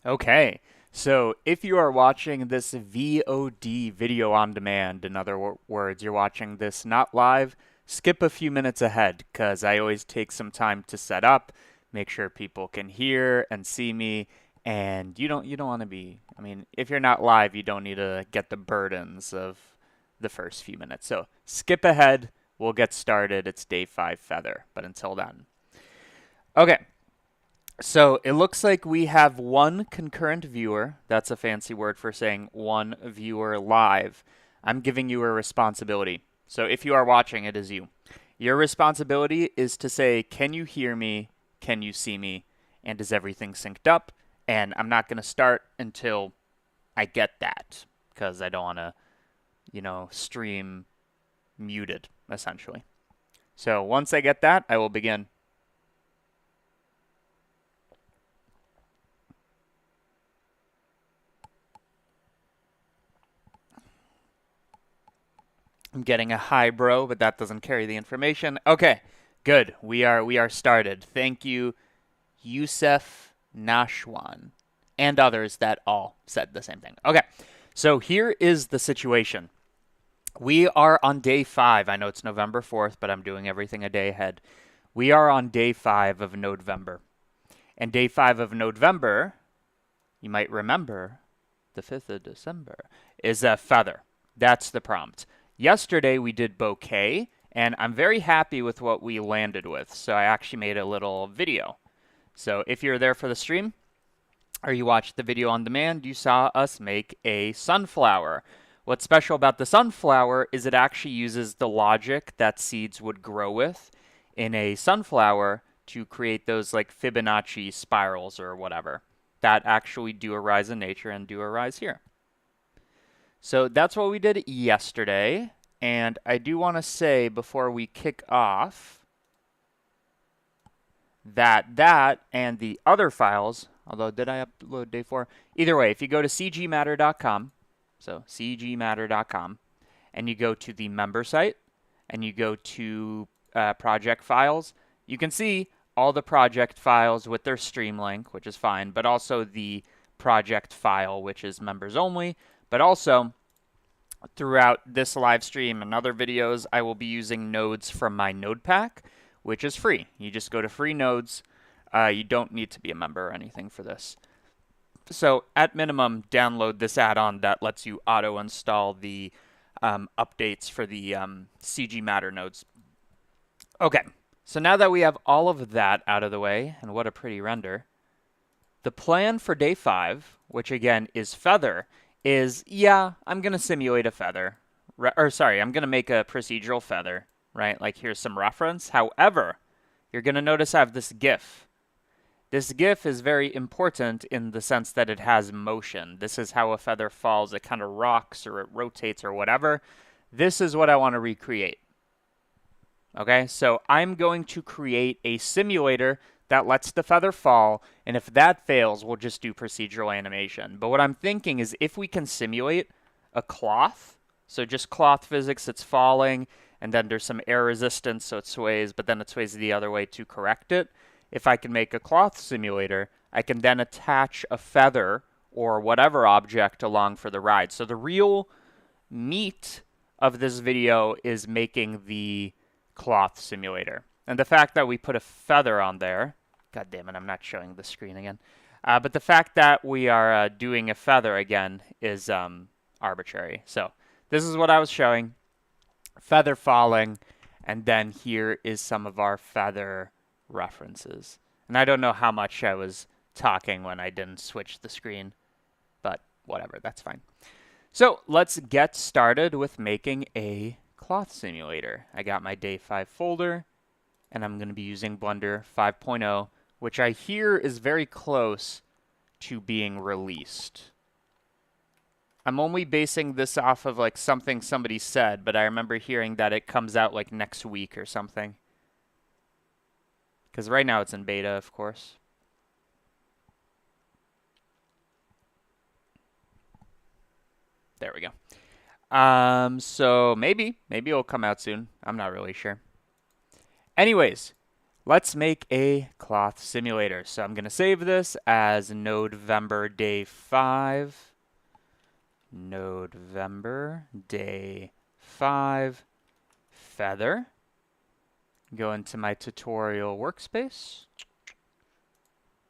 Okay, so if you are watching this VOD, video on demand, in other words, you're watching this not live, skip a few minutes ahead because I always take some time to set up, make sure people can hear and see me, and you don't want to be, I mean, if you're not live, you don't need to get the burdens of the first few minutes. So skip ahead, we'll get started. It's day 5 feather, but until then. Okay. So it looks like we have one concurrent viewer. That's a fancy word for saying one viewer live. I'm giving you a responsibility. So if you are watching, it is you. Your responsibility is to say, can you hear me? Can you see me? And is everything synced up? And I'm not going to start until I get that because I don't want to, stream muted, essentially. So once I get that, I will begin. I'm getting a hi, bro, but that doesn't carry the information. Okay, good. We are started. Thank you, Yusef Nashwan, and others that all said the same thing. Okay, so here is the situation. We are on day 5. I know it's November 4th, but I'm doing everything a day ahead. We are on day 5 of Nodevember. And day 5 of Nodevember, you might remember, the 5th of December, is a feather. That's the prompt. Yesterday we did bouquet, and I'm very happy with what we landed with. So I actually made a little video. So if you're there for the stream, or you watched the video on demand, you saw us make a sunflower. What's special about the sunflower is it actually uses the logic that seeds would grow with in a sunflower to create those like Fibonacci spirals or whatever that actually do arise in nature and do arise here. So that's what we did yesterday. And I do want to say before we kick off that and the other files, although did I upload day 4? Either way, if you go to cgmatter.com, so cgmatter.com, and you go to the member site, and you go to project files, you can see all the project files with their stream link, which is fine, but also the project file, which is members only. But also, throughout this live stream and other videos, I will be using nodes from my node pack, which is free. You just go to free nodes. You don't need to be a member or anything for this. So at minimum, download this add-on that lets you auto-install the updates for the CG Matter nodes. Okay, so now that we have all of that out of the way, and what a pretty render, the plan for day 5, which again is feather, is, yeah, I'm going to simulate a feather. I'm going to make a procedural feather, right? Like here's some reference. However, you're going to notice I have this GIF. This GIF is very important in the sense that it has motion. This is how a feather falls. It kind of rocks or it rotates or whatever. This is what I want to recreate. Okay, so I'm going to create a simulator that lets the feather fall, and if that fails, we'll just do procedural animation. But what I'm thinking is if we can simulate a cloth, so just cloth physics, it's falling, and then there's some air resistance, so it sways, but then it sways the other way to correct it. If I can make a cloth simulator, I can then attach a feather or whatever object along for the ride. So the real meat of this video is making the cloth simulator. And the fact that we put a feather on there, god damn it, I'm not showing the screen again. But the fact that we are doing a feather again is arbitrary. So this is what I was showing. Feather falling, and then here is some of our feather references. And I don't know how much I was talking when I didn't switch the screen, but whatever, that's fine. So let's get started with making a cloth simulator. I got my day 5 folder, and I'm going to be using Blender 5.0, which I hear is very close to being released. I'm only basing this off of like something somebody said, but I remember hearing that it comes out like next week or something. Because right now it's in beta, of course. There we go. So maybe it'll come out soon. I'm not really sure. Anyways, let's make a cloth simulator. So I'm going to save this as Nodevember day 5. Nodevember day 5 feather. Go into my tutorial workspace.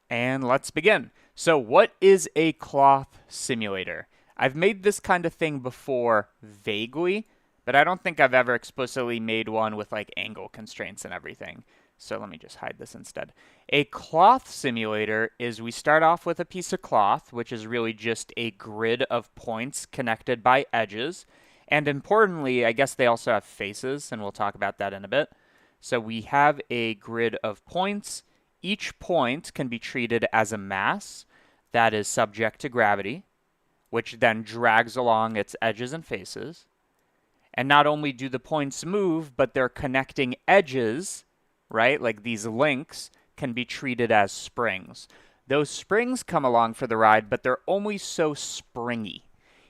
And let's begin. So what is a cloth simulator? I've made this kind of thing before vaguely, but I don't think I've ever explicitly made one with like angle constraints and everything. So let me just hide this instead. A cloth simulator is we start off with a piece of cloth, which is really just a grid of points connected by edges. And importantly, I guess they also have faces, and we'll talk about that in a bit. So we have a grid of points. Each point can be treated as a mass that is subject to gravity, which then drags along its edges and faces. And not only do the points move, but their connecting edges, right, like these links, can be treated as springs. Those springs come along for the ride, but they're only so springy.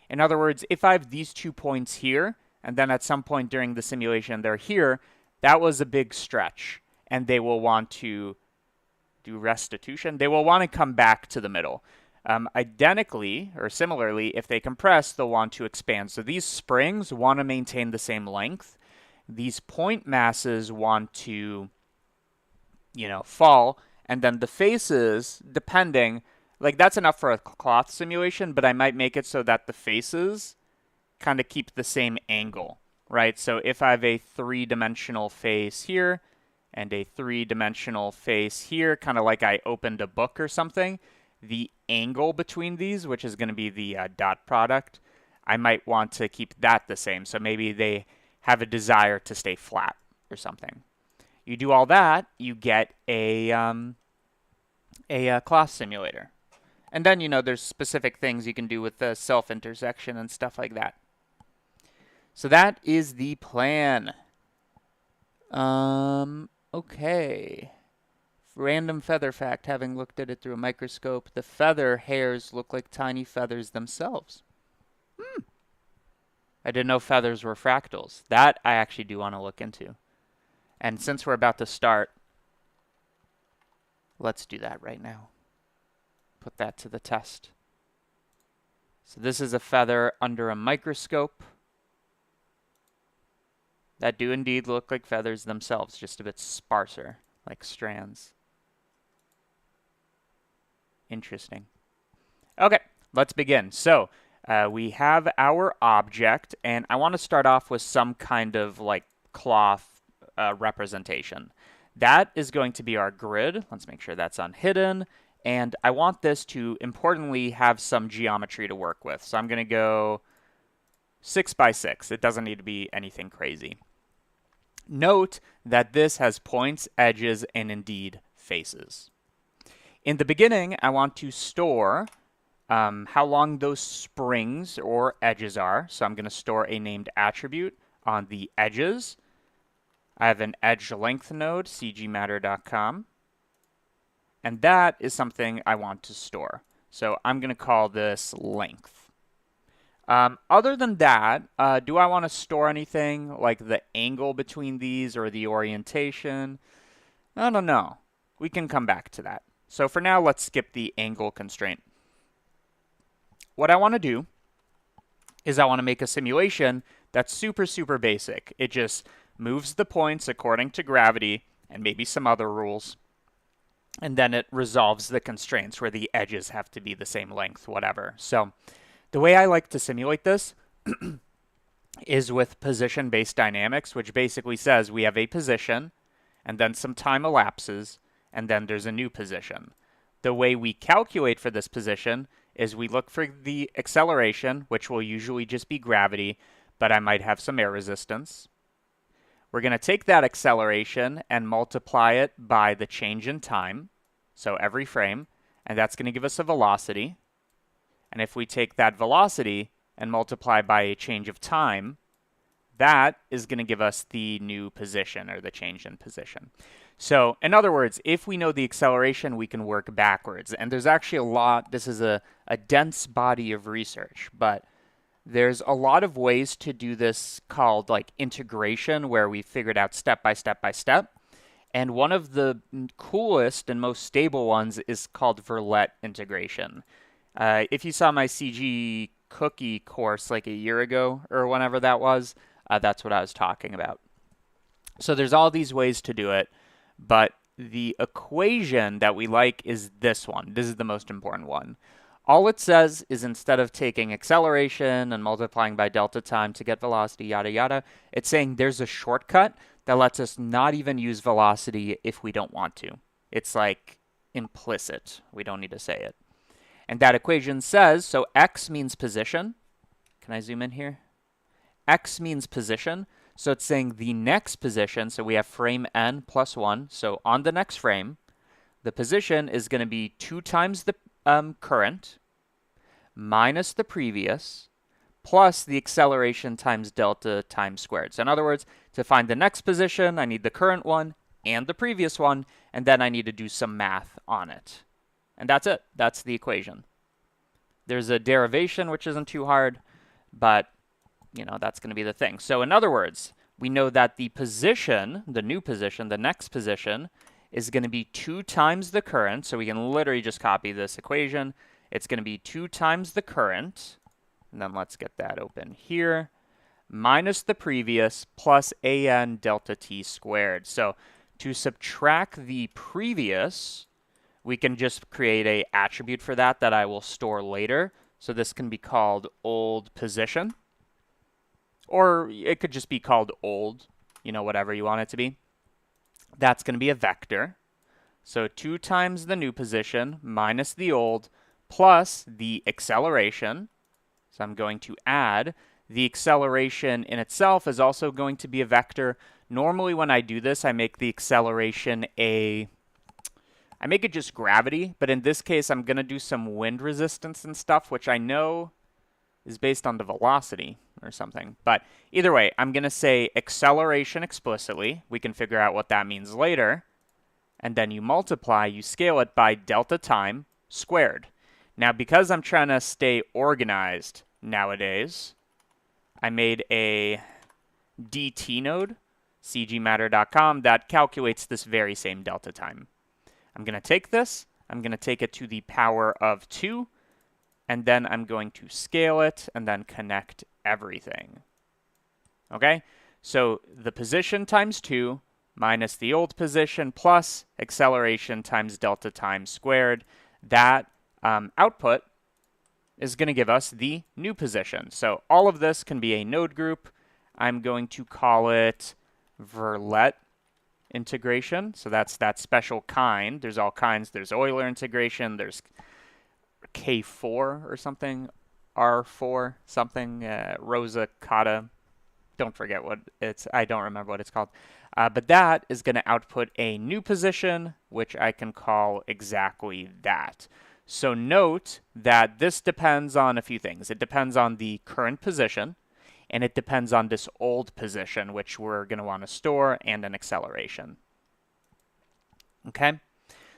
In other words, if I have these 2 points here, and then at some point during the simulation they're here, that was a big stretch, and they will want to do restitution. They will want to come back to the middle. Identically, or similarly, if they compress, they'll want to expand. So these springs want to maintain the same length. These point masses want to, fall. And then the faces, depending, like that's enough for a cloth simulation, but I might make it so that the faces kind of keep the same angle, right? So if I have a 3-dimensional face here and a 3-dimensional face here, kind of like I opened a book or something, the angle between these, which is going to be the dot product, I might want to keep that the same. So maybe they have a desire to stay flat or something. You do all that, you get a cloth simulator. And then, there's specific things you can do with the self-intersection and stuff like that. So that is the plan. Okay. Random feather fact, having looked at it through a microscope, the feather hairs look like tiny feathers themselves. I didn't know feathers were fractals. That I actually do want to look into. And since we're about to start, let's do that right now. Put that to the test. So this is a feather under a microscope that do indeed look like feathers themselves, just a bit sparser, like strands. Interesting. Okay, let's begin. So we have our object, and I want to start off with some kind of like cloth representation. That is going to be our grid. Let's make sure that's unhidden. And I want this to, importantly, have some geometry to work with. So I'm going to go 6 by 6. It doesn't need to be anything crazy. Note that this has points, edges, and indeed faces. In the beginning, I want to store how long those springs or edges are. So I'm going to store a named attribute on the edges. I have an edge length node, cgmatter.com. And that is something I want to store. So I'm going to call this length. Other than that, do I want to store anything like the angle between these or the orientation? I don't know. We can come back to that. So for now, let's skip the angle constraint. What I want to do is I want to make a simulation that's super, super basic. It just moves the points according to gravity and maybe some other rules. And then it resolves the constraints where the edges have to be the same length, whatever. So the way I like to simulate this is with position-based dynamics, which basically says we have a position, and then some time elapses, and then there's a new position. The way we calculate for this position is we look for the acceleration, which will usually just be gravity, but I might have some air resistance. We're going to take that acceleration and multiply it by the change in time, so every frame, and that's going to give us a velocity. And if we take that velocity and multiply by a change of time, that is going to give us the new position or the change in position. So in other words, if we know the acceleration, we can work backwards. And there's actually a lot, this is a dense body of research, but there's a lot of ways to do this called like integration, where we figured out step by step by step. And one of the coolest and most stable ones is called verlet integration. If you saw my CG cookie course like a year ago or whenever that was, that's what I was talking about. So there's all these ways to do it, but the equation that we like is this one. This is the most important one. All it says is instead of taking acceleration and multiplying by delta time to get velocity, yada yada, it's saying there's a shortcut that lets us not even use velocity if we don't want to. It's like implicit. We don't need to say it. And that equation says, so x means position. Can I zoom in here? X means position. So it's saying the next position, so we have frame n plus 1. So on the next frame, the position is going to be 2 times the current minus the previous plus the acceleration times delta times squared. So in other words, to find the next position, I need the current one and the previous one, and then I need to do some math on it. And that's it. That's the equation. There's a derivation, which isn't too hard, but that's going to be the thing. So in other words, we know that the position, the new position, the next position, is going to be 2 times the current. So we can literally just copy this equation. It's going to be 2 times the current, and then let's get that open here, minus the previous plus an delta t squared. So to subtract the previous, we can just create an attribute for that I will store later. So this can be called old position. Or it could just be called old, whatever you want it to be. That's going to be a vector. So 2 times the new position minus the old plus the acceleration. So I'm going to add. The acceleration in itself is also going to be a vector. Normally when I do this, I make the acceleration I make it just gravity. But in this case, I'm going to do some wind resistance and stuff, which I know is based on the velocity or something. But either way, I'm going to say acceleration explicitly. We can figure out what that means later. And then you multiply, you scale it by delta time squared. Now, because I'm trying to stay organized nowadays, I made a DT node, cgmatter.com, that calculates this very same delta time. I'm going to take this, I'm going to take it to the power of 2, and then I'm going to scale it and then connect everything. Okay? So the position times 2 minus the old position plus acceleration times delta time squared. That output is going to give us the new position. So all of this can be a node group. I'm going to call it verlet integration. So that's that special kind. There's all kinds. There's Euler integration. There's K4 or something, R4 something, Rosa Cotta. Don't forget what it's, I don't remember what it's called. But that is going to output a new position, which I can call exactly that. So note that this depends on a few things. It depends on the current position, and it depends on this old position, which we're going to want to store, and an acceleration. Okay?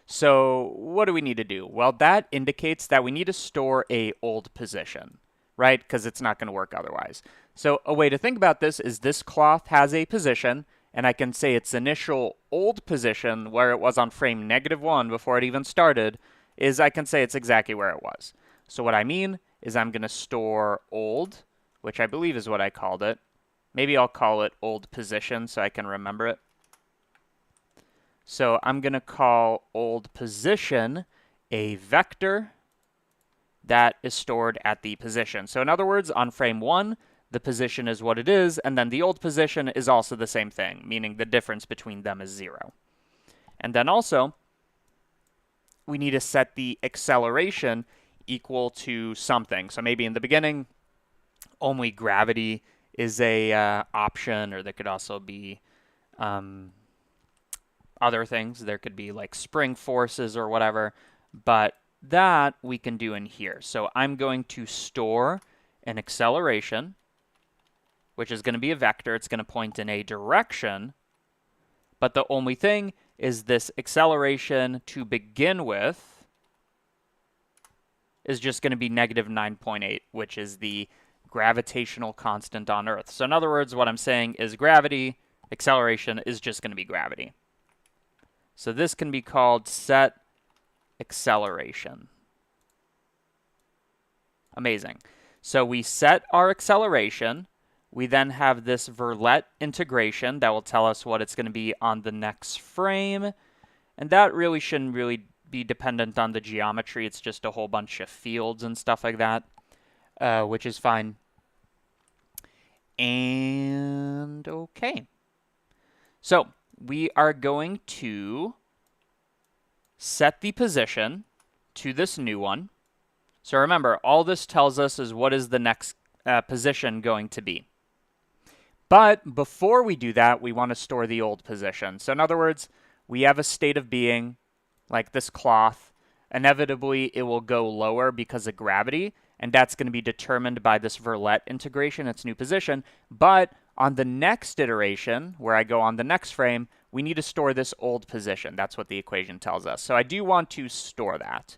So what do we need to do? Well, that indicates that we need to store a old position, right? Because it's not going to work otherwise. So a way to think about this is this cloth has a position, and I can say its initial old position, where it was on frame -1 before it even started, is I can say it's exactly where it was. So what I mean is I'm going to store old, which I believe is what I called it. Maybe I'll call it old position so I can remember it. So I'm going to call old position a vector that is stored at the position. So in other words, on frame 1, the position is what it is, and then the old position is also the same thing, meaning the difference between them is 0. And then also, we need to set the acceleration equal to something. So maybe in the beginning, only gravity is a option, or there could also be other things. There could be like spring forces or whatever, but that we can do in here. So I'm going to store an acceleration, which is going to be a vector. It's going to point in a direction, but the only thing is this acceleration to begin with is just going to be -9.8, which is the gravitational constant on Earth. So in other words, what I'm saying is gravity, acceleration is just going to be gravity. So this can be called set acceleration. Amazing. So we set our acceleration. We then have this verlet integration that will tell us what it's going to be on the next frame. And that really shouldn't really be dependent on the geometry. It's just a whole bunch of fields and stuff like that, which is fine. And okay. So we are going to set the position to this new one. So remember, all this tells us is what is the next position going to be. But before we do that, we want to store the old position. So in other words, we have a state of being, like this cloth. Inevitably, it will go lower because of gravity, and that's going to be determined by this verlet integration, its new position. But on the next iteration, where I go on the next frame, we need to store this old position. That's what the equation tells us. So I do want to store that.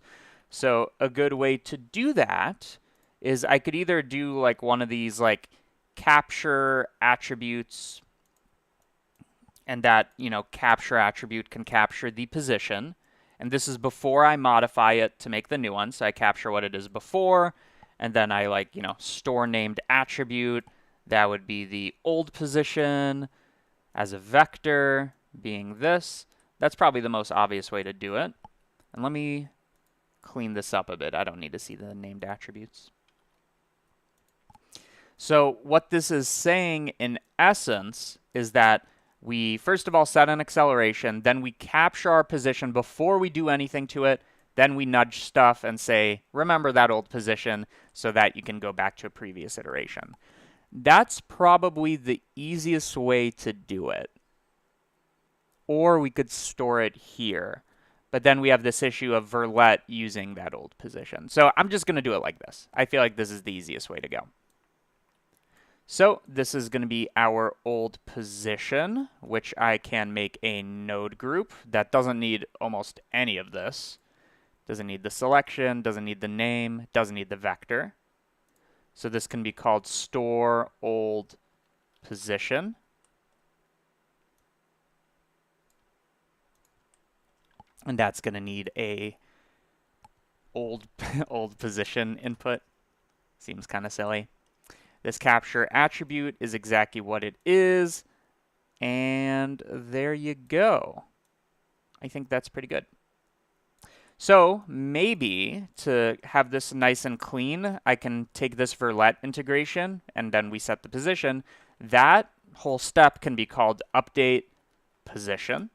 So a good way to do that is I could either do like one of these like capture attributes, and that, capture attribute can capture the position. And this is before I modify it to make the new one. So I capture what it is before, and then I store named attribute. That would be the old position as a vector being this. That's probably the most obvious way to do it. And let me clean this up a bit. I don't need to see the named attributes. So what this is saying in essence is that we first of all set an acceleration, then we capture our position before we do anything to it, then we nudge stuff and say, remember that old position, so that you can go back to a previous iteration. That's probably the easiest way to do it. Or we could store it here. But then we have this issue of verlet using that old position. So I'm just going to do it like this. I feel like this is the easiest way to go. So this is going to be our old position, which I can make a node group that doesn't need almost any of this. Doesn't need the selection, doesn't need the name, doesn't need the vector. So this can be called store old position. And that's going to need a old position input. Seems kind of silly. This capture attribute is exactly what it is. And there you go. I think that's pretty good. So maybe to have this nice and clean, I can take this verlet integration, and then we set the position. That whole step can be called update position.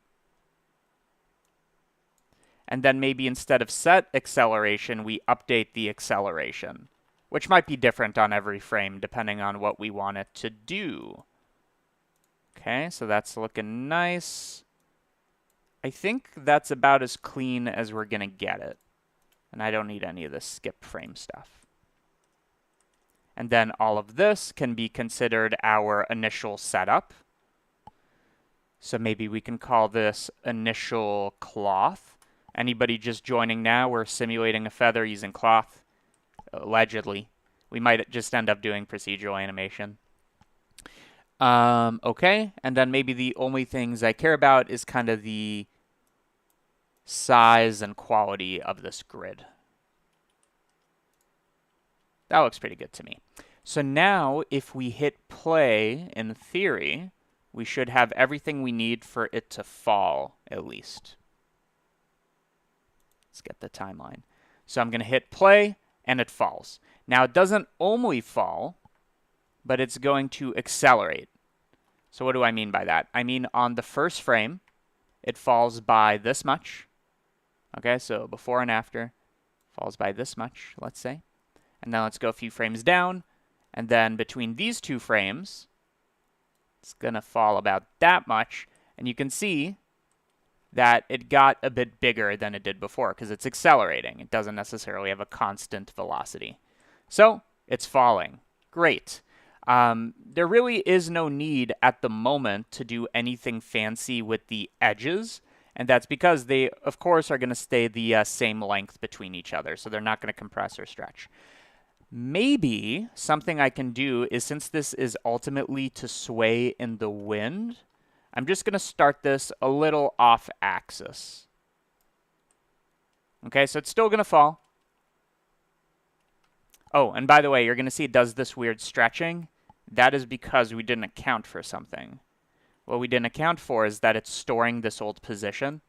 And then maybe instead of set acceleration, we update the acceleration, which might be different on every frame depending on what we want it to do. Okay, so that's looking nice. I think that's about as clean as we're going to get it. And I don't need any of this skip frame stuff. And then all of this can be considered our initial setup. So maybe we can call this initial cloth. Anybody just joining now, we're simulating a feather using cloth. Allegedly. We might just end up doing procedural animation. Okay, and then maybe the only things I care about is kind of the size and quality of this grid. That looks pretty good to me. So now, if we hit play, in theory, we should have everything we need for it to fall, at least. Let's get the timeline. So I'm going to hit play, and it falls. Now, it doesn't only fall, but it's going to accelerate. So what do I mean by that? I mean, on the first frame, it falls by this much. Okay, so before and after falls by this much, let's say. And then let's go a few frames down. And then between these two frames, it's going to fall about that much. And you can see that it got a bit bigger than it did before because it's accelerating. It doesn't necessarily have a constant velocity. So it's falling. Great. There really is no need at the moment to do anything fancy with the edges. And that's because they, of course, are going to stay the same length between each other. So they're not going to compress or stretch. Maybe something I can do is, since this is ultimately to sway in the wind, I'm just going to start this a little off axis. Okay, so it's still going to fall. Oh, and by the way, you're going to see it does this weird stretching. That is because we didn't account for something. What we didn't account for is that it's storing this old position.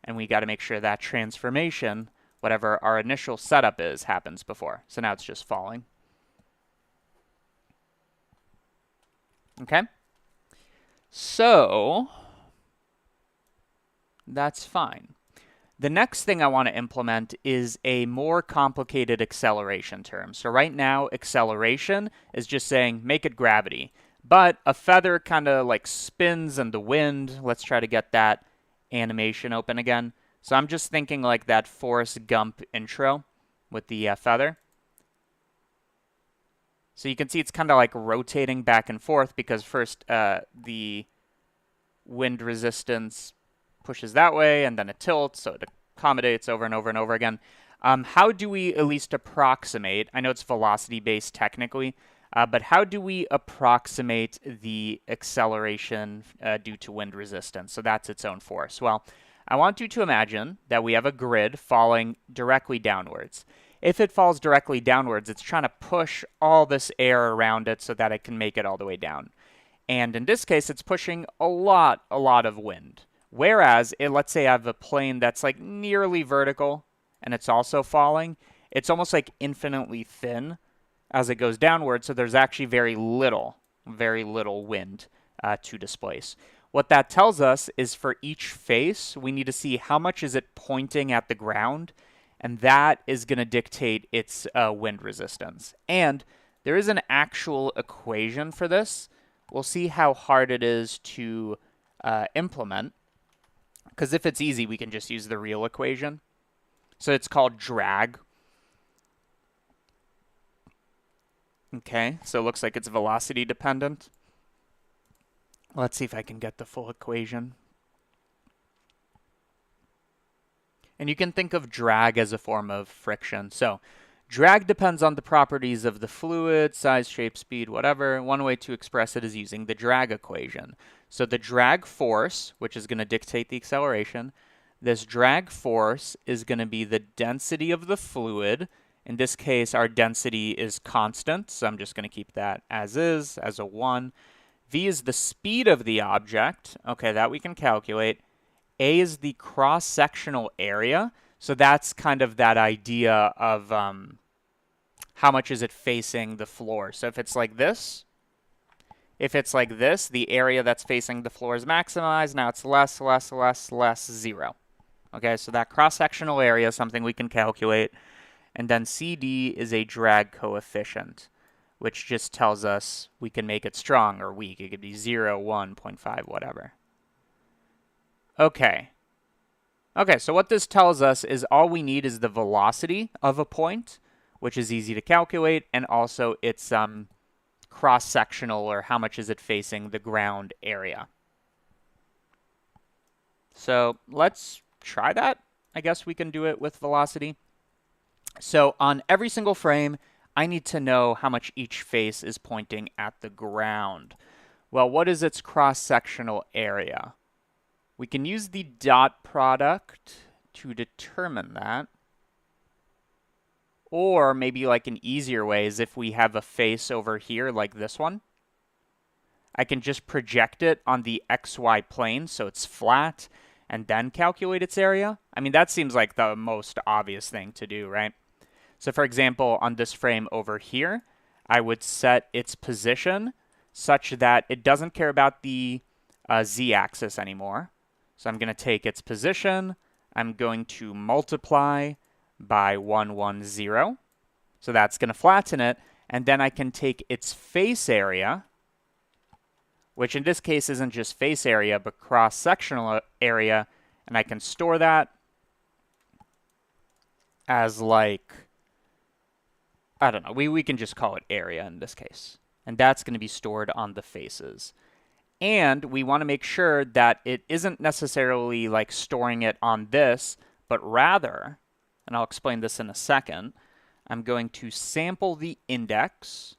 And we got to make sure that transformation, whatever our initial setup is, happens before. So now it's just falling. Okay? So that's fine. The next thing I want to implement is a more complicated acceleration term. So right now, acceleration is just saying make it gravity. But a feather kind of like spins in the wind. Let's try to get that animation open again. So I'm just thinking like that Forrest Gump intro with the feather. So you can see it's kind of like rotating back and forth because first the wind resistance pushes that way and then it tilts, so it accommodates over and over and over again. How do we at least approximate? I know it's velocity based technically, but how do we approximate the acceleration due to wind resistance? So that's its own force. Well, I want you to imagine that we have a grid falling directly downwards. If it falls directly downwards, it's trying to push all this air around it so that it can make it all the way down. And in this case, it's pushing a lot of wind. Whereas, let's say I have a plane that's like nearly vertical and it's also falling, it's almost like infinitely thin as it goes downward, so there's actually very little wind to displace. What that tells us is for each face, we need to see how much is it pointing at the ground, and that is going to dictate its wind resistance. And there is an actual equation for this. We'll see how hard it is to implement, because if it's easy, we can just use the real equation. So it's called drag. Okay, so it looks like it's velocity dependent. Let's see if I can get the full equation. And you can think of drag as a form of friction. So drag depends on the properties of the fluid, size, shape, speed, whatever. One way to express it is using the drag equation. So the drag force, which is going to dictate the acceleration, this drag force is going to be the density of the fluid. In this case, our density is constant, so I'm just going to keep that as is, as a 1. V is the speed of the object. Okay, that we can calculate. A is the cross-sectional area. So that's kind of that idea of how much is it facing the floor. So if it's like this, the area that's facing the floor is maximized. Now it's less, 0. Okay, so that cross-sectional area is something we can calculate. And then CD is a drag coefficient, which just tells us we can make it strong or weak. It could be 0, 1, 0.5, whatever. Okay. Okay, so what this tells us is all we need is the velocity of a point, which is easy to calculate, and also its cross-sectional, or how much is it facing the ground area. So let's try that. I guess we can do it with velocity. So on every single frame, I need to know how much each face is pointing at the ground. Well, what is its cross-sectional area? We can use the dot product to determine that. Or maybe like an easier way is if we have a face over here like this one. I can just project it on the XY plane so it's flat and then calculate its area. I mean, that seems like the most obvious thing to do, right? So for example, on this frame over here, I would set its position such that it doesn't care about the z-axis anymore. So I'm going to take its position, I'm going to multiply by 110. So that's going to flatten it, and then I can take its face area, which in this case isn't just face area, but cross-sectional area, and I can store that as like, I don't know, we can just call it area in this case. And that's going to be stored on the faces. And we want to make sure that it isn't necessarily like storing it on this, but rather, and I'll explain this in a second, I'm going to sample the index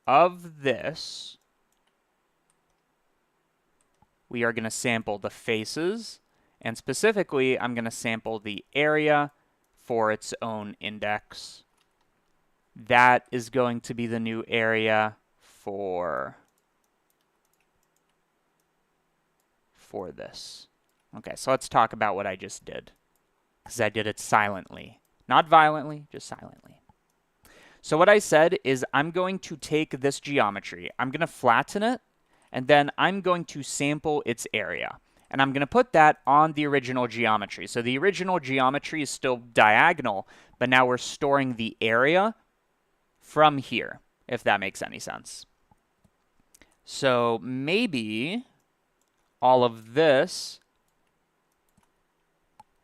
of this we are going to sample the faces, and specifically, I'm going to sample the area for its own index. That is going to be the new area for this. Okay, so let's talk about what I just did, because I did it silently. Not violently, just silently. So what I said is I'm going to take this geometry, I'm going to flatten it, and then I'm going to sample its area. And I'm going to put that on the original geometry. So the original geometry is still diagonal, but now we're storing the area from here, if that makes any sense. So maybe all of this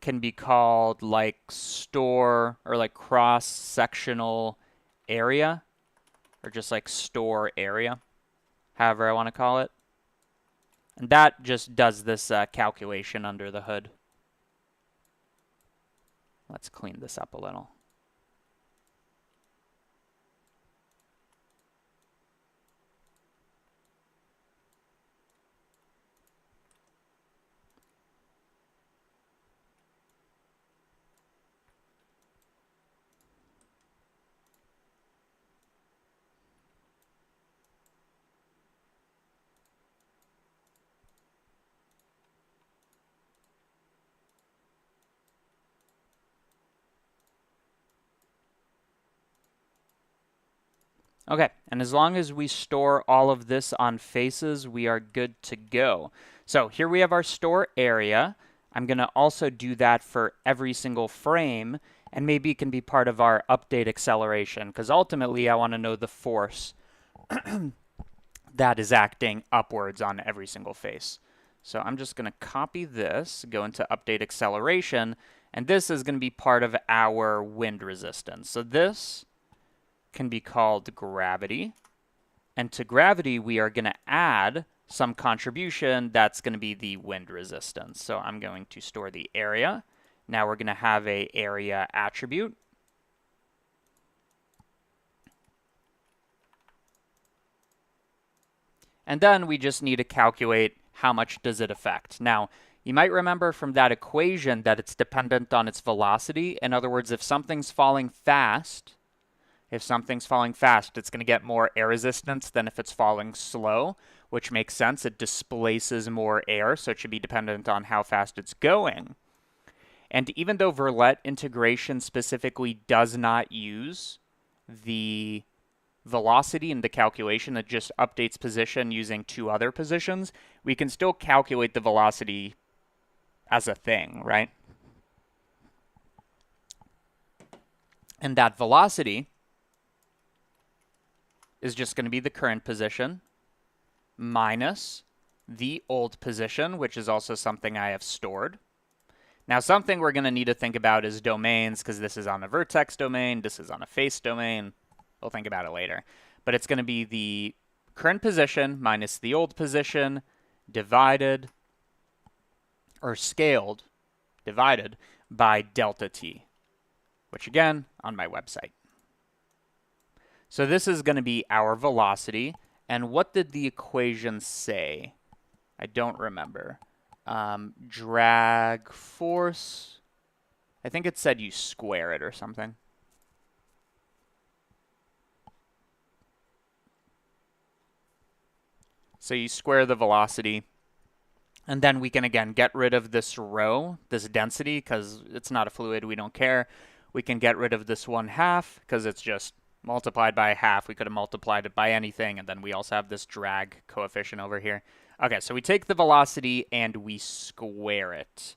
can be called like store or like cross-sectional area, or just like store area, however I want to call it. And that just does this calculation under the hood. Let's clean this up a little. Okay, and as long as we store all of this on faces, we are good to go. So here we have our store area. I'm going to also do that for every single frame, and maybe it can be part of our update acceleration, because ultimately I want to know the force that is acting upwards on every single face. So I'm just going to copy this, go into update acceleration, and this is going to be part of our wind resistance. So this can be called gravity. And to gravity, we are going to add some contribution that's going to be the wind resistance. So I'm going to store the area. Now we're going to have a area attribute. And then we just need to calculate how much does it affect. Now, you might remember from that equation that it's dependent on its velocity. In other words, if something's falling fast, it's going to get more air resistance than if it's falling slow, which makes sense. It displaces more air, so it should be dependent on how fast it's going. And even though verlet integration specifically does not use the velocity in the calculation, it just updates position using two other positions, we can still calculate the velocity as a thing, right? And that velocity is just going to be the current position minus the old position, which is also something I have stored. Now, something we're going to need to think about is domains, because this is on a vertex domain, this is on a face domain. We'll think about it later. But it's going to be the current position minus the old position divided, or scaled, divided by delta t, which again, on my website. So this is going to be our velocity. And what did the equation say? I don't remember. Drag force. I think it said you square it or something. So you square the velocity. And then we can, again, get rid of this rho, this density, because it's not a fluid. We don't care. We can get rid of this 1/2, because it's just multiplied by half. We could have multiplied it by anything, and then we also have this drag coefficient over here. Okay, so we take the velocity and we square it.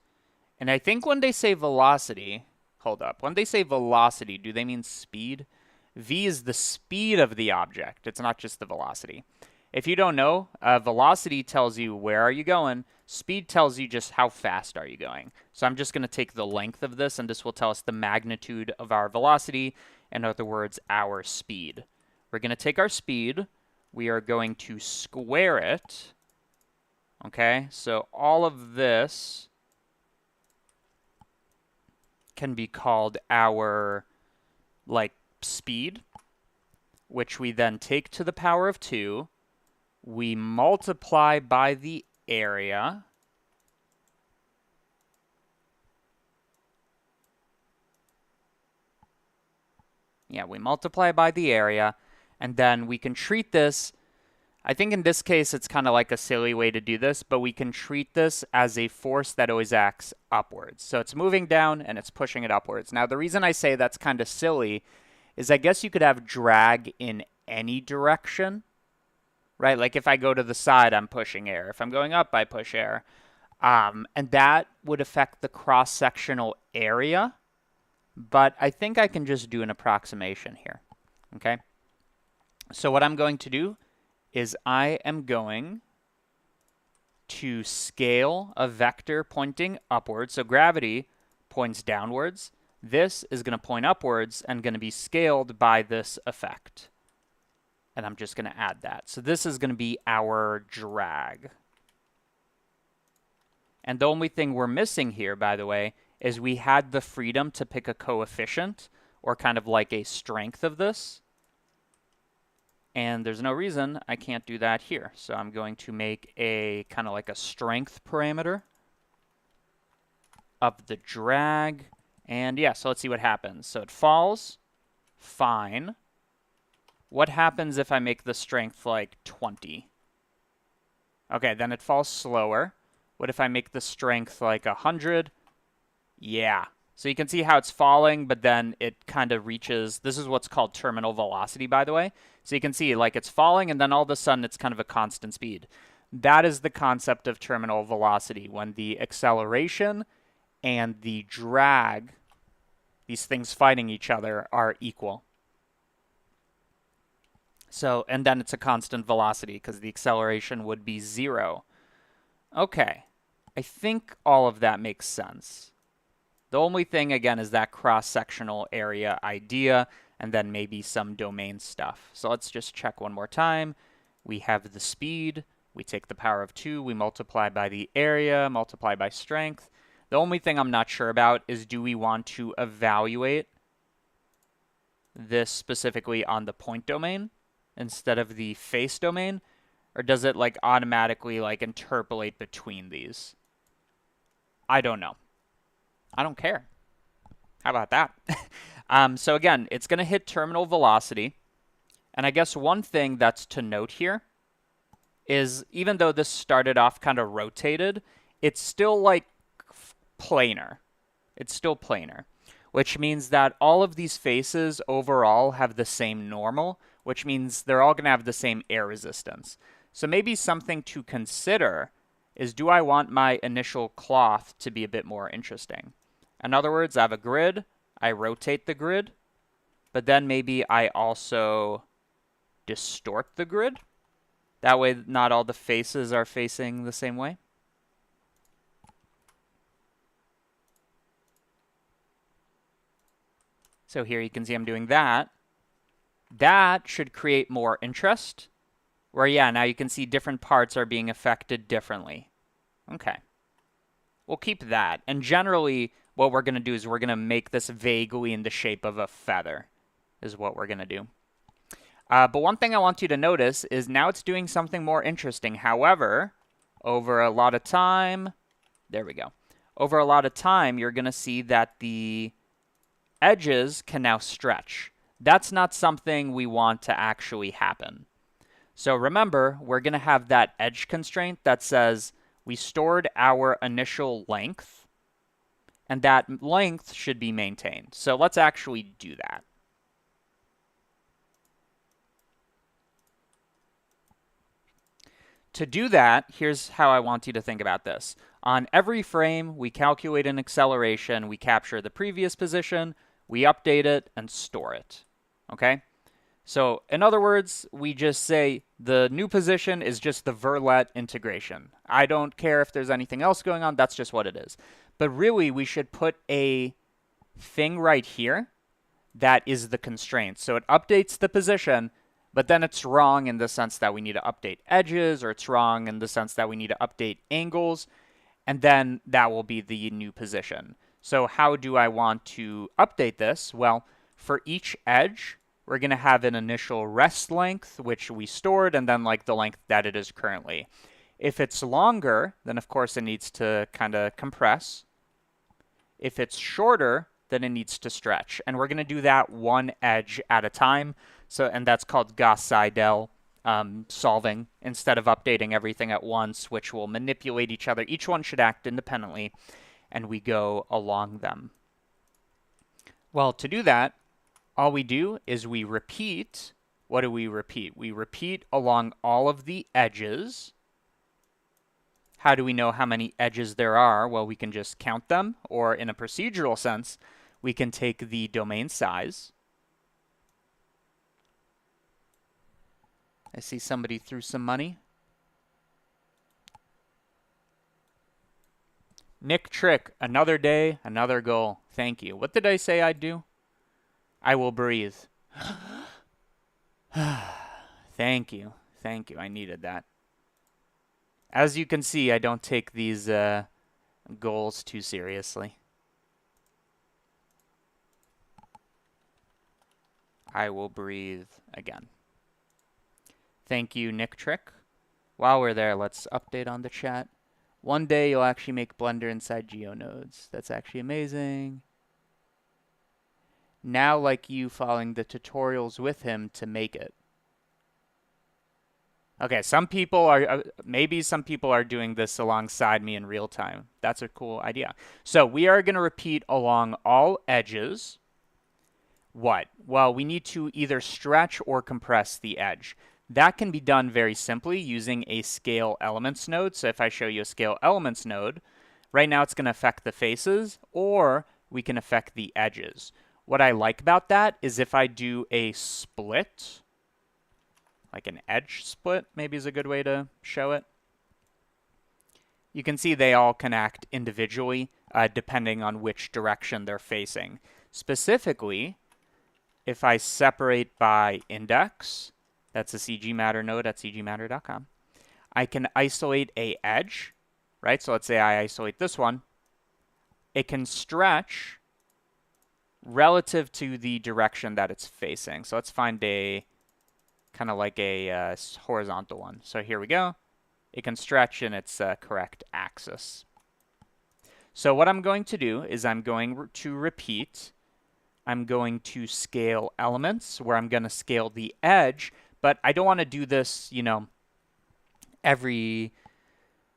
And I think when they say velocity, hold up, when they say velocity, do they mean speed? V is the speed of the object. It's not just the velocity. If you don't know, velocity tells you where are you going. Speed tells you just how fast are you going. So I'm just going to take the length of this, and this will tell us the magnitude of our velocity. In other words, our speed. We're going to take our speed. We are going to square it. Okay, so all of this can be called our speed, which we then take to the power of 2. We multiply by the area. Yeah, we multiply by the area, and then we can treat this. I think in this case, it's kind of like a silly way to do this, but we can treat this as a force that always acts upwards. So it's moving down and it's pushing it upwards. Now, the reason I say that's kind of silly is I guess you could have drag in any direction, right? Like if I go to the side, I'm pushing air. If I'm going up, I push air. And that would affect the cross-sectional area, but I think I can just do an approximation here, okay? So what I'm going to do is I am going to scale a vector pointing upwards. So gravity points downwards. This is going to point upwards and going to be scaled by this effect. And I'm just going to add that. So this is going to be our drag. And the only thing we're missing here, by the way, is we had the freedom to pick a coefficient or kind of like a strength of this. And there's no reason I can't do that here. So I'm going to make a kind of like a strength parameter of the drag. And yeah, so let's see what happens. So it falls. Fine. What happens if I make the strength like 20? Okay, then it falls slower. What if I make the strength like 100? Yeah. So you can see how it's falling, but then it kind of reaches, this is what's called terminal velocity, by the way. So you can see like it's falling, and then all of a sudden it's kind of a constant speed. That is the concept of terminal velocity, when the acceleration and the drag, these things fighting each other, are equal. So, and then it's a constant velocity because the acceleration would be 0. Okay. I think all of that makes sense. The only thing, again, is that cross-sectional area idea, and then maybe some domain stuff. So let's just check one more time. We have the speed. We take the power of 2. We multiply by the area, multiply by strength. The only thing I'm not sure about is, do we want to evaluate this specifically on the point domain instead of the face domain? Or does it like automatically like interpolate between these? I don't know. I don't care. How about that? So again, it's going to hit terminal velocity. And I guess one thing that's to note here is, even though this started off kind of rotated, it's still like planar. It's still planar, which means that all of these faces overall have the same normal, which means they're all going to have the same air resistance. So maybe something to consider is, do I want my initial cloth to be a bit more interesting? In other words, I have a grid, I rotate the grid, but then maybe I also distort the grid. That way not all the faces are facing the same way. So here you can see I'm doing that. That should create more interest, where yeah, now you can see different parts are being affected differently. Okay. We'll keep that. And generally, what we're going to do is we're going to make this vaguely in the shape of a feather, is what we're going to do. But one thing I want you to notice is now it's doing something more interesting. However, over a lot of time, there we go. Over a lot of time, you're going to see that the edges can now stretch. That's not something we want to actually happen. So remember, we're going to have that edge constraint that says we stored our initial length, and that length should be maintained. So let's actually do that. To do that, here's how I want you to think about this. On every frame, we calculate an acceleration, we capture the previous position, we update it, and store it. Okay? So in other words, we just say the new position is just the verlet integration. I don't care if there's anything else going on, that's just what it is. But really, we should put a thing right here that is the constraint. So it updates the position, but then it's wrong in the sense that we need to update edges, or it's wrong in the sense that we need to update angles, and then that will be the new position. So how do I want to update this? Well, for each edge, we're going to have an initial rest length, which we stored, and then like the length that it is currently. If it's longer, then of course it needs to kind of compress. If it's shorter, then it needs to stretch. And we're going to do that one edge at a time. And that's called Gauss-Seidel solving instead of updating everything at once, which will manipulate each other. Each one should act independently, and we go along them. Well, to do that, all we do is we repeat. What do we repeat? We repeat along all of the edges. How do we know how many edges there are? Well, we can just count them, or in a procedural sense, we can take the domain size. I see somebody threw some money. Nick Trick, another day, another goal. Thank you. What did I say I'd do? I will breathe. Thank you. Thank you. I needed that. As you can see, I don't take these goals too seriously. I will breathe again. Thank you, Nick Trick. While we're there, let's update on the chat. One day you'll actually make Blender inside GeoNodes. That's actually amazing. Now like you following the tutorials with him to make it. Okay, some people are, maybe some people are doing this alongside me in real time. That's a cool idea. So we are going to repeat along all edges. What? Well, we need to either stretch or compress the edge. That can be done very simply using a scale elements node. So if I show you a scale elements node, right now it's going to affect the faces, or we can affect the edges. What I like about that is if I do a split, like an edge split maybe is a good way to show it. You can see they all can act individually depending on which direction they're facing. Specifically, if I separate by index, that's a CG Matter node at cgmatter.com, I can isolate a edge, right? So let's say I isolate this one. It can stretch relative to the direction that it's facing. So let's find a kind of like a horizontal one. So here we go. It can stretch in its correct axis. So what I'm going to do is I'm going to repeat. I'm going to scale elements where I'm going to scale the edge, but I don't want to do this, you know,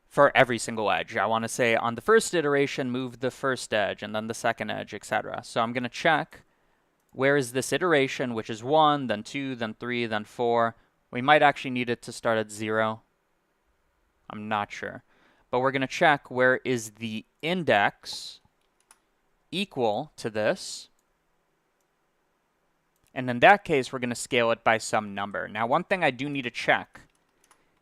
for every single edge. I want to say on the first iteration, move the first edge and then the second edge, etc. So I'm going to check where is this iteration, which is 1, then 2, then 3, then 4. We might actually need it to start at 0. I'm not sure. But we're going to check where is the index equal to this. And in that case, we're going to scale it by some number. Now, one thing I do need to check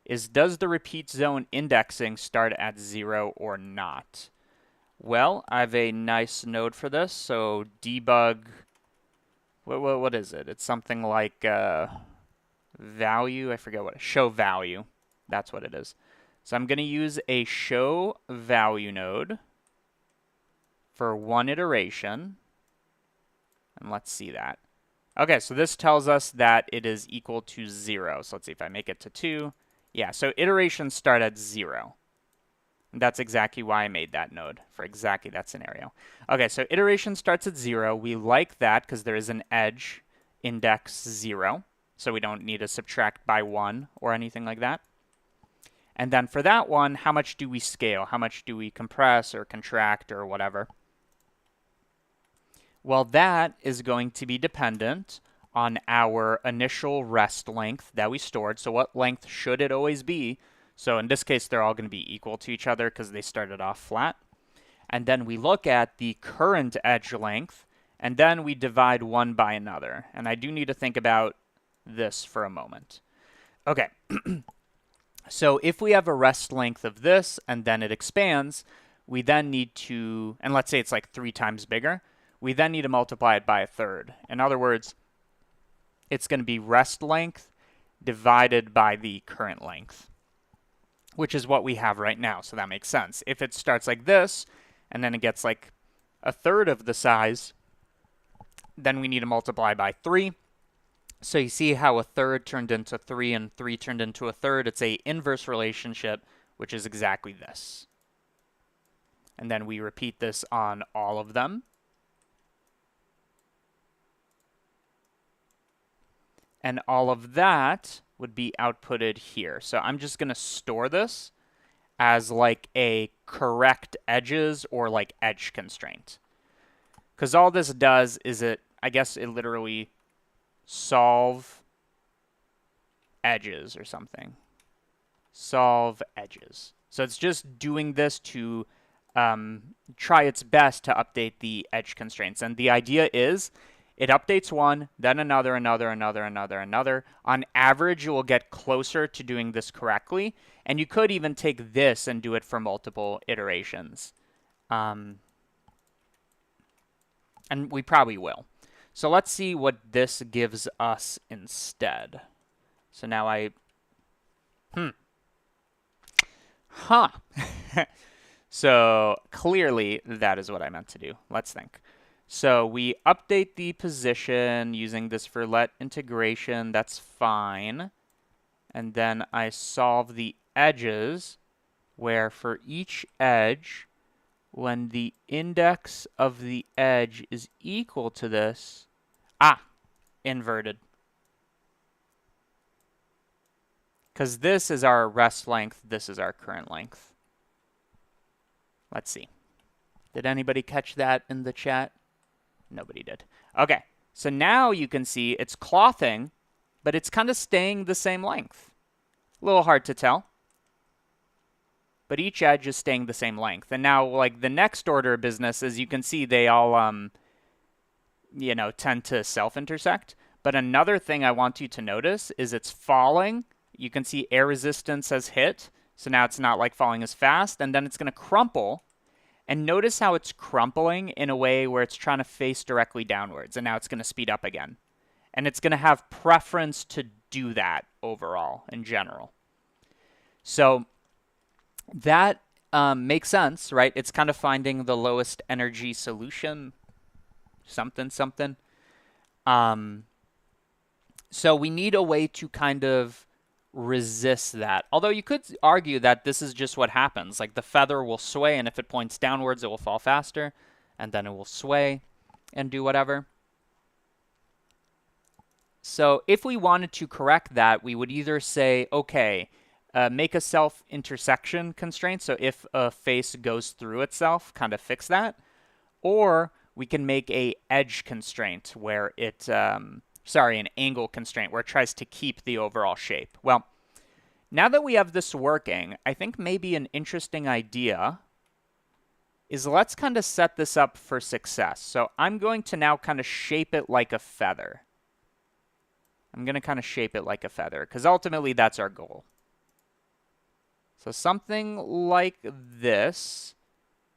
is, does the repeat zone indexing start at 0 or not? Well, I have a nice node for this. So debug, what is it? It's something like value. I forget what. Show value. That's what it is. So I'm going to use a show value node for one iteration. And let's see that. Okay, so this tells us that it is equal to 0. So let's see if I make it to 2. Yeah, so iterations start at 0. And that's exactly why I made that node, for exactly that scenario. Okay, so iteration starts at 0. We like that because there is an edge index 0. So we don't need to subtract by 1 or anything like that. And then for that one, how much do we scale? How much do we compress or contract or whatever? Well, that is going to be dependent on our initial rest length that we stored. So what length should it always be? So in this case, they're all going to be equal to each other because they started off flat. And then we look at the current edge length, and then we divide one by another. And I do need to think about this for a moment. Okay. So if we have a rest length of this, and then it expands, we then need to, and let's say it's like 3 times bigger, we then need to multiply it by a third. In other words, it's going to be rest length divided by the current length, which is what we have right now. So that makes sense. If it starts like this, and then it gets like a third of the size, then we need to multiply by 3. So you see how a third turned into 3 and 3 turned into a third. It's a inverse relationship, which is exactly this. And then we repeat this on all of them. And all of that would be outputted here. So I'm just going to store this as like a correct edges or like edge constraint. Because all this does is I guess it literally solve edges or something. Solve edges. So it's just doing this to try its best to update the edge constraints. And the idea is it updates one, then another. On average, you will get closer to doing this correctly. And you could even take this and do it for multiple iterations. And we probably will. So let's see what this gives us instead. So now So clearly that is what I meant to do. Let's think. So we update the position using this verlet integration. That's fine. And then I solve the edges, where for each edge, when the index of the edge is equal to this, inverted. Because this is our rest length, this is our current length. Let's see. Did anybody catch that in the chat? Nobody did. Okay, so now you can see it's clothing, but it's kind of staying the same length. A little hard to tell. But each edge is staying the same length. And now, like, the next order of business, as you can see, they all, tend to self-intersect. But another thing I want you to notice is it's falling. You can see air resistance has hit. So now it's not, like, falling as fast. And then it's going to crumple. And notice how it's crumpling in a way where it's trying to face directly downwards. And now it's going to speed up again. And it's going to have preference to do that overall in general. So that makes sense, right? It's kind of finding the lowest energy solution, something. So we need a way to kind of resist that. Although you could argue that this is just what happens. Like the feather will sway, and if it points downwards, it will fall faster, and then it will sway and do whatever. So if we wanted to correct that, we would either say, okay, make a self-intersection constraint. So if a face goes through itself, kind of fix that. Or we can make a edge constraint where it, an angle constraint where it tries to keep the overall shape. Well, now that we have this working, I think maybe an interesting idea is let's kind of set this up for success. So I'm going to now kind of shape it like a feather. I'm going to kind of shape it like a feather because ultimately that's our goal. So something like this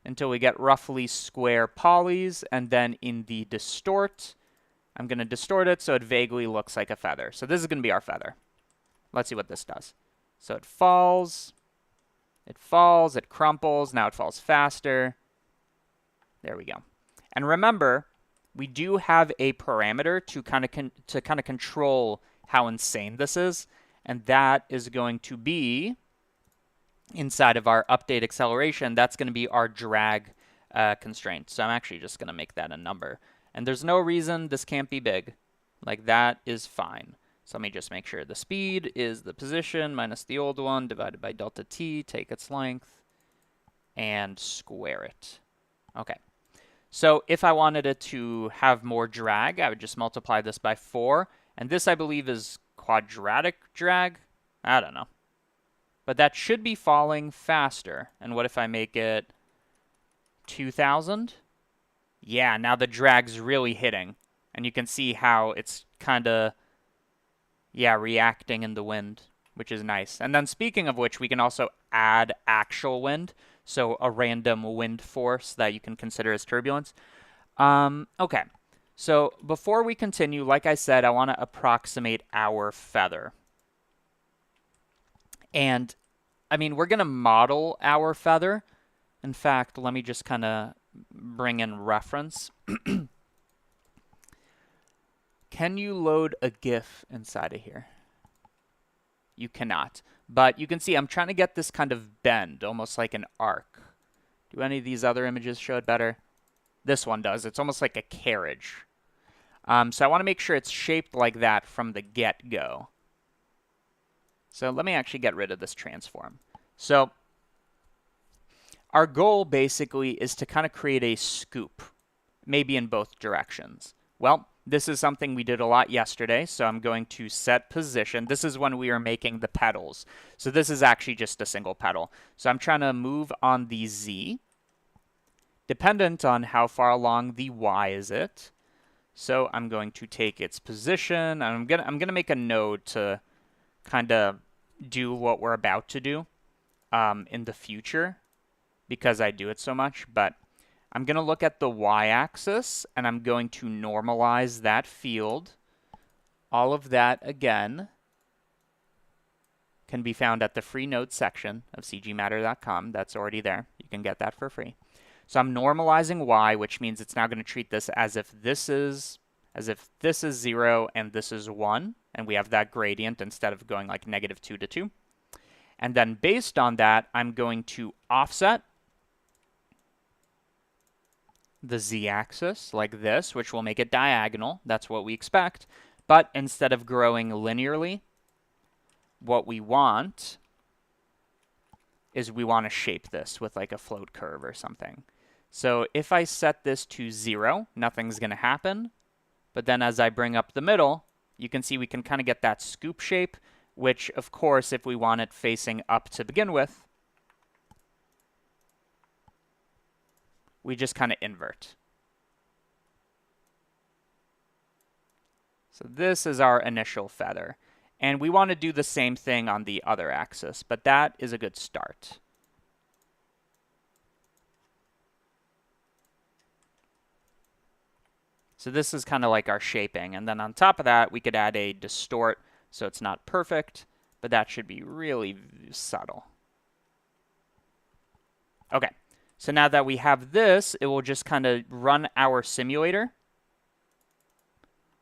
until we get roughly square polys, and then in the distort, I'm going to distort it so it vaguely looks like a feather. So this is going to be our feather. Let's see what this does. So it falls, it crumples, now it falls faster. There we go. And remember, we do have a parameter to kind of control how insane this is, and that is going to be inside of our update acceleration. That's going to be our drag constraint. So I'm actually just going to make that a number. And there's no reason this can't be big. Like that is fine. So let me just make sure the speed is the position minus the old one divided by delta t, take its length, and square it. Okay. So if I wanted it to have more drag, I would just multiply this by 4. And this, I believe, is quadratic drag. I don't know. But that should be falling faster. And what if I make it 2,000? Yeah, now the drag's really hitting. And you can see how it's kind of, reacting in the wind, which is nice. And then speaking of which, we can also add actual wind. So a random wind force that you can consider as turbulence. Okay, so before we continue, like I said, I want to approximate our feather. And, I mean, we're going to model our feather. In fact, let me just kind of bring in reference. Can you load a GIF inside of here? you cannot. But you can see I'm trying to get this kind of bend, almost like an arc. Do any of these other images show it better? This one does. It's almost like a carriage. So I want to make sure it's shaped like that from the get-go. So let me actually get rid of this transform. So our goal basically is to kind of create a scoop, maybe in both directions. Well, this is something we did a lot yesterday, so I'm going to set position. This is when we are making the pedals. So this is actually just a single pedal. So I'm trying to move on the Z, dependent on how far along the Y is it. So I'm going to take its position, and I'm gonna make a node to kind of do what we're about to do in the future, because I do it so much. But I'm going to look at the y-axis, and I'm going to normalize that field. All of that, again, can be found at the free node section of cgmatter.com. That's already there. You can get that for free. So I'm normalizing y, which means it's now going to treat this as if this is 0 and this is 1, and we have that gradient instead of going like -2 to 2. And then based on that, I'm going to offset the z-axis like this, which will make it diagonal. That's what we expect. But instead of growing linearly, what we want is we want to shape this with like a float curve or something. So if I set this to 0, nothing's going to happen. But then as I bring up the middle, you can see we can kind of get that scoop shape, which, of course, if we want it facing up to begin with, we just kind of invert. So this is our initial feather. And we want to do the same thing on the other axis, but that is a good start. So this is kind of like our shaping. And then on top of that, we could add a distort, so it's not perfect, but that should be really subtle. Okay, so now that we have this, it will just kind of run our simulator.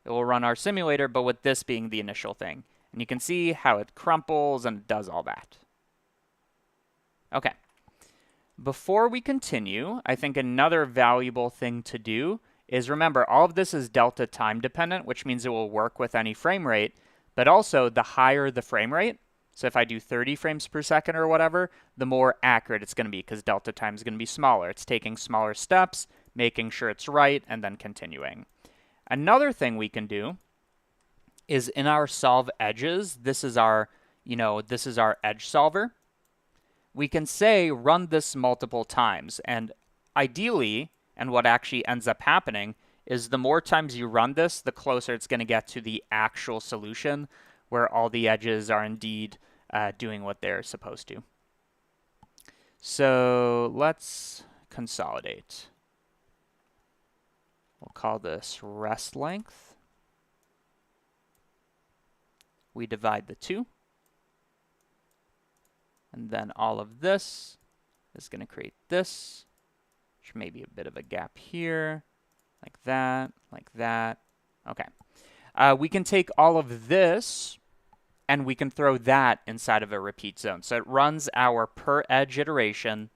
It will run our simulator, but with this being the initial thing. And you can see how it crumples and it does all that. Okay. Before we continue, I think another valuable thing to do is remember, all of this is delta time dependent, which means it will work with any frame rate, but also the higher the frame rate, so if I do 30 frames per second or whatever, the more accurate it's going to be because delta time is going to be smaller. It's taking smaller steps, making sure it's right, and then continuing. Another thing we can do is in our solve edges, this is our edge solver. We can say run this multiple times, and ideally, and what actually ends up happening is the more times you run this, the closer it's going to get to the actual solution where all the edges are indeed doing what they're supposed to. So let's consolidate. We'll call this rest length. We divide the two. And then all of this is going to create this, which may be a bit of a gap here, like that, like that. Okay. We can take all of this and we can throw that inside of a repeat zone. So it runs our per edge iteration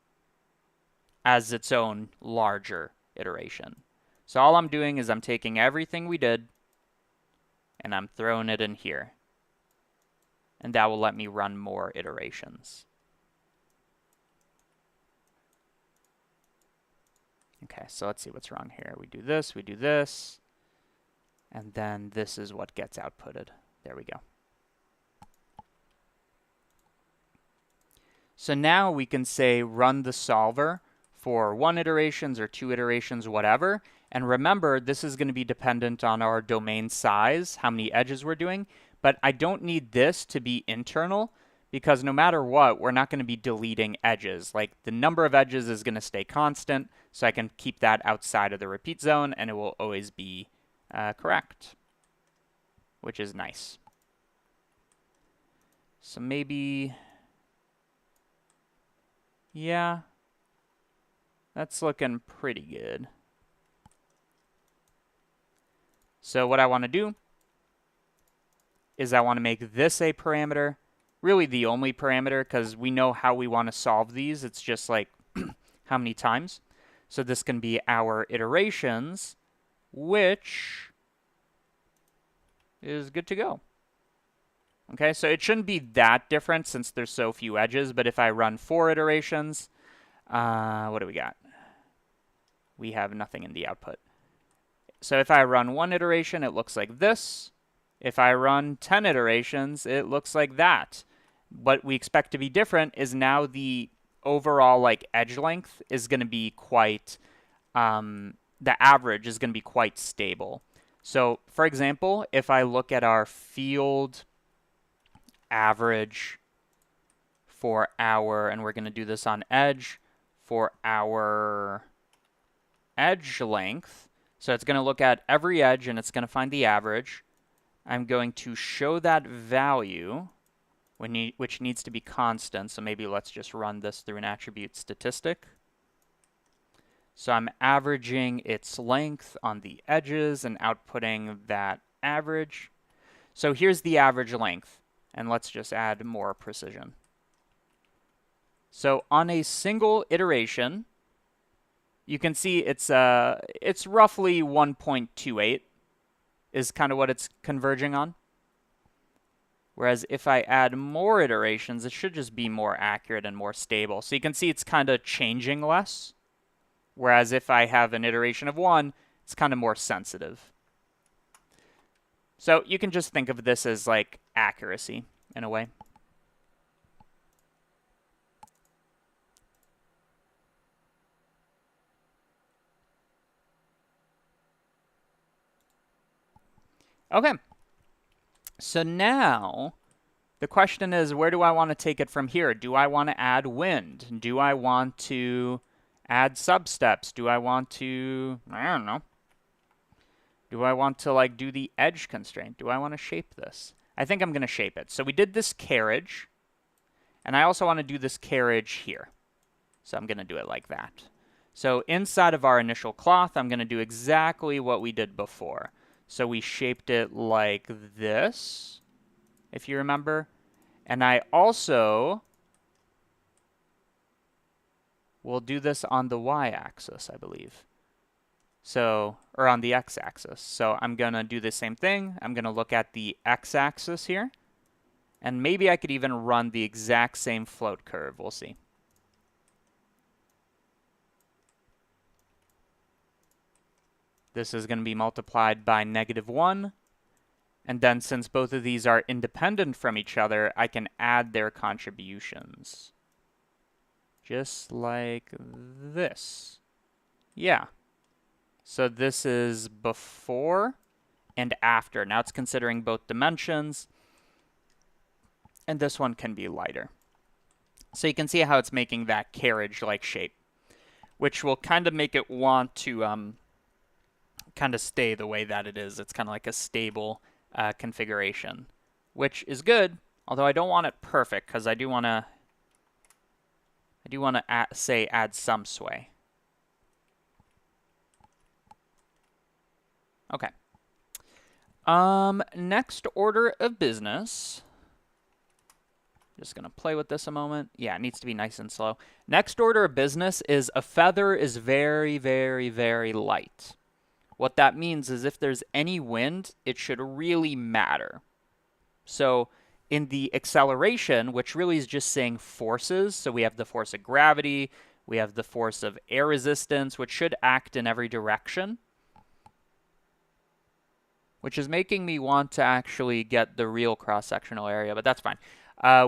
as its own larger iteration. So all I'm doing is I'm taking everything we did and I'm throwing it in here. And that will let me run more iterations. Okay, so let's see what's wrong here. We do this, and then this is what gets outputted. There we go. So now we can say run the solver for 1 iterations or 2 iterations, whatever. And remember, this is going to be dependent on our domain size, how many edges we're doing. But I don't need this to be internal because no matter what, we're not going to be deleting edges. Like the number of edges is going to stay constant, so I can keep that outside of the repeat zone and it will always be correct, which is nice. So maybe, yeah, that's looking pretty good. So what I want to do is I want to make this a parameter really the only parameter because we know how we want to solve these. It's just like how many times. So this can be our iterations, which is good to go. Okay, so it shouldn't be that different since there's so few edges, but if I run 4 iterations, what do we got? We have nothing in the output. So if I run 1 iteration, it looks like this. If I run 10 iterations, it looks like that. What we expect to be different is now the overall like edge length is going to be quite, the average is going to be quite stable. So for example, if I look at our field average for our, and we're going to do this on edge, for our edge length, so it's going to look at every edge and it's going to find the average. I'm going to show that value, which needs to be constant, so maybe let's just run this through an attribute statistic. So I'm averaging its length on the edges and outputting that average. So here's the average length, and let's just add more precision. So on a single iteration, you can see it's roughly 1.28 is kind of what it's converging on. Whereas if I add more iterations, it should just be more accurate and more stable. So you can see it's kind of changing less. Whereas if I have an iteration of 1, it's kind of more sensitive. So you can just think of this as like accuracy in a way. Okay. So now the question is, where do I want to take it from here? Do I want to add wind? Do I want to add substeps? Do I want to, I don't know. Do I want to like do the edge constraint? Do I want to shape this? I think I'm going to shape it. So we did this carriage, and I also want to do this carriage here. So I'm going to do it like that. So inside of our initial cloth, I'm going to do exactly what we did before. So we shaped it like this, if you remember. And I also will do this on the y-axis, I believe. So, or on the x-axis. So I'm going to do the same thing. I'm going to look at the x-axis here. And maybe I could even run the exact same float curve. We'll see. This is going to be multiplied by -1. And then since both of these are independent from each other, I can add their contributions. Just like this. Yeah. So this is before and after. Now it's considering both dimensions. And this one can be lighter. So you can see how it's making that carriage-like shape, which will kind of make it want to kind of stay the way that it is. It's kind of like a stable configuration, which is good, although I don't want it perfect because I do want to add some sway. Okay. Next order of business. Just going to play with this a moment. Yeah, it needs to be nice and slow. Next order of business is a feather is very, very, very light. What that means is if there's any wind, it should really matter. So in the acceleration, which really is just saying forces, so we have the force of gravity, we have the force of air resistance, which should act in every direction, which is making me want to actually get the real cross-sectional area, but that's fine.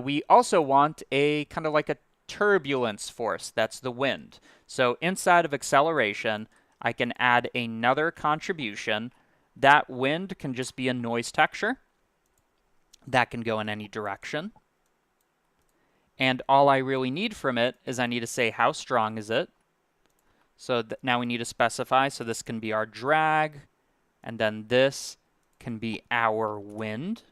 We also want a kind of like a turbulence force. That's the wind. So inside of acceleration, I can add another contribution. That wind can just be a noise texture. That can go in any direction. And all I really need from it is I need to say how strong is it. So now we need to specify. So this can be our drag. And then this can be our wind.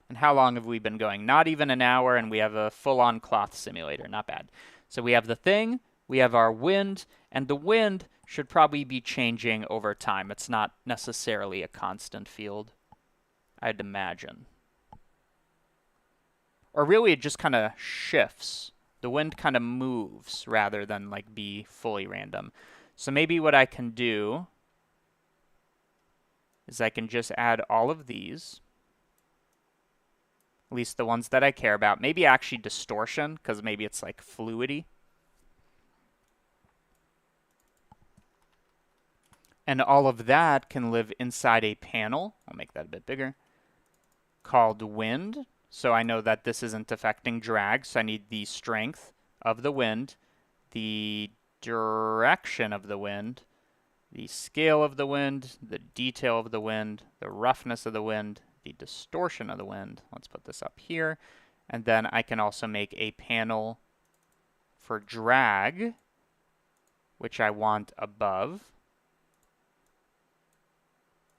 And how long have we been going? Not even an hour, and we have a full-on cloth simulator. Not bad. So we have the thing, we have our wind, and the wind should probably be changing over time. It's not necessarily a constant field, I'd imagine. or really it just kind of shifts. The wind kind of moves rather than like be fully random. So maybe what I can do is I can just add all of these, at least the ones that I care about. Maybe actually distortion, because maybe it's like fluidy. And all of that can live inside a panel. I'll make that a bit bigger. Called wind. So I know that this isn't affecting drag. So I need the strength of the wind, the direction of the wind, the scale of the wind, the detail of the wind, the roughness of the wind, the distortion of the wind. Let's put this up here. And then I can also make a panel for drag, which I want above.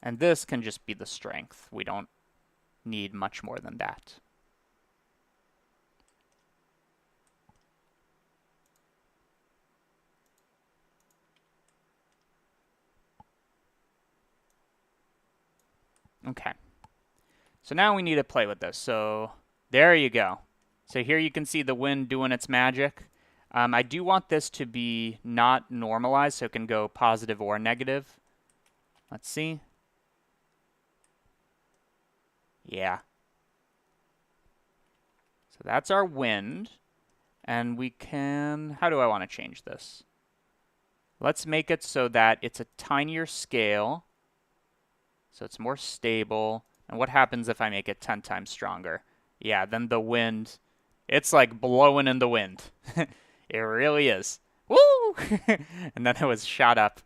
And this can just be the strength. We don't need much more than that. Okay. So now we need to play with this. So there you go. So here you can see the wind doing its magic. I do want this to be not normalized, so it can go positive or negative. Let's see. Yeah. So that's our wind. And we can, how do I want to change this? Let's make it so that it's a tinier scale, so it's more stable. And what happens if I make it 10 times stronger? Yeah, then the wind, it's like blowing in the wind. It really is. Woo! And then it was shot up.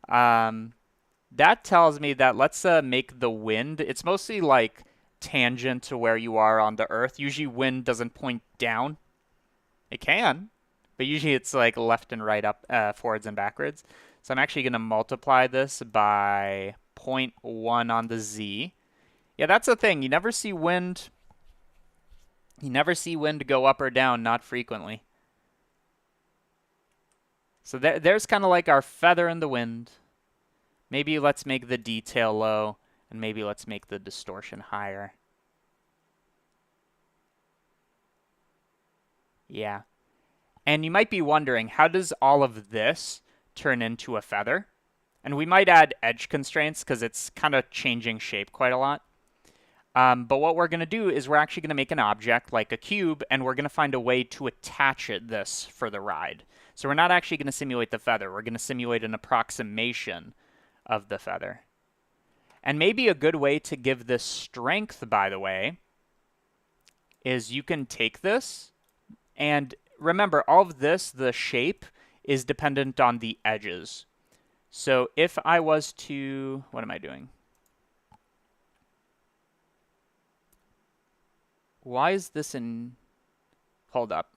That tells me that let's make the wind, it's mostly like tangent to where you are on the Earth. Usually wind doesn't point down. It can, but usually it's like left and right, up, forwards and backwards. So I'm actually going to multiply this by 0.1 on the z. Yeah, that's the thing. You never see wind. You never see wind go up or down, not frequently. So there's kind of like our feather in the wind. Maybe let's make the detail low, and maybe let's make the distortion higher. Yeah. And you might be wondering, how does all of this turn into a feather? And we might add edge constraints because it's kind of changing shape quite a lot. But what we're going to do is we're actually going to make an object like a cube, and we're going to find a way to attach this for the ride. So we're not actually going to simulate the feather. We're going to simulate an approximation of the feather. And maybe a good way to give this strength, by the way, is you can take this, and remember, all of this, the shape, is dependent on the edges. So if I was to, what am I doing? Why is this in, hold up.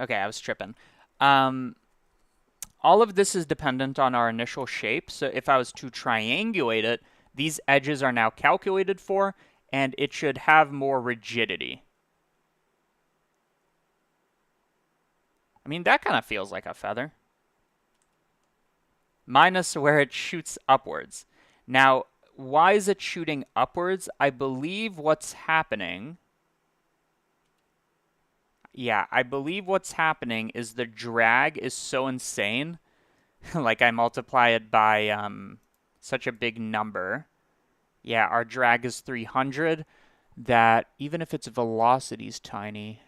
Okay, I was tripping. All of this is dependent on our initial shape. So if I was to triangulate it, these edges are now calculated for, and it should have more rigidity. I mean, that kind of feels like a feather. Minus where it shoots upwards. Now, why is it shooting upwards? I believe what's happening... Yeah, I believe what's happening is the drag is so insane. Like I multiply it by such a big number. Yeah, our drag is 300. That even if its velocity is tiny.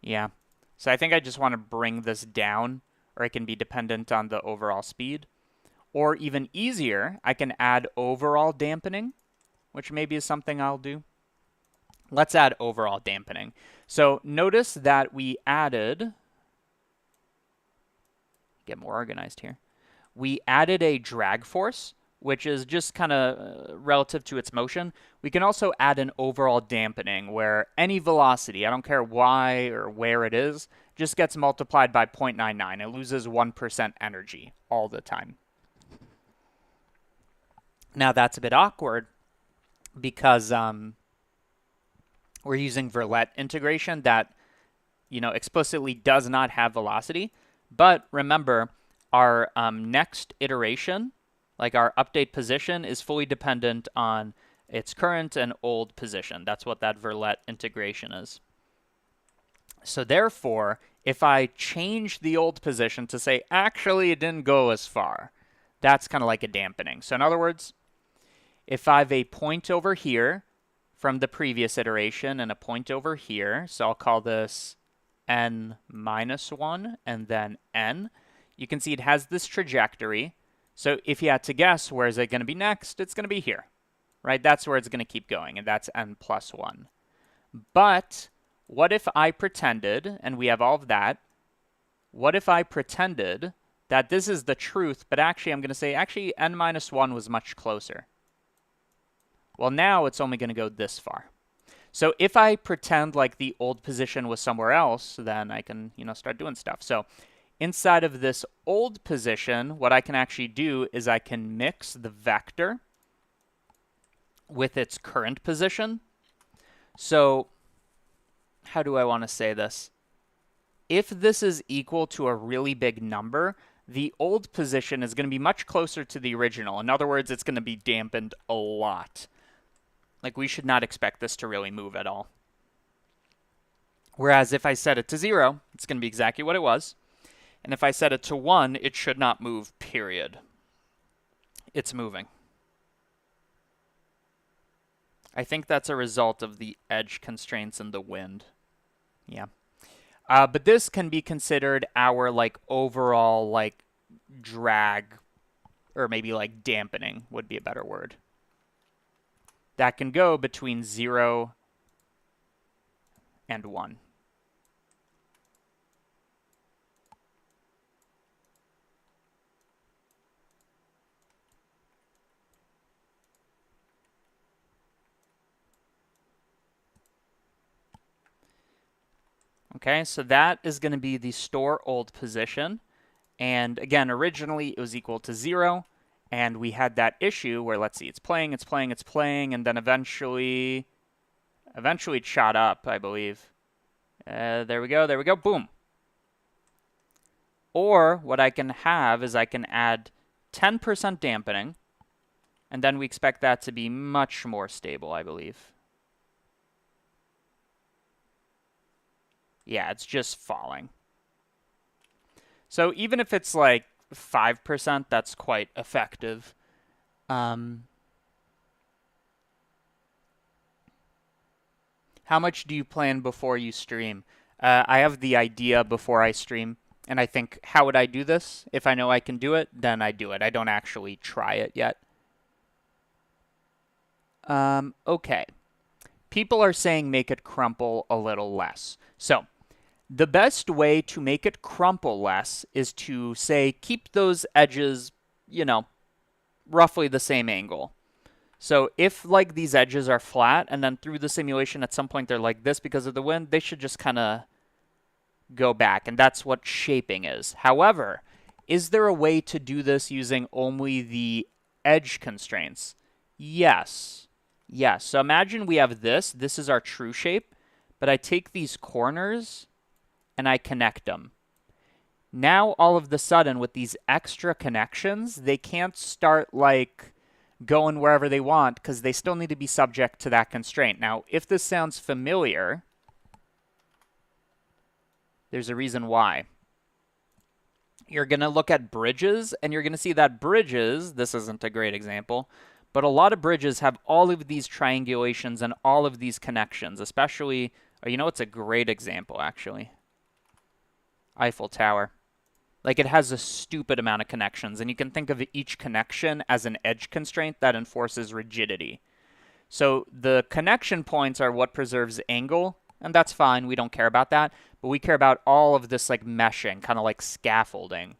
Yeah. So I think I just want to bring this down, or it can be dependent on the overall speed. Or even easier, I can add overall dampening, which maybe is something I'll do. Let's add overall dampening. So notice that we added, get more organized here. We added a drag force, which is just kind of relative to its motion. We can also add an overall dampening where any velocity, I don't care why or where it is, just gets multiplied by 0.99. It loses 1% energy all the time. Now that's a bit awkward because we're using verlet integration that, explicitly does not have velocity. But remember, our next iteration Like our update position is fully dependent on its current and old position. That's what that verlet integration is. So therefore, if I change the old position to say, actually, it didn't go as far, that's kind of like a dampening. So in other words, if I have a point over here from the previous iteration and a point over here, so I'll call this n minus 1 and then n, you can see it has this trajectory. So if you had to guess, where is it going to be next? It's going to be here, right? That's where it's going to keep going, and that's n plus 1. But what if I pretended, and we have all of that, what if I pretended that this is the truth, but actually I'm going to say, actually, n minus 1 was much closer. Well, now it's only going to go this far. So if I pretend like the old position was somewhere else, then I can, start doing stuff. So inside of this old position, what I can actually do is I can mix the vector with its current position. So how do I want to say this? If this is equal to a really big number, the old position is going to be much closer to the original. In other words, it's going to be dampened a lot. Like, we should not expect this to really move at all. Whereas if I set it to 0, it's going to be exactly what it was. And if I set it to 1, it should not move, period. It's moving. I think that's a result of the edge constraints and the wind. Yeah. But this can be considered our, overall, drag, or maybe, dampening would be a better word. That can go between 0 and 1. Okay, so that is going to be the store old position. And again, originally it was equal to 0. And we had that issue where, let's see, it's playing, and then eventually it shot up, I believe. There we go, boom. Or what I can have is I can add 10% dampening, and then we expect that to be much more stable, I believe. Yeah, it's just falling. So even if it's 5%, that's quite effective. How much do you plan before you stream? I have the idea before I stream, and I think, how would I do this? If I know I can do it, then I do it. I don't actually try it yet. Okay. People are saying make it crumple a little less. So the best way to make it crumple less is to say keep those edges, roughly the same angle. So if these edges are flat and then through the simulation at some point they're like this because of the wind, they should just kind of go back, and that's what shaping is. However, is there a way to do this using only the edge constraints? Yes. Yes. So imagine we have this. This is our true shape, but I take these corners and I connect them. Now, all of the sudden, with these extra connections, they can't start going wherever they want because they still need to be subject to that constraint. Now, if this sounds familiar, there's a reason why. You're going to look at bridges, and you're going to see that bridges, this isn't a great example, but a lot of bridges have all of these triangulations and all of these connections, especially, it's a great example, actually. Eiffel Tower. It has a stupid amount of connections, and you can think of each connection as an edge constraint that enforces rigidity. So the connection points are what preserves angle, and that's fine. We don't care about that. But we care about all of this meshing, kind of like scaffolding.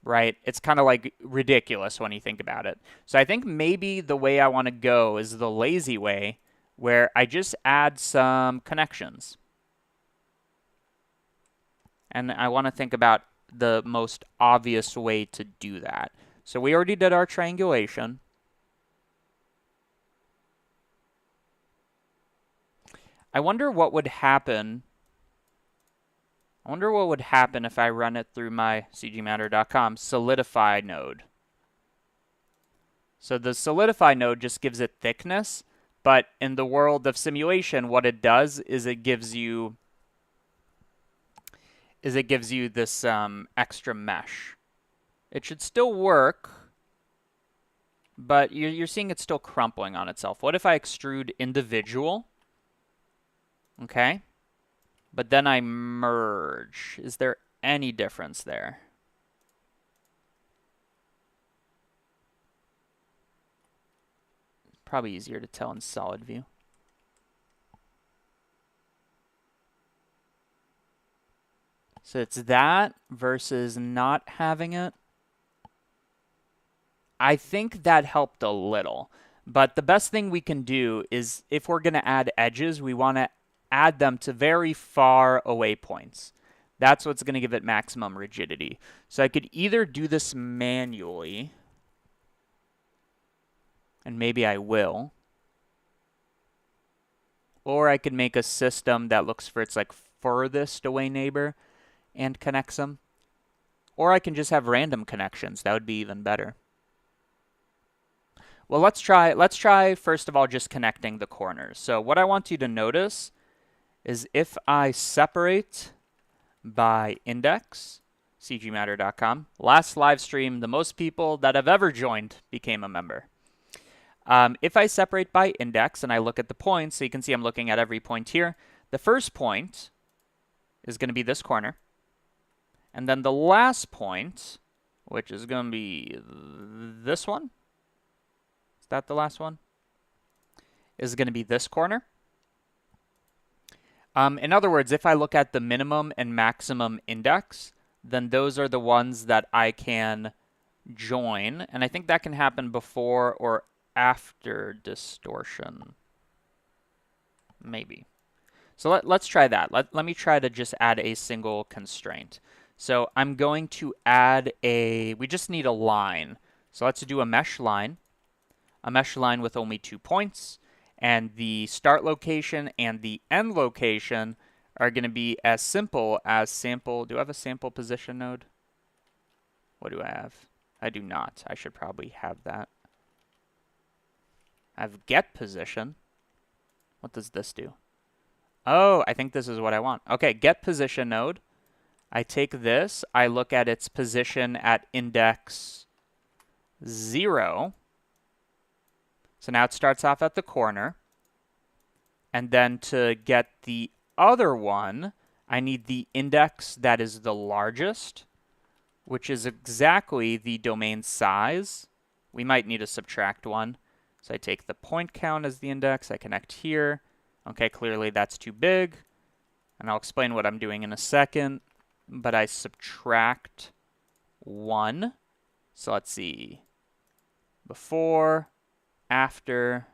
Right? It's kind of ridiculous when you think about it. So I think maybe the way I want to go is the lazy way, where I just add some connections. And I want to think about the most obvious way to do that. So we already did our triangulation. I wonder what would happen I wonder what would happen if I run it through my cgmatter.com solidify node. So the solidify node just gives it thickness, but in the world of simulation, what it does is it gives you this extra mesh. It should still work, but you're seeing it's still crumpling on itself. What if I extrude individual? Okay. But then I merge. Is there any difference there? Probably easier to tell in solid view. So it's that versus not having it. I think that helped a little. But the best thing we can do is if we're going to add edges, we want to add them to very far away points. That's what's going to give it maximum rigidity. So I could either do this manually, and maybe I will, or I could make a system that looks for its like furthest away neighbor and connects them. Or I can just have random connections. That would be even better. Well, let's try first of all just connecting the corners. So what I want you to notice is if I separate by index, cgmatter.com, last live stream, the most people that have ever joined became a member. If I separate by index and I look at the points, so you can see I'm looking at every point here, the first point is going to be this corner. And then the last point, which is going to be this one, is that the last one? Is going to be this corner. In other words, if I look at the minimum and maximum index, then those are the ones that I can join. And I think that can happen before or after distortion. Maybe. So let's try that. Let me try to just add a single constraint. So I'm going to add we just need a line. So let's do a mesh line with only 2 points. And the start location and the end location are going to be as simple as sample. Do I have a sample position node? What do I have? I do not. I should probably have that. I have get position. What does this do? Oh, I think this is what I want. Okay, get position node. I take this. I look at its position at index 0. So now it starts off at the corner. And then to get the other one, I need the index that is the largest, which is exactly the domain size. We might need to subtract one. So I take the point count as the index. I connect here. Okay, clearly that's too big. And I'll explain what I'm doing in a second. But I subtract 1. So let's see. Before, after.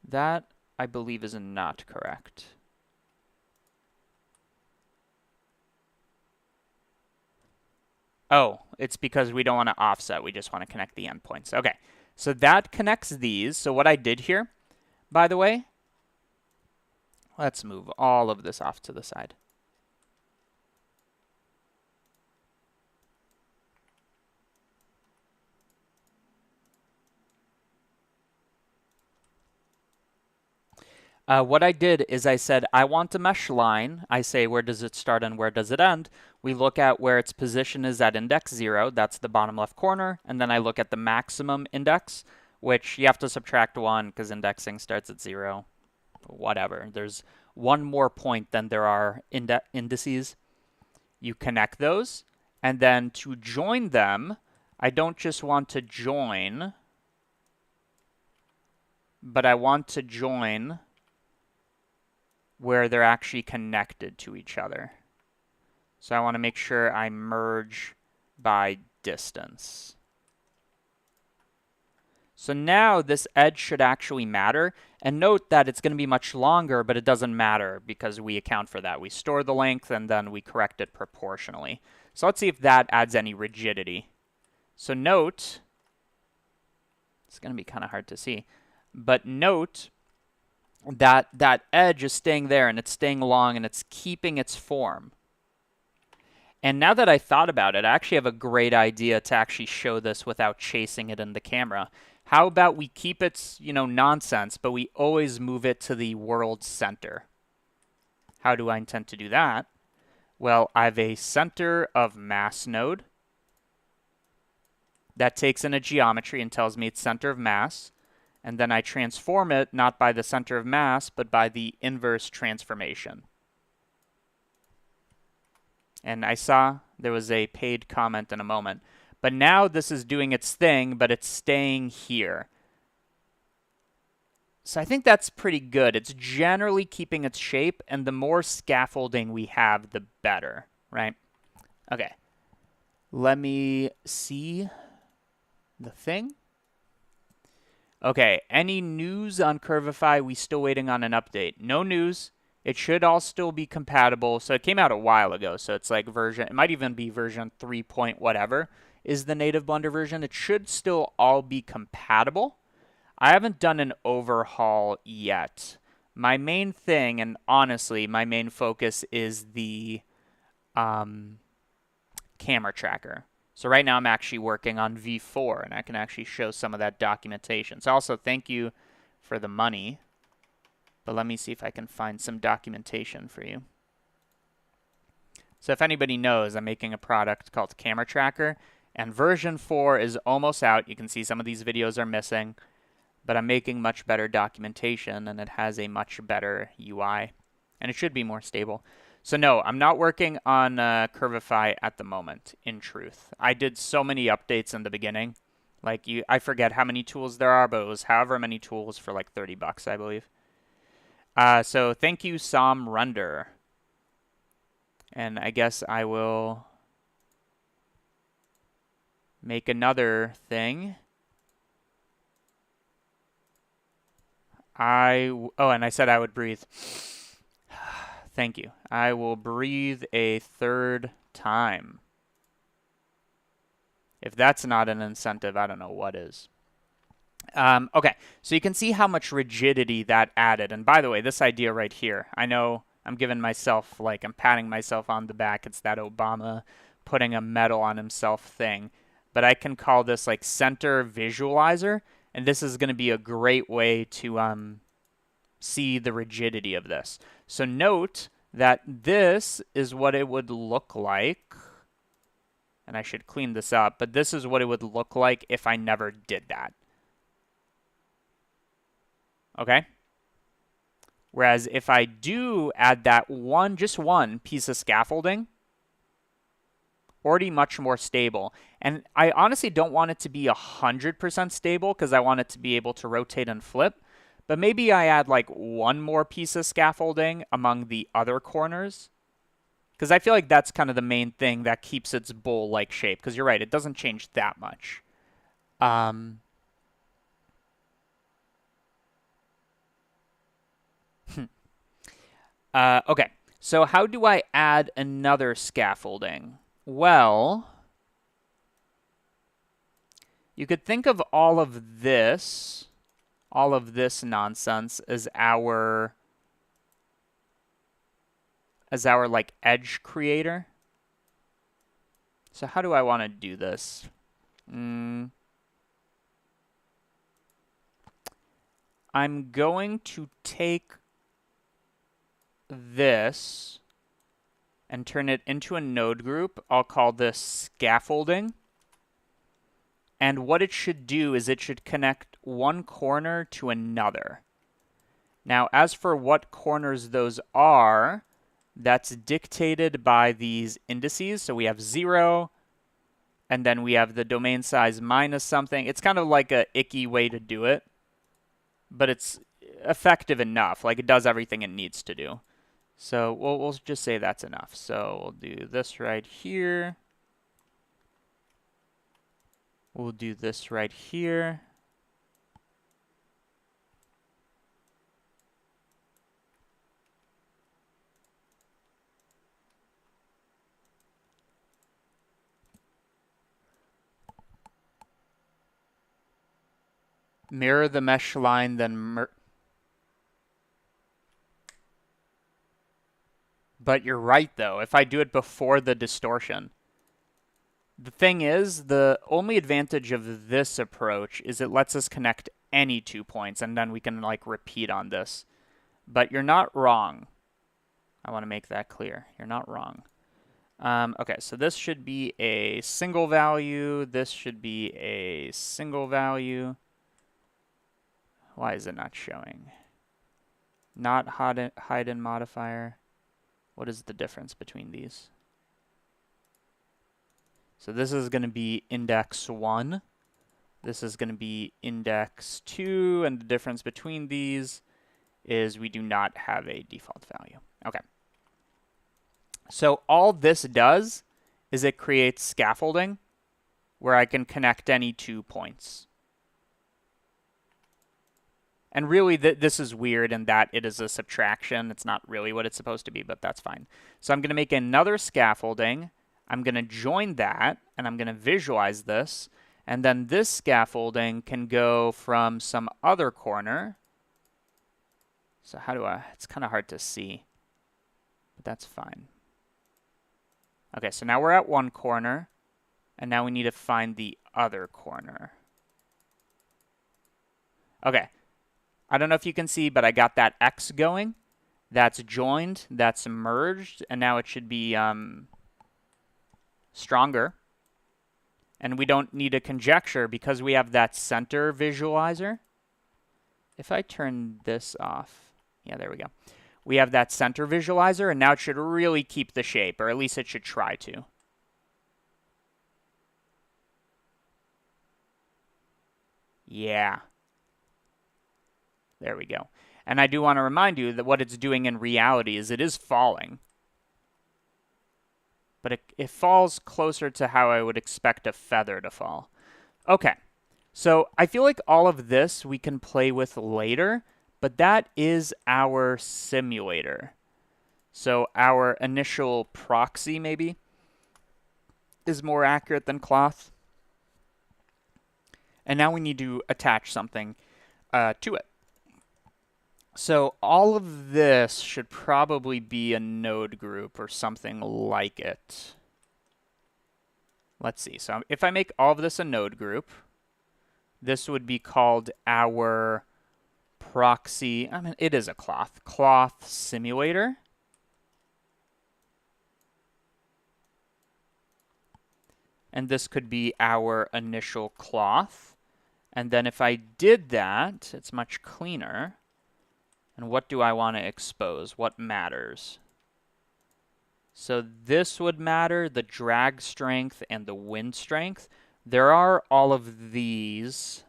That, I believe, is not correct. Oh, it's because we don't want to offset. We just want to connect the endpoints. Okay, so that connects these. So what I did here, by the way, let's move all of this off to the side. What I did is I said, I want a mesh line. I say, where does it start and where does it end? We look at where its position is at index 0. That's the bottom left corner. And then I look at the maximum index, which you have to subtract 1 because indexing starts at 0. Whatever. There's one more point than there are indices. You connect those. And then to join them, I don't just want to join, but I want to join where they're actually connected to each other. So I want to make sure I merge by distance. So now this edge should actually matter. And note that it's going to be much longer, but it doesn't matter because we account for that. We store the length and then we correct it proportionally. So let's see if that adds any rigidity. So note, it's going to be kind of hard to see, but note that that edge is staying there and it's staying long and it's keeping its form. And now that I thought about it, I actually have a great idea to actually show this without chasing it in the camera. How about we keep its, nonsense, but we always move it to the world center? How do I intend to do that? Well, I have a center of mass node that takes in a geometry and tells me it's center of mass. And then I transform it not by the center of mass, but by the inverse transformation. And I saw there was a paid comment in a moment. But now this is doing its thing, but it's staying here. So I think that's pretty good. It's generally keeping its shape, and the more scaffolding we have, the better, right? Okay. Let me see the thing. Okay, any news on Curvify? We still waiting on an update. No news. It should all still be compatible. So it came out a while ago, so it's like version, it might even be version 3 point whatever is the native Blender version. It should still all be compatible. I haven't done an overhaul yet. My main thing, and honestly, my main focus is the camera tracker. So right now I'm actually working on V4, and I can actually show some of that documentation. So also thank you for the money, but let me see if I can find some documentation for you. So if anybody knows, I'm making a product called Camera Tracker, and version 4 is almost out. You can see some of these videos are missing, but I'm making much better documentation, and it has a much better UI, and it should be more stable. So no, I'm not working on Curvify at the moment, in truth. I did so many updates in the beginning. Like, I forget how many tools there are, but it was however many tools for like 30 bucks, I believe. So thank you, Sam Render. And I guess I will make another thing. Oh, and I said I would breathe. Thank you. I will breathe a third time. If that's not an incentive, I don't know what is. Okay, so you can see how much rigidity that added. And by the way, this idea right here, I know I'm giving myself, like, I'm patting myself on the back. It's that Obama putting a medal on himself thing. But I can call this, like, center visualizer. And this is going to be a great way to see the rigidity of this. So note that this is what it would look like. And I should clean this up. But this is what it would look like if I never did that. Okay? Whereas if I do add that just one piece of scaffolding, already much more stable. And I honestly don't want it to be 100% stable because I want it to be able to rotate and flip. But maybe I add like one more piece of scaffolding among the other corners. Because I feel like that's kind of the main thing that keeps its bowl-like shape. Because you're right, it doesn't change that much. Okay, so how do I add another scaffolding? Well, you could think of all of this nonsense as our like edge creator. So how do I want to do this? I'm going to take this and turn it into a node group. I'll call this scaffolding. And what it should do is it should connect one corner to another. Now, as for what corners those are, that's dictated by these indices. So we have 0, and then we have the domain size minus something. It's kind of like a icky way to do it, but it's effective enough. Like, it does everything it needs to do. So we'll just say that's enough. So we'll do this right here. We'll do this right here. Mirror the mesh line, then But you're right, though. If I do it before the distortion, the thing is, the only advantage of this approach is it lets us connect any 2 points, and then we can like repeat on this. But you're not wrong. I want to make that clear. You're not wrong. Okay, so this should be a single value. This should be a single value. Why is it not showing? Not hide-in modifier. What is the difference between these? So this is going to be index 1. This is going to be index 2, and the difference between these is we do not have a default value. Okay. So all this does is it creates scaffolding where I can connect any 2 points. And really, this is weird in that it is a subtraction. It's not really what it's supposed to be, but that's fine. So I'm going to make another scaffolding. I'm going to join that, and I'm going to visualize this. And then this scaffolding can go from some other corner. So how do I? It's kind of hard to see, but that's fine. Okay, so now we're at one corner, and now we need to find the other corner. Okay. I don't know if you can see, but I got that X going. That's joined, that's merged, and now it should be stronger. And we don't need a conjecture because we have that center visualizer. If I turn this off, yeah, there we go. We have that center visualizer, and now it should really keep the shape, or at least it should try to. Yeah. There we go. And I do want to remind you that what it's doing in reality is it is falling. But it falls closer to how I would expect a feather to fall. Okay. So I feel like all of this we can play with later, but that is our simulator. So our initial proxy maybe is more accurate than cloth. And now we need to attach something to it. So all of this should probably be a node group or something like it. Let's see. So if I make all of this a node group, this would be called our proxy. I mean, it is a cloth simulator. And this could be our initial cloth. And then if I did that, it's much cleaner. And what do I want to expose? What matters? So this would matter, the drag strength and the wind strength. There are all of these.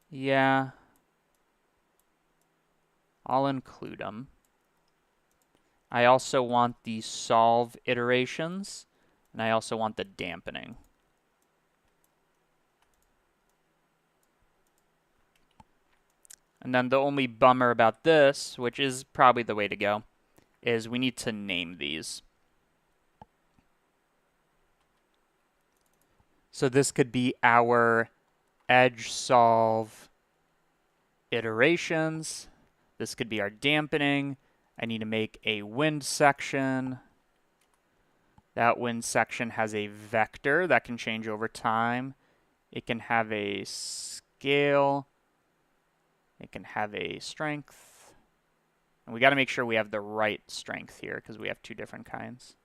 Yeah. I'll include them. I also want the solve iterations, and I also want the dampening. And then the only bummer about this, which is probably the way to go, is we need to name these. So this could be our edge solve iterations. This could be our dampening. I need to make a wind section. That wind section has a vector that can change over time. It can have a scale. It can have a strength. And we got to make sure we have the right strength here because we have two different kinds.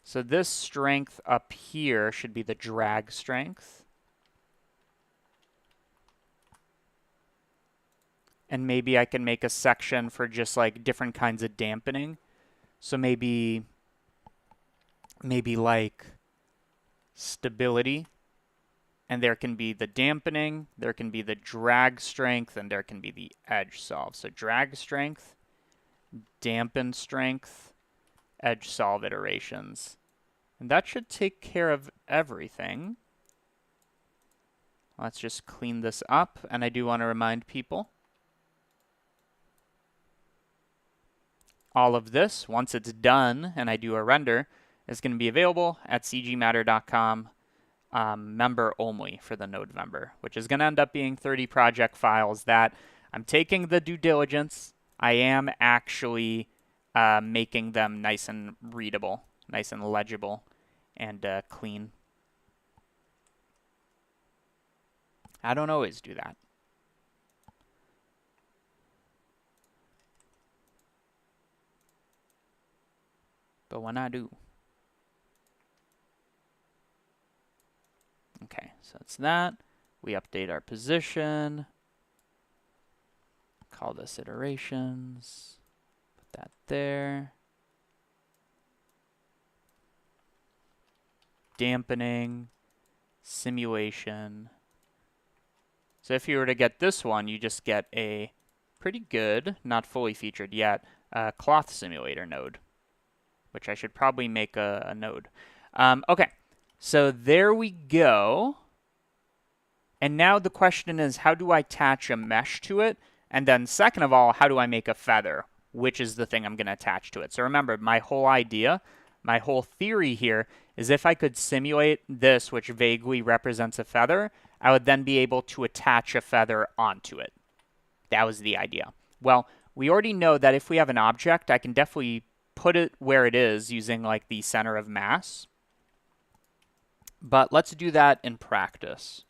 So this strength up here should be the drag strength. And maybe I can make a section for just like different kinds of dampening. So maybe like stability. And there can be the dampening, there can be the drag strength, and there can be the edge solve. So drag strength, dampen strength, edge solve iterations. And that should take care of everything. Let's just clean this up. And I do want to remind people, all of this, once it's done and I do a render, is going to be available at cgmatter.com. Member only for the Nodevember, which is going to end up being 30 project files that I'm taking the due diligence. I am actually making them nice and readable, nice and legible, and clean. I don't always do that. But when I do. Okay, so it's that. We update our position. Call this iterations. Put that there. Dampening. Simulation. So if you were to get this one, you just get a pretty good, not fully featured yet, cloth simulator node, which I should probably make a node. Okay, so there we go. And now the question is, how do I attach a mesh to it? And then second of all, how do I make a feather, which is the thing I'm going to attach to it? So remember, my whole idea, my whole theory here is if I could simulate this, which vaguely represents a feather, I would then be able to attach a feather onto it. That was the idea. Well, we already know that if we have an object, I can definitely put it where it is using like the center of mass. But let's do that in practice.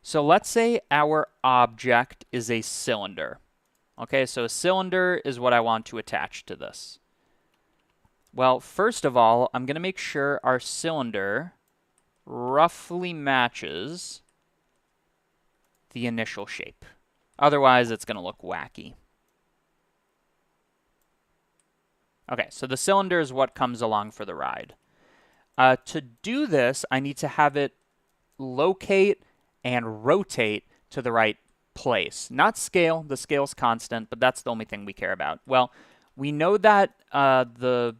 So let's say our object is a cylinder. Okay, so a cylinder is what I want to attach to this. Well, first of all, I'm going to make sure our cylinder roughly matches the initial shape. Otherwise, it's going to look wacky. Okay, so the cylinder is what comes along for the ride. To do this, I need to have it locate and rotate to the right place. Not scale, the scale's constant, but that's the only thing we care about. Well, we know that the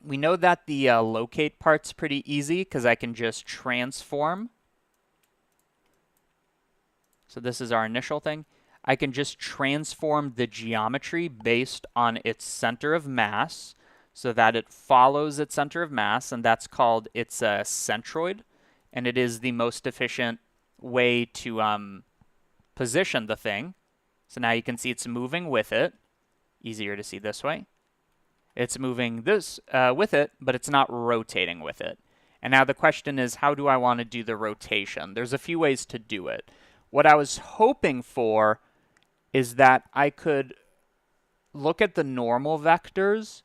locate part's pretty easy because I can just transform. So this is our initial thing. I can just transform the geometry based on its center of mass so that it follows its center of mass, and that's called its centroid. And it is the most efficient way to position the thing. So now you can see it's moving with it. Easier to see this way. It's moving this with it, but it's not rotating with it. And now the question is, how do I want to do the rotation? There's a few ways to do it. What I was hoping for is that I could look at the normal vectors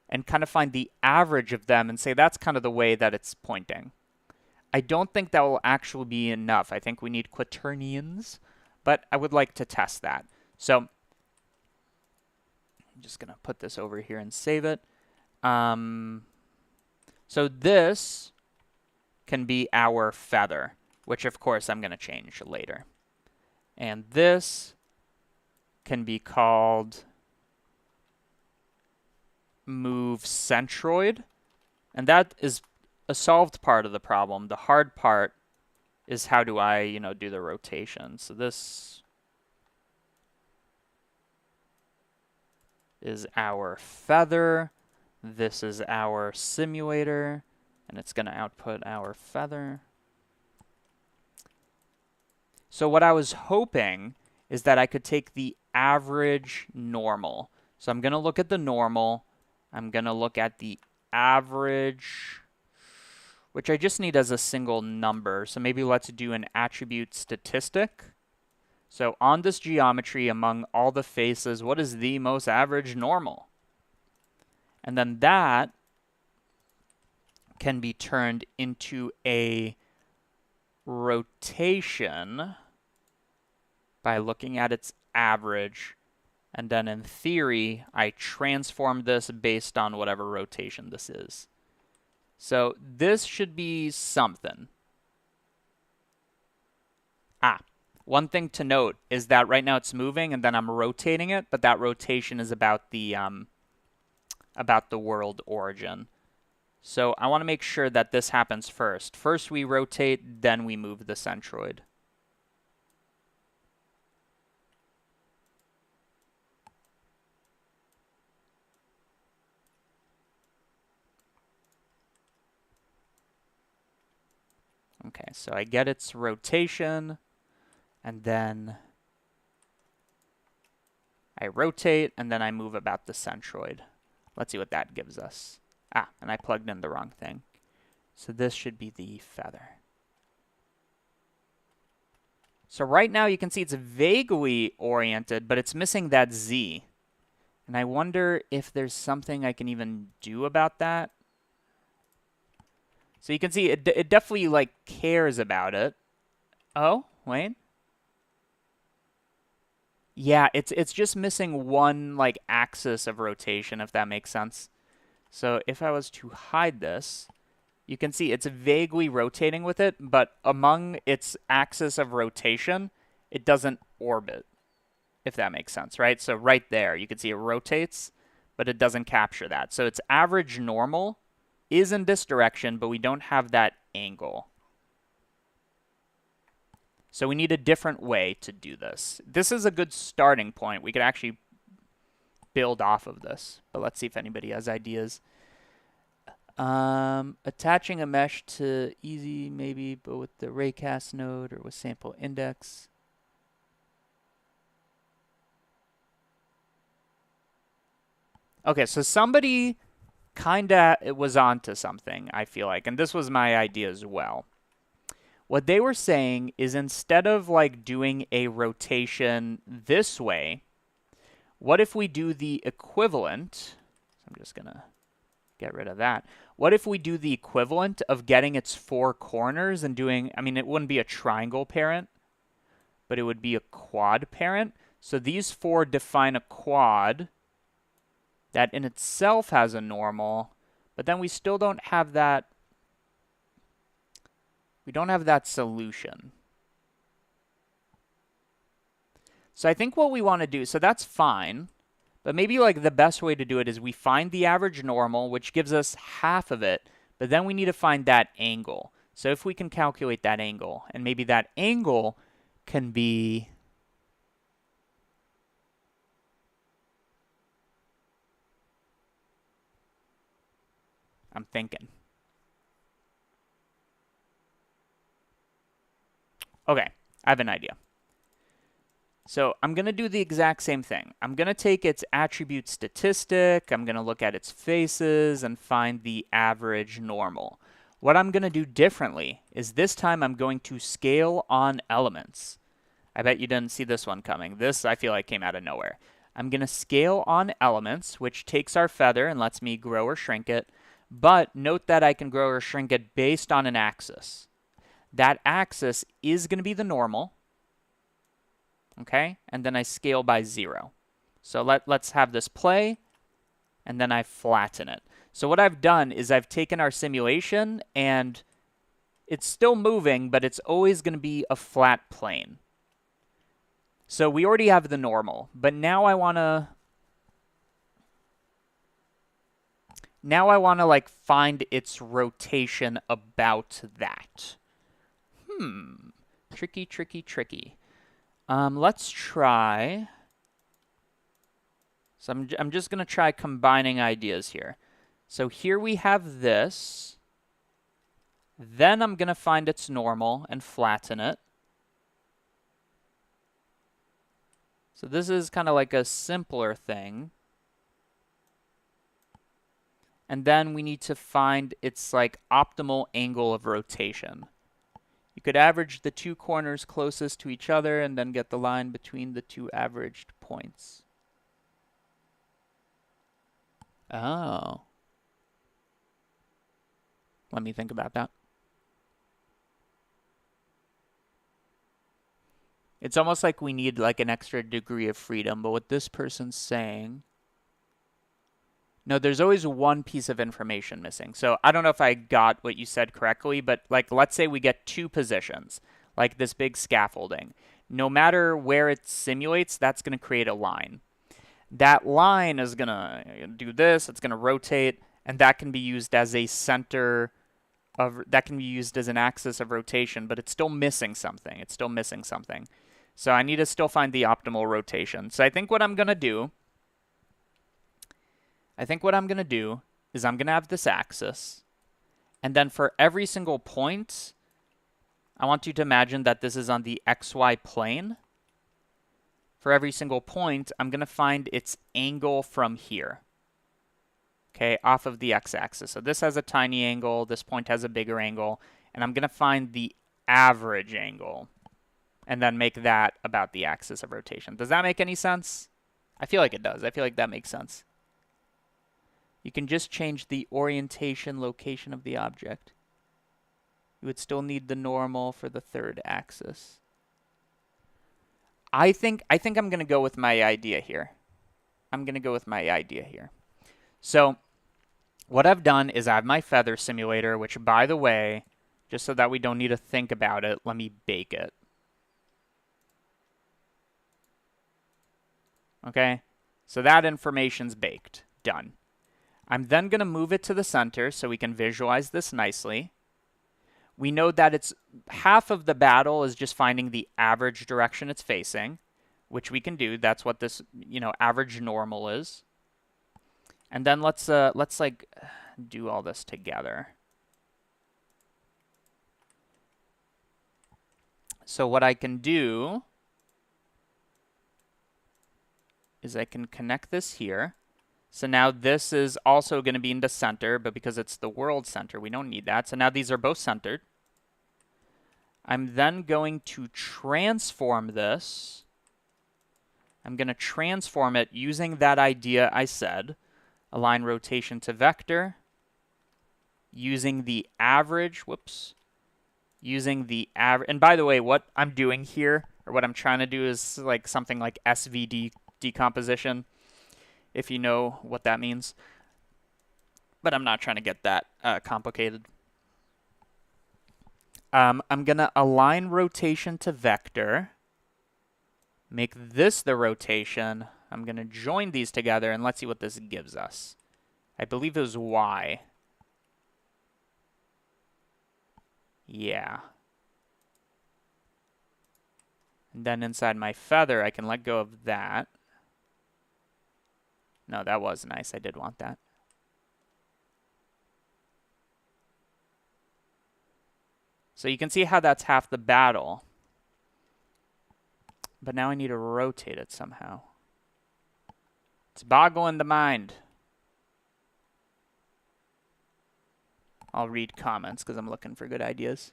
and kind of find the average of them and say that's kind of the way that it's pointing. I don't think that will actually be enough. I think we need quaternions, but I would like to test that. So I'm just going to put this over here and save it. So this can be our feather, which of course I'm going to change later. And this can be called move centroid, and that is a solved part of the problem. The hard part is how do I, do the rotation. So this is our feather. This is our simulator, and it's going to output our feather. So what I was hoping is that I could take the average normal. So I'm going to look at the normal. I'm going to look at the average, which I just need as a single number. So maybe let's do an attribute statistic. So on this geometry, among all the faces, what is the most average normal? And then that can be turned into a rotation by looking at its average. And then in theory, I transform this based on whatever rotation this is. So this should be something. One thing to note is that right now it's moving and then I'm rotating it, but that rotation is about the world origin. So I want to make sure that this happens first. First we rotate, then we move the centroid. Okay, so I get its rotation, and then I rotate, and then I move about the centroid. Let's see what that gives us. Ah, and I plugged in the wrong thing. So this should be the feather. So right now you can see it's vaguely oriented, but it's missing that Z. And I wonder if there's something I can even do about that. So you can see it definitely like cares about it. Oh, wait. Yeah, it's just missing one like axis of rotation, if that makes sense. So if I was to hide this, you can see it's vaguely rotating with it, but among its axis of rotation, it doesn't orbit, if that makes sense, right? So right there, you can see it rotates, but it doesn't capture that. So its average normal is in this direction, but we don't have that angle. So we need a different way to do this. This is a good starting point. We could actually build off of this, but let's see if anybody has ideas. Attaching a mesh to easy maybe, but with the raycast node or with sample index. Okay, so somebody kinda was onto something, I feel like, and this was my idea as well. What they were saying is instead of like doing a rotation this way, what if we do the equivalent? I'm just gonna get rid of that. What if we do the equivalent of getting its four corners and doing, I mean, it wouldn't be a triangle parent, but it would be a quad parent. So these four define a quad that in itself has a normal, but then we still don't have that. We don't have that solution. So I think what we want to do, so that's fine, but maybe like the best way to do it is we find the average normal, which gives us half of it, but then we need to find that angle. So if we can calculate that angle, and maybe that angle can be I'm thinking. Okay, I have an idea. So I'm going to do the exact same thing. I'm going to take its attribute statistic, I'm going to look at its faces, and find the average normal. What I'm going to do differently is this time I'm going to scale on elements. I bet you didn't see this one coming. This, I feel like, came out of nowhere. I'm going to scale on elements, which takes our feather and lets me grow or shrink it. But note that I can grow or shrink it based on an axis. That axis is going to be the normal. Okay, and then I scale by 0. So let's have this play, and then I flatten it. So what I've done is I've taken our simulation, and it's still moving, but it's always going to be a flat plane. So we already have the normal, but now I want to like find its rotation about that. Tricky, tricky, tricky. Let's try. So I'm just going to try combining ideas here. So here we have this. Then I'm going to find its normal and flatten it. So this is kind of like a simpler thing. And then we need to find its like optimal angle of rotation. You could average the two corners closest to each other and then get the line between the two averaged points. Oh. Let me think about that. It's almost like we need like an extra degree of freedom, but what this person's saying... No, there's always one piece of information missing. So I don't know if I got what you said correctly, but like let's say we get two positions, like this big scaffolding. No matter where it simulates, that's going to create a line. That line is going to do this, it's going to rotate, and that can be used as a center of, that can be used as an axis of rotation, but it's still missing something. It's still missing something. So I need to still find the optimal rotation. So I think what I'm going to do is I'm going to have this axis, and then for every single point, I want you to imagine that this is on the XY plane. for every single point, I'm going to find its angle from here. Okay, off of the x-axis. So this has a tiny angle, this point has a bigger angle, and I'm going to find the average angle and then make that about the axis of rotation. Does that make any sense? I feel like it does. I feel like that makes sense. You can just change the orientation, location of the object. You would still need the normal for the third axis. I think I'm going to go with my idea here. So what I've done is I have my feather simulator, which, by the way, just so that we don't need to think about it, let me bake it. Okay, so that information's baked. Done. I'm then going to move it to the center so we can visualize this nicely. We know that it's half of the battle is just finding the average direction it's facing, which we can do. That's what this, average normal is. And then let's like do all this together. So what I can do is I can connect this here. So now this is also going to be in the center, but because it's the world center, we don't need that. So now these are both centered. I'm then going to transform this. I'm going to transform it using that idea I said. Align rotation to vector. Using the average, using the average. And by the way, what I'm doing here, or what I'm trying to do, is like something like SVD decomposition, if you know what that means. But I'm not trying to get that complicated. I'm going to align rotation to vector. Make this the rotation. I'm going to join these together, and let's see what this gives us. I believe it was Y. Yeah. And then inside my feather, I can let go of that. No, that was nice. I did want that. So you can see how that's half the battle. But now I need to rotate it somehow. It's boggling the mind. I'll read comments because I'm looking for good ideas.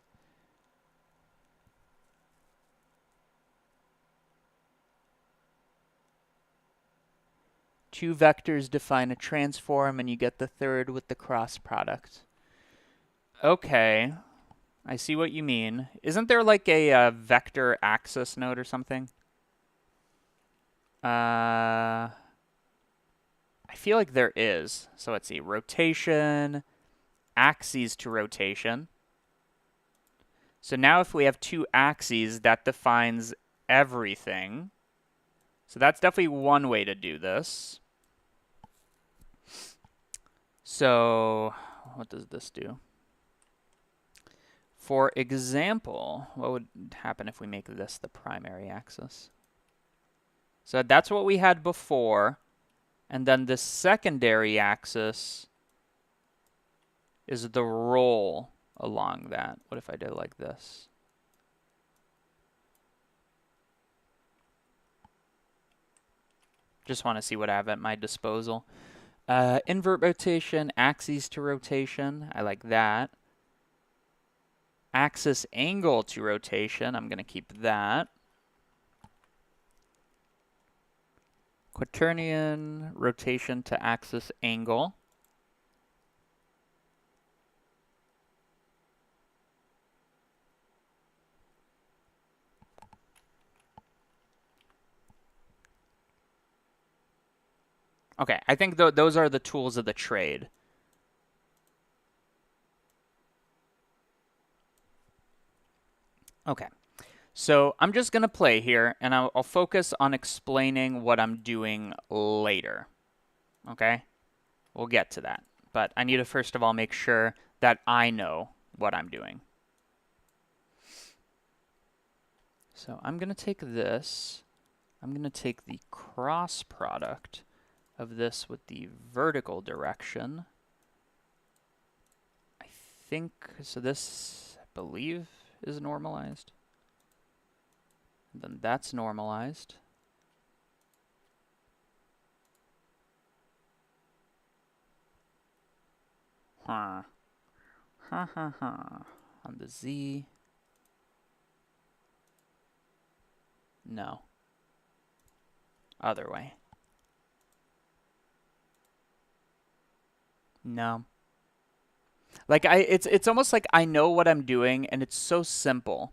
Two vectors define a transform, and you get the third with the cross product. Okay. I see what you mean. Isn't there like a vector axis node or something? I feel like there is. So let's see. Rotation, axes to rotation. So now if we have two axes, that defines everything. So that's definitely one way to do this. So what does this do? For example, what would happen if we make this the primary axis? So that's what we had before. And then the secondary axis is the roll along that. What if I did it like this? Just want to see what I have at my disposal. Invert rotation, axes to rotation. I like that. Axis angle to rotation. I'm going to keep that. Quaternion rotation to axis angle. Okay, I think those are the tools of the trade. Okay, so I'm just going to play here, and I'll focus on explaining what I'm doing later. Okay, we'll get to that. But I need to first of all make sure that I know what I'm doing. So I'm going to take this. I'm going to take the cross product of this with the vertical direction. I think, so this, I believe, is normalized. And then that's normalized. Ha ha ha. On the Z. No. Other way. No. Like it's almost like I know what I'm doing and it's so simple.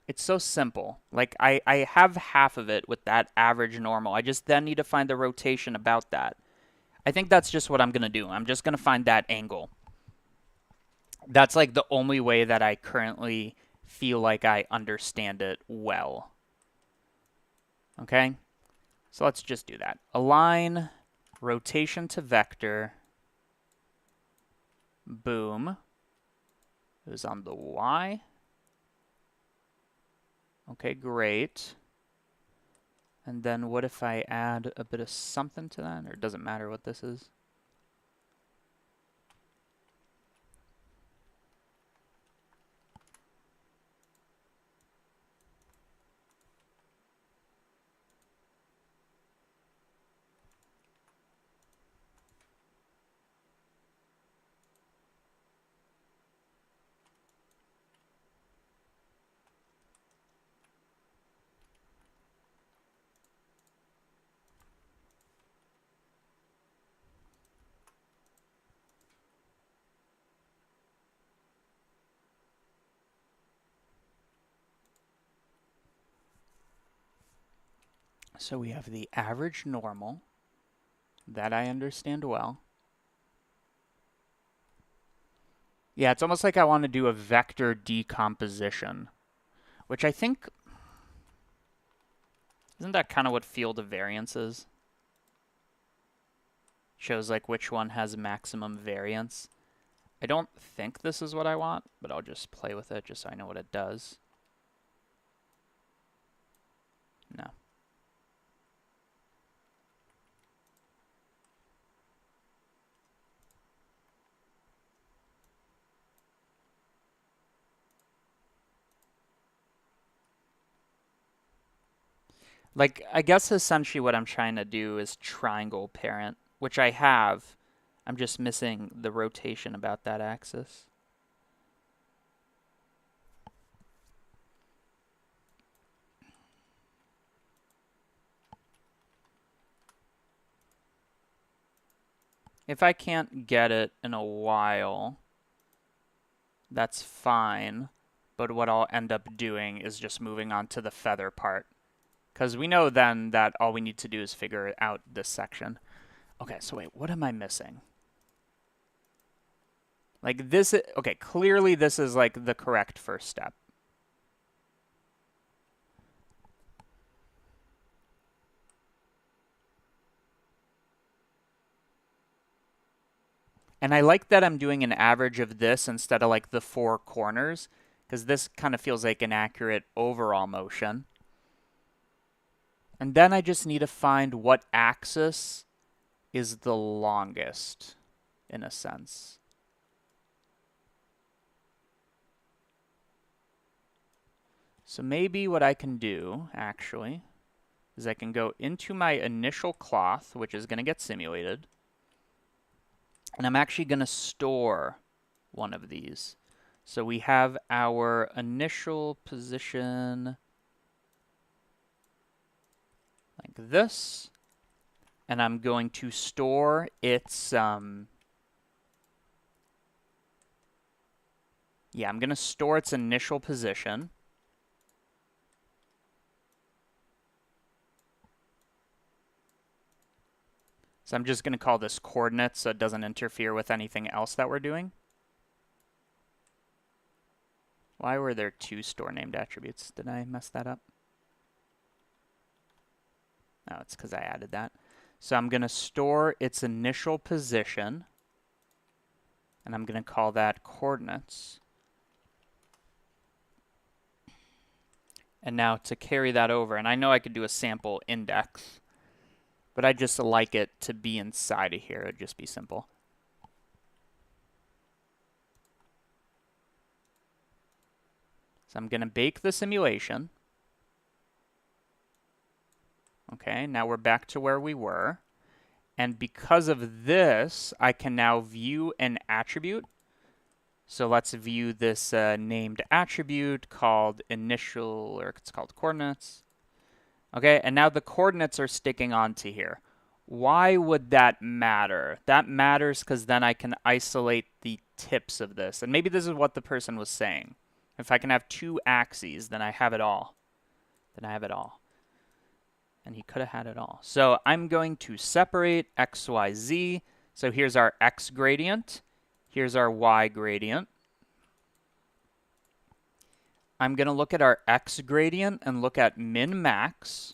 It's so simple. Like I have half of it with that average normal. I just then need to find the rotation about that. I think that's just what I'm going to do. I'm just going to find that angle. That's like the only way that I currently feel like I understand it well. Okay? So let's just do that. Align rotation to vector. Boom. It was on the Y. Okay, great. And then what if I add a bit of something to that? Or it doesn't matter what this is? So we have the average normal. That I understand well. Yeah, it's almost like I want to do a vector decomposition, which I think, isn't that kind of what field of variance is? Shows like which one has maximum variance. I don't think this is what I want, but I'll just play with it just so I know what it does. No. Like, I guess essentially what I'm trying to do is triangle parent, which I have. I'm just missing the rotation about that axis. If I can't get it in a while, that's fine. But what I'll end up doing is just moving on to the feather part. Because we know then that all we need to do is figure out this section. Okay, so wait, what am I missing? Like this, okay, clearly this is like the correct first step. And I like that I'm doing an average of this instead of like the four corners, because this kind of feels like an accurate overall motion. And then I just need to find what axis is the longest, in a sense. So maybe what I can do, actually, is I can go into my initial cloth, which is going to get simulated. And I'm actually going to store one of these. So we have our initial position like this. And I'm going to store its, I'm going to store its initial position. So I'm just going to call this coordinates so it doesn't interfere with anything else that we're doing. Why were there two store named attributes? Did I mess that up? No, it's because I added that. So I'm going to store its initial position, and I'm going to call that coordinates. And now to carry that over, and I know I could do a sample index, but I just like it to be inside of here. It'd just be simple. So I'm going to bake the simulation. Okay, now we're back to where we were. And because of this, I can now view an attribute. So let's view this named attribute called initial, or it's called coordinates. Okay, and now the coordinates are sticking onto here. Why would that matter? That matters because then I can isolate the tips of this. And maybe this is what the person was saying. If I can have two axes, then I have it all. Then I have it all. And he could have had it all. So I'm going to separate x, y, z. So here's our x gradient. Here's our y gradient. I'm going to look at our x gradient and look at min-max.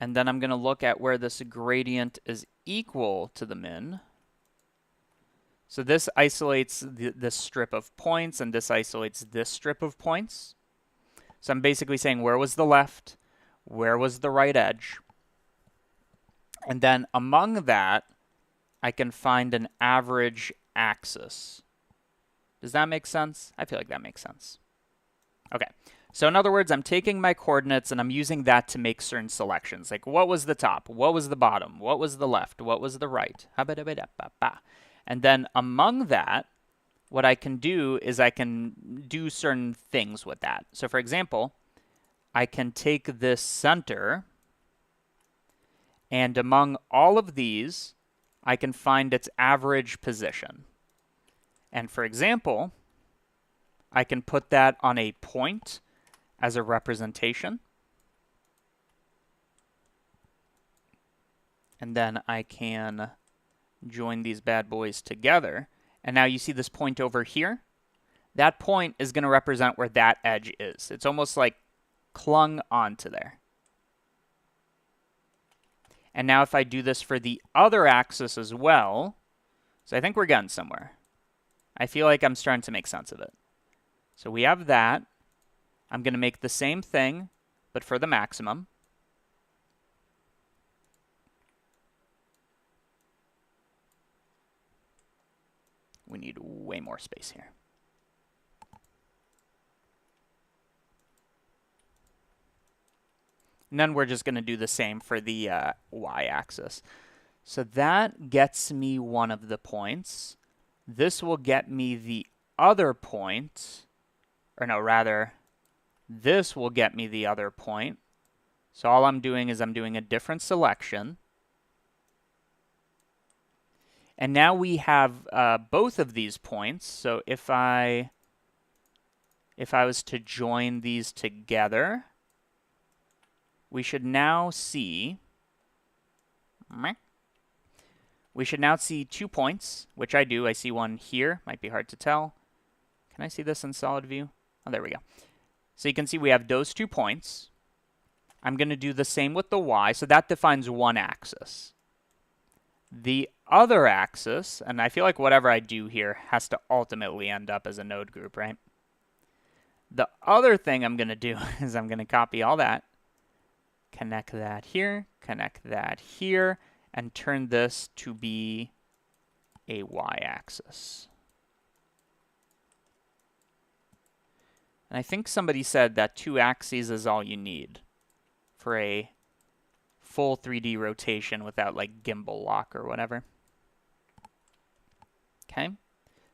And then I'm going to look at where this gradient is equal to the min. So this isolates this strip of points, and this isolates this strip of points. So I'm basically saying where was the left, where was the right edge. And then among that, I can find an average axis. Does that make sense? I feel like that makes sense. Okay, so in other words, I'm taking my coordinates and I'm using that to make certain selections. Like what was the top? What was the bottom? What was the left? What was the right? And then among that, what I can do is I can do certain things with that. So for example, I can take this center, and among all of these, I can find its average position. And for example, I can put that on a point as a representation. And then I can join these bad boys together. And now you see this point over here. That point is going to represent where that edge is. It's almost like clung onto there. And now if I do this for the other axis as well, so I think we're getting somewhere. I feel like I'm starting to make sense of it. So we have that. I'm going to make the same thing, but for the maximum. We need way more space here. And then we're just going to do the same for the y-axis. So that gets me one of the points. This will get me the other point. Or no, rather, this will get me the other point. So all I'm doing is I'm doing a different selection. And now we have both of these points. So if I was to join these together, we should now see 2 points, which I do. I see one here. Might be hard to tell. Can I see this in solid view? Oh, there we go. So you can see we have those 2 points. I'm going to do the same with the y, so that defines one axis. The other axis, and I feel like whatever I do here has to ultimately end up as a node group, right? The other thing I'm going to do is I'm going to copy all that, connect that here, and turn this to be a y-axis. And I think somebody said that 2 axes is all you need for a full 3D rotation without like gimbal lock or whatever. Okay,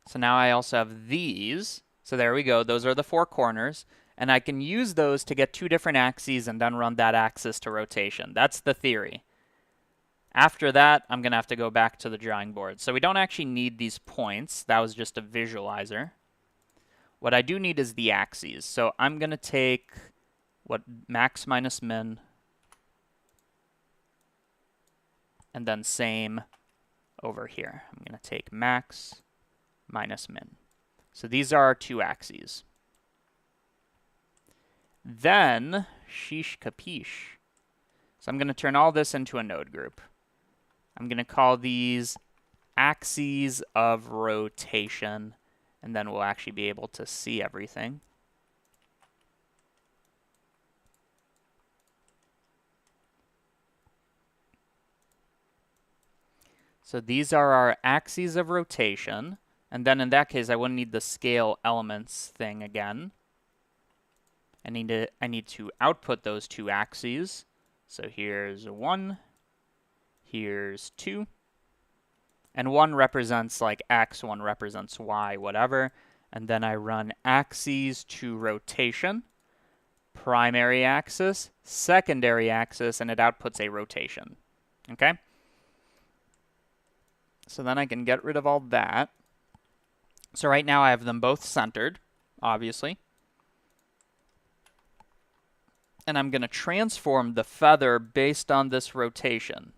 so now I also have these. So there we go. Those are the 4 corners. And I can use those to get 2 different axes and then run that axis to rotation. That's the theory. After that, I'm going to have to go back to the drawing board. So we don't actually need these points. That was just a visualizer. What I do need is the axes. So I'm going to take what max minus min, and then same over here. I'm going to take max minus min. So these are our 2 axes. Then, sheesh capiche. So I'm going to turn all this into a node group. I'm going to call these axes of rotation, and then we'll actually be able to see everything. So these are our axes of rotation, and then in that case I wouldn't need the scale elements thing again. I need to output those 2 axes. So here's 1, Here's 2. And 1 represents like X, 1 represents Y, whatever. And then I run axes to rotation, primary axis, secondary axis, and it outputs a rotation. Okay? So then I can get rid of all that. So right now I have them both centered, obviously. And I'm going to transform the feather based on this rotation.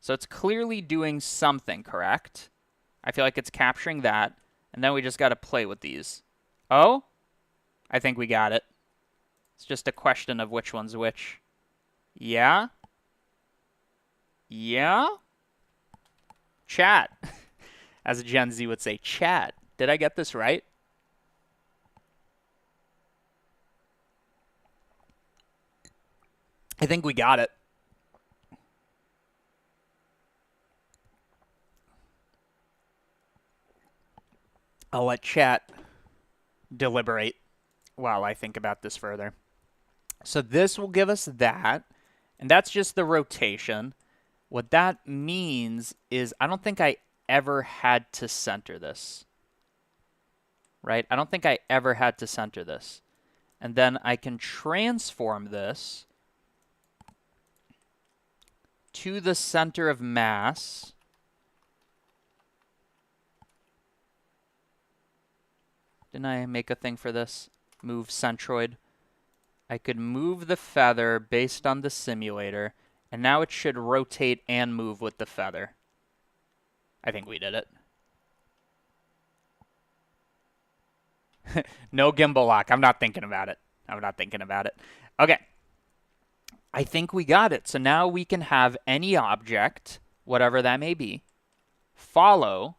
So it's clearly doing something, correct? I feel like it's capturing that. And then we just got to play with these. Oh? I think we got it. It's just a question of which one's which. Yeah? Yeah? Chat. As a Gen Z would say, chat. Did I get this right? I think we got it. I'll let chat deliberate while I think about this further. So this will give us that, and that's just the rotation. What that means is I don't think I ever had to center this, right? I don't think I ever had to center this. And then I can transform this to the center of mass. Didn't I make a thing for this? Move centroid. I could move the feather based on the simulator, and now it should rotate and move with the feather. I think we did it. No gimbal lock. I'm not thinking about it. I'm not thinking about it. Okay. I think we got it. So now we can have any object, whatever that may be, follow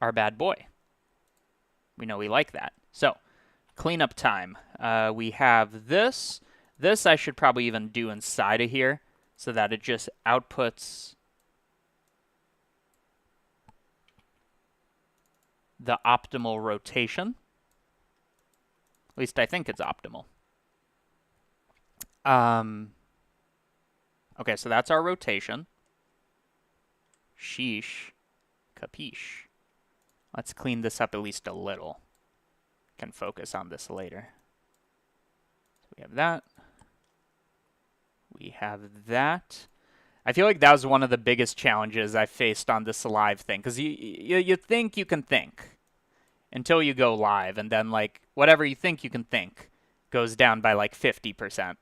our bad boy. We know we like that. So, cleanup time. We have this. This I should probably even do inside of here so that it just outputs the optimal rotation. At least I think it's optimal. Okay, so that's our rotation. Sheesh. Capiche. Let's clean this up at least a little. Can focus on this later. So we have that. We have that. I feel like that was one of the biggest challenges I faced on this live thing, because you think you can think until you go live, and then like whatever you think you can think goes down by like 50%.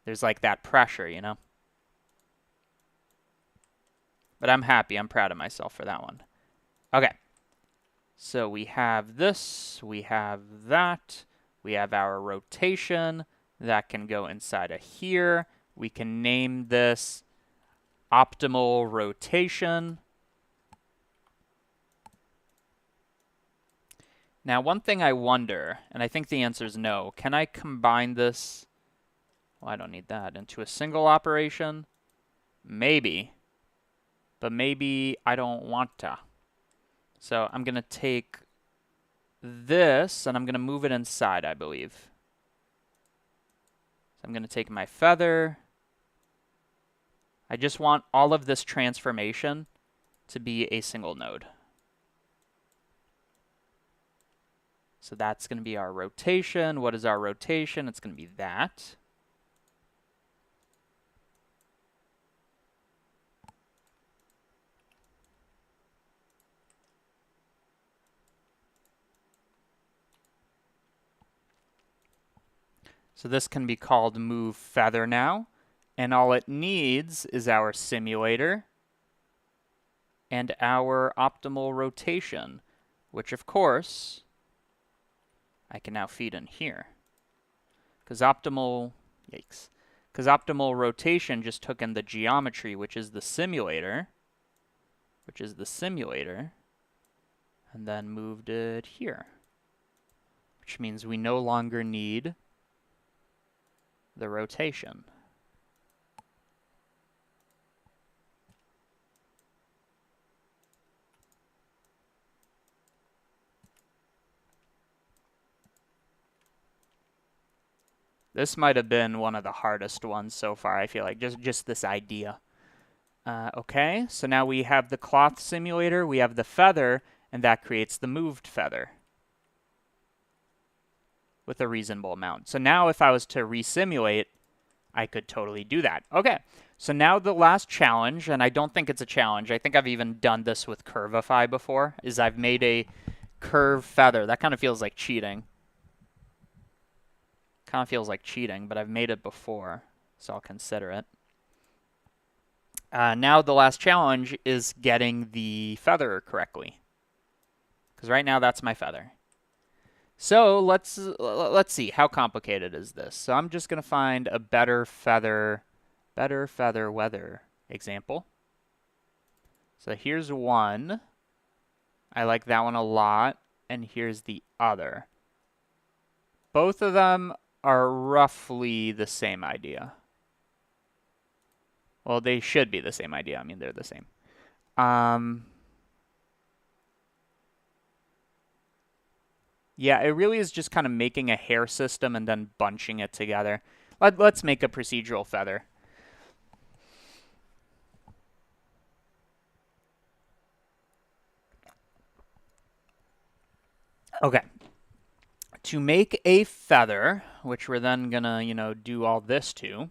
There's like that pressure, you know? But I'm happy. I'm proud of myself for that one. Okay. So we have this. We have that. We have our rotation. That can go inside of here. We can name this optimal rotation. Now, one thing I wonder, and I think the answer is no, can I combine this? Well, I don't need that. Into a single operation? Maybe. But maybe I don't want to. So I'm going to take this, and I'm going to move it inside, I believe. So I'm going to take my feather. I just want all of this transformation to be a single node. So that's going to be our rotation. What is our rotation? It's going to be that. So this can be called move feather now. And all it needs is our simulator and our optimal rotation, which of course I can now feed in here. Because optimal rotation just took in the geometry, which is the simulator, and then moved it here, which means we no longer need the rotation. This might have been one of the hardest ones so far, I feel like, just this idea. Okay, so now we have the cloth simulator, we have the feather, and that creates the moved feather with a reasonable amount. So now if I was to resimulate, I could totally do that. Okay, so now the last challenge, and I don't think it's a challenge, I think I've even done this with Curvify before, is I've made a curve feather. That kind of feels like cheating. Kind of feels like cheating, but I've made it before, so I'll consider it. Now the last challenge is getting the feather correctly, because right now that's my feather. So let's see, how complicated is this? So I'm just going to find a better feather weather example. So here's one. I like that one a lot, and here's the other. Both of them are roughly the same idea. Well, they should be the same idea. I mean, they're the same. Yeah, it really is just kind of making a hair system and then bunching it together. Let's make a procedural feather. Okay. To make a feather, which we're then going to, do all this to,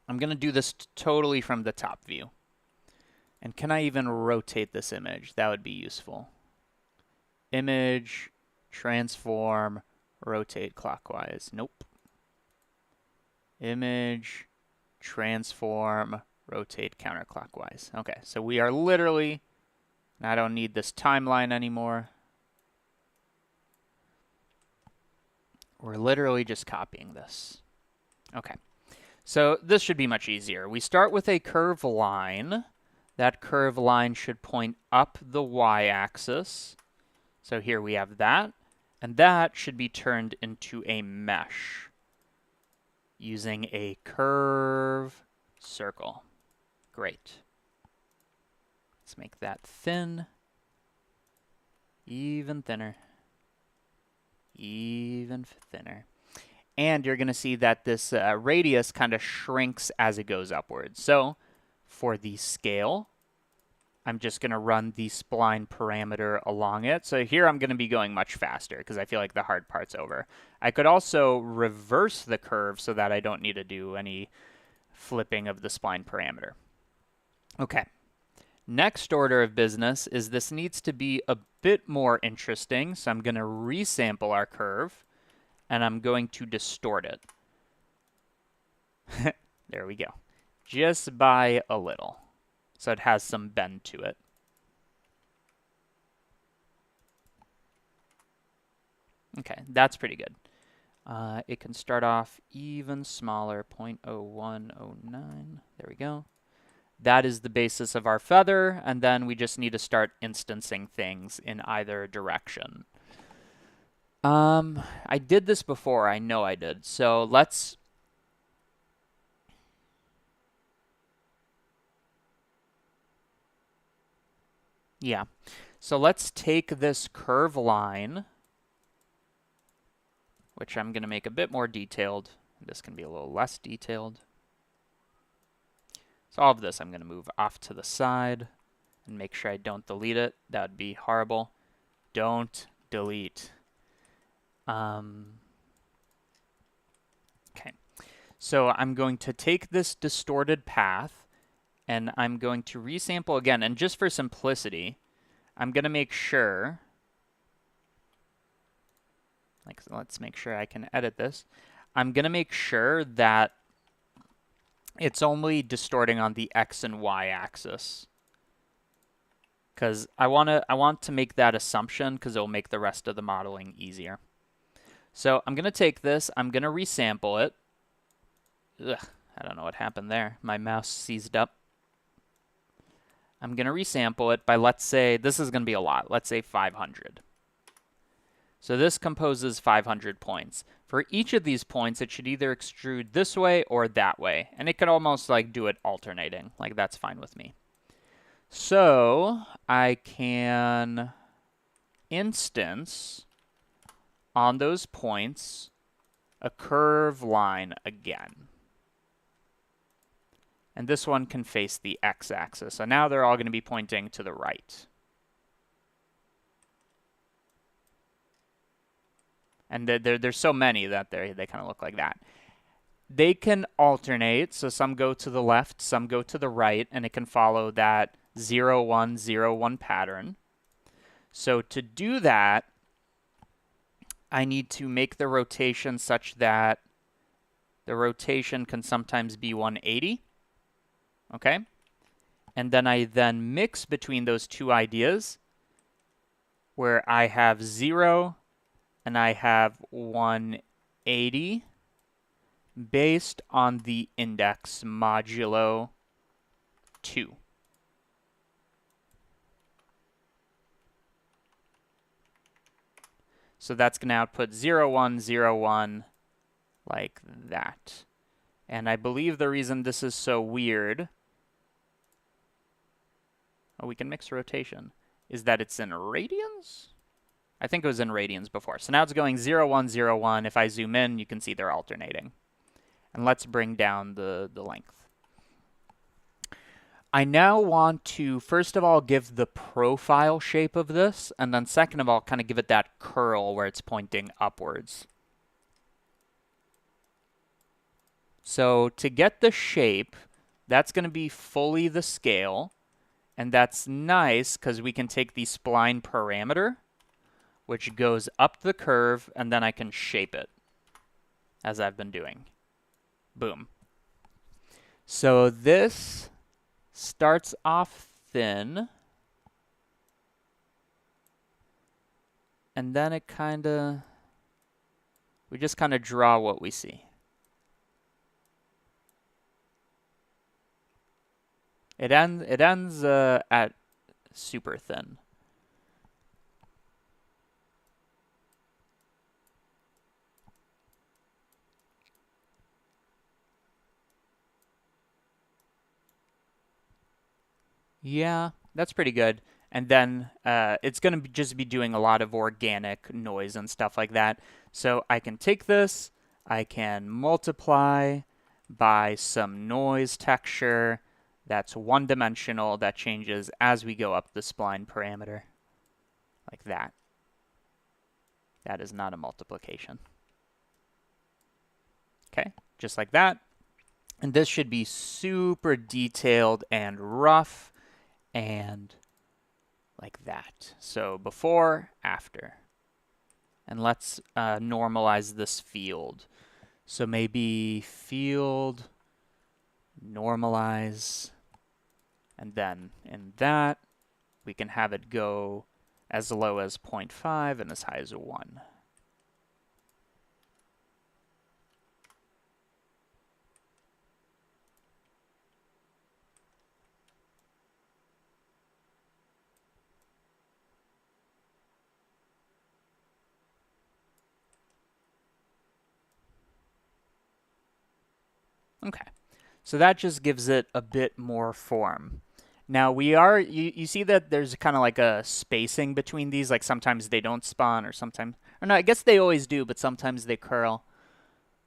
I'm going to do this totally from the top view. And can I even rotate this image? That would be useful. Image, transform, rotate clockwise. Nope. Image, transform, rotate counterclockwise. Okay, so we are literally, I don't need this timeline anymore. We're literally just copying this. Okay, so this should be much easier. We start with a curve line. That curve line should point up the y-axis. So here we have that, and that should be turned into a mesh using a curve circle. Great. Let's make that thin, even thinner, even thinner. And you're going to see that this radius kind of shrinks as it goes upwards. So for the scale, I'm just going to run the spline parameter along it. So here I'm going to be going much faster because I feel like the hard part's over. I could also reverse the curve so that I don't need to do any flipping of the spline parameter. Okay. Next order of business is this needs to be a bit more interesting. So I'm going to resample our curve, and I'm going to distort it. There we go. Just by a little. So it has some bend to it. Okay, that's pretty good. It can start off even smaller, 0.0109. There we go. That is the basis of our feather, and then we just need to start instancing things in either direction. I did this before. I know I did. So let's... Yeah. So let's take this curve line, which I'm going to make a bit more detailed. This can be a little less detailed. So all of this I'm going to move off to the side and make sure I don't delete it. That would be horrible. Don't delete. Okay. So I'm going to take this distorted path and I'm going to resample again. And just for simplicity, I'm going to make sure, let's make sure I can edit this. I'm going to make sure that it's only distorting on the X and Y axis. Because I want to make that assumption because it will make the rest of the modeling easier. So I'm going to take this, I'm going to resample it. Ugh, I don't know what happened there. My mouse seized up. I'm going to resample it by, let's say, this is going to be a lot. Let's say 500. So this composes 500 points. For each of these points, it should either extrude this way or that way. And it could almost like do it alternating. Like that's fine with me. So I can instance on those points a curve line again. And this one can face the x-axis. So now they're all going to be pointing to the right. And there's so many that they kind of look like that. They can alternate, so some go to the left, some go to the right, and it can follow that 0, 1, 0, 1 pattern. So to do that, I need to make the rotation such that the rotation can sometimes be 180. Okay? And then I then mix between those two ideas where I have 0 and I have 180 based on the index modulo 2. So that's going to output 0, 1, 0, 1 like that. And I believe the reason this is so weird, oh, we can mix rotation, is that it's in radians? I think it was in radians before. So now it's going 0, 1, 0, 1. If I zoom in, you can see they're alternating. And let's bring down the length. I now want to, first of all, give the profile shape of this, and then second of all, kind of give it that curl where it's pointing upwards. So to get the shape, that's going to be fully the scale, and that's nice because we can take the spline parameter, which goes up the curve, and then I can shape it, as I've been doing. Boom. So this starts off thin, and then it we just kind of draw what we see. It ends at super thin. Yeah, that's pretty good. And then it's going to just be doing a lot of organic noise and stuff like that. So I can take this, I can multiply by some noise texture that's one-dimensional that changes as we go up the spline parameter, like that. That is not a multiplication. Okay, just like that. And this should be super detailed and rough and like that. So before, after. And let's normalize this field. So maybe field, normalize, and then in that, we can have it go as low as 0.5 and as high as 1. Okay, so that just gives it a bit more form. Now you see that there's kind of like a spacing between these, like sometimes they don't spawn or sometimes, or no, I guess they always do, but sometimes they curl.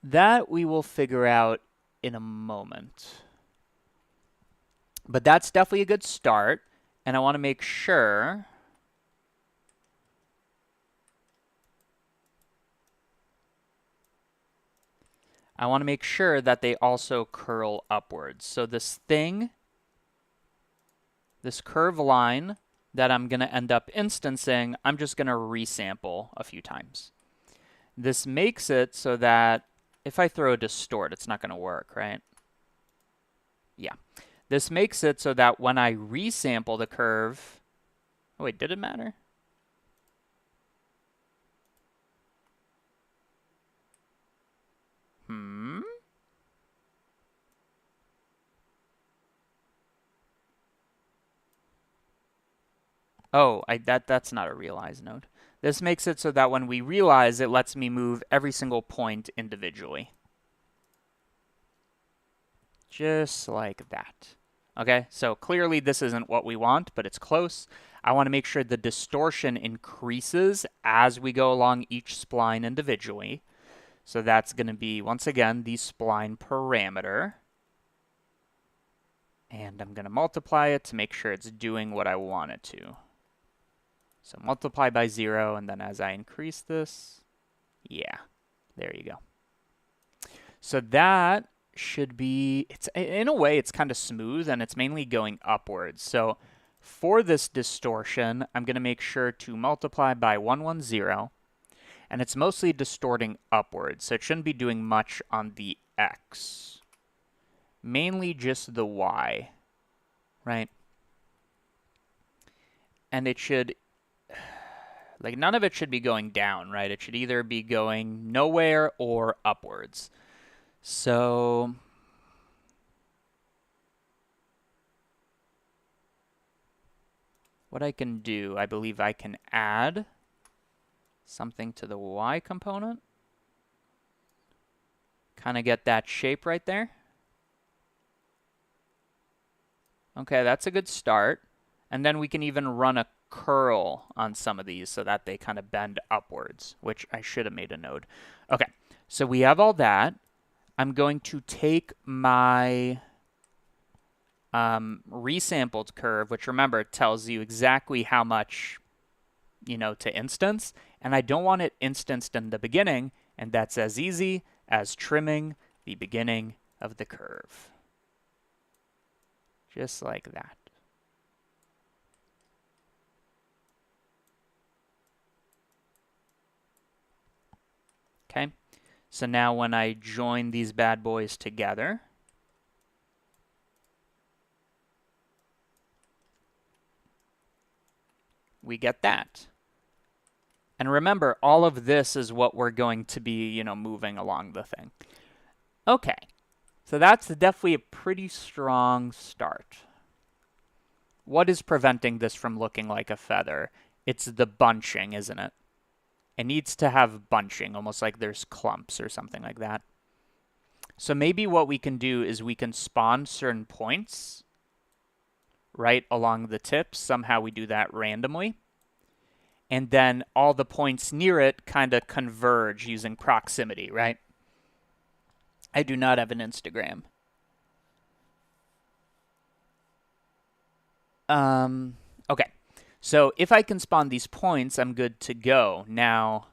That we will figure out in a moment. But that's definitely a good start, and I want to make sure that they also curl upwards. So this curve line that I'm going to end up instancing, I'm just going to resample a few times. This makes it so that if I throw a distort, it's not going to work, right? Yeah. This makes it so that when I resample the curve, oh wait, did it matter? Oh, that's not a realize node. This makes it so that when we realize, it lets me move every single point individually. Just like that. Okay, so clearly this isn't what we want, but it's close. I want to make sure the distortion increases as we go along each spline individually. So that's going to be, once again, the spline parameter. And I'm going to multiply it to make sure it's doing what I want it to. So multiply by 0, and then as I increase this, yeah, there you go. So that should be, it's in a way, it's kind of smooth, and it's mainly going upwards. So for this distortion, I'm going to make sure to multiply by 110, and it's mostly distorting upwards, so it shouldn't be doing much on the x. Mainly just the y, right? And it should, like, none of it should be going down, right? It should either be going nowhere or upwards. So what I can do, I believe I can add something to the y component. Kind of get that shape right there. Okay, that's a good start. And then we can even run a curl on some of these so that they kind of bend upwards, which I should have made a node. Okay, so we have all that. I'm going to take my resampled curve, which remember tells you exactly how much, to instance, and I don't want it instanced in the beginning, and that's as easy as trimming the beginning of the curve. Just like that. Okay, so now when I join these bad boys together, we get that. And remember, all of this is what we're going to be, moving along the thing. Okay, so that's definitely a pretty strong start. What is preventing this from looking like a feather? It's the bunching, isn't it? It needs to have bunching, almost like there's clumps or something like that. So maybe what we can do is we can spawn certain points right along the tips. Somehow we do that randomly. And then all the points near it kind of converge using proximity, right? I do not have an Instagram. Okay, so if I can spawn these points, I'm good to go. Now,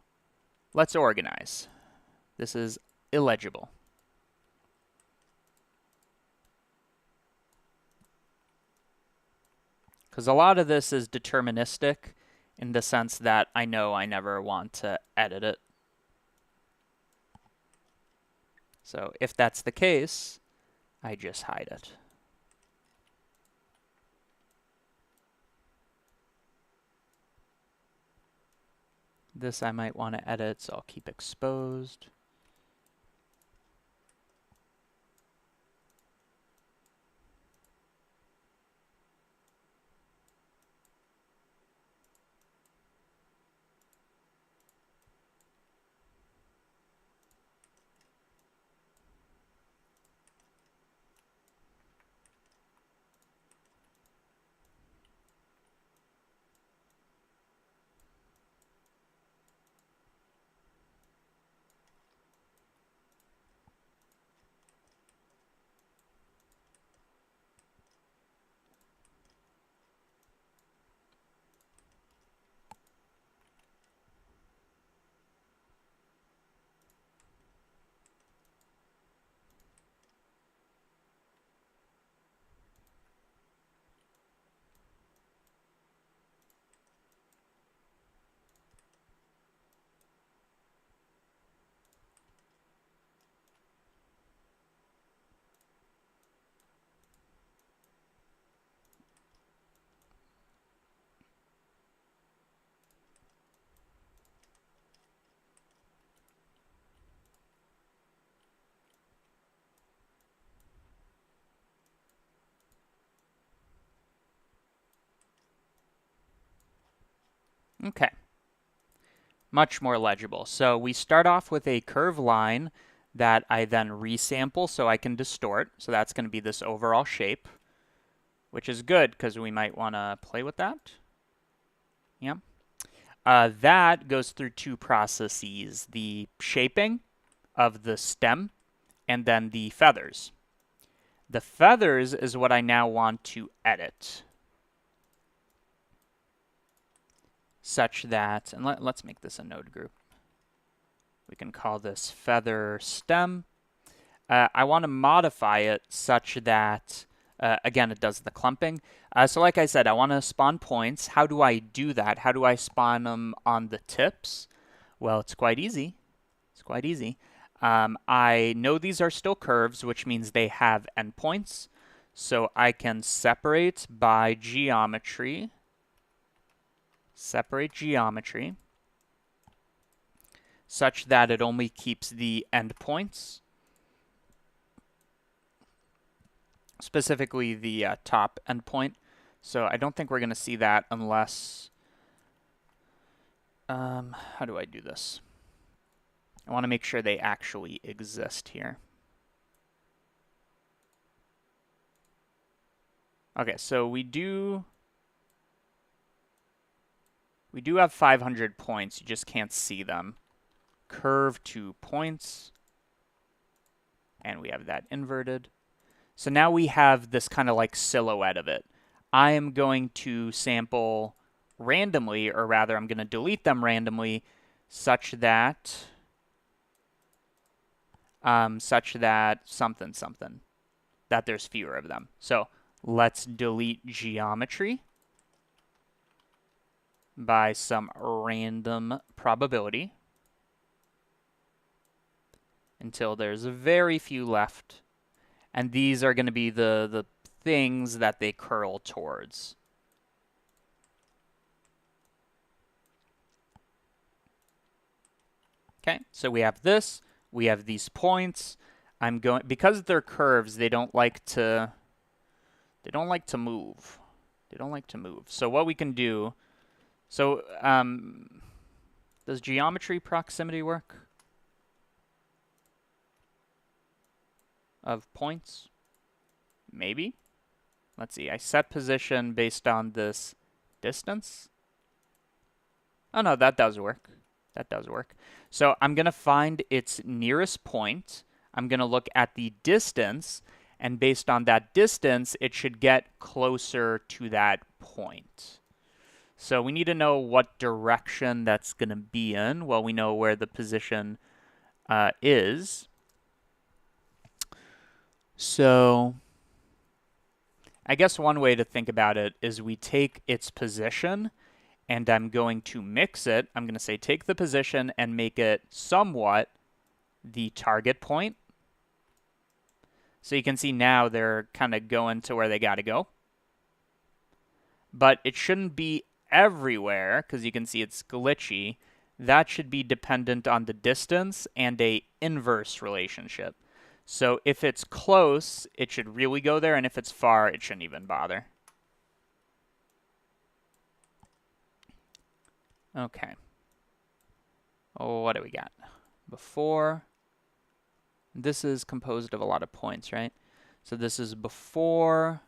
let's organize. This is illegible. Because a lot of this is deterministic in the sense that I know I never want to edit it. So if that's the case, I just hide it. This I might want to edit, so I'll keep exposed. Okay. Much more legible. So we start off with a curved line that I then resample so I can distort. So that's going to be this overall shape, which is good because we might want to play with that. Yeah. That goes through two processes, the shaping of the stem and then the feathers. The feathers is what I now want to edit, such that, and let's make this a node group. We can call this feather stem. I want to modify it such that, again, it does the clumping. So like I said, I want to spawn points. How do I do that? How do I spawn them on the tips? Well, it's quite easy. It's quite easy. I know these are still curves, which means they have endpoints. So I can separate by geometry. Separate geometry such that it only keeps the endpoints. Specifically the top endpoint. So I don't think we're going to see that unless... how do I do this? I want to make sure they actually exist here. Okay, so we do have 500 points. You just can't see them. Curve to points. And we have that inverted. So now we have this kind of like silhouette of it. I am going to sample randomly, or rather I'm going to delete them randomly such that something, that there's fewer of them. So let's delete geometry by some random probability until there's very few left. And these are going to be the things that they curl towards. Okay, so we have this. We have these points. I'm going, because they're curves, they don't like to move. They don't like to move. So what we can do, so does geometry proximity work? Of points? Maybe. Let's see. I set position based on this distance. Oh no, that does work. That does work. So I'm going to find its nearest point. I'm going to look at the distance, and based on that distance, it should get closer to that point. So we need to know what direction that's going to be in. Well, we know where the position is. So I guess one way to think about it is we take its position, and I'm going to mix it. I'm going to say take the position and make it somewhat the target point. So you can see now they're kind of going to where they got to go. But it shouldn't be everywhere, because you can see it's glitchy. That should be dependent on the distance and a inverse relationship. So if it's close, it should really go there, and if it's far, it shouldn't even bother. Okay. Oh, what do we got? Before. This is composed of a lot of points, right? So this is before,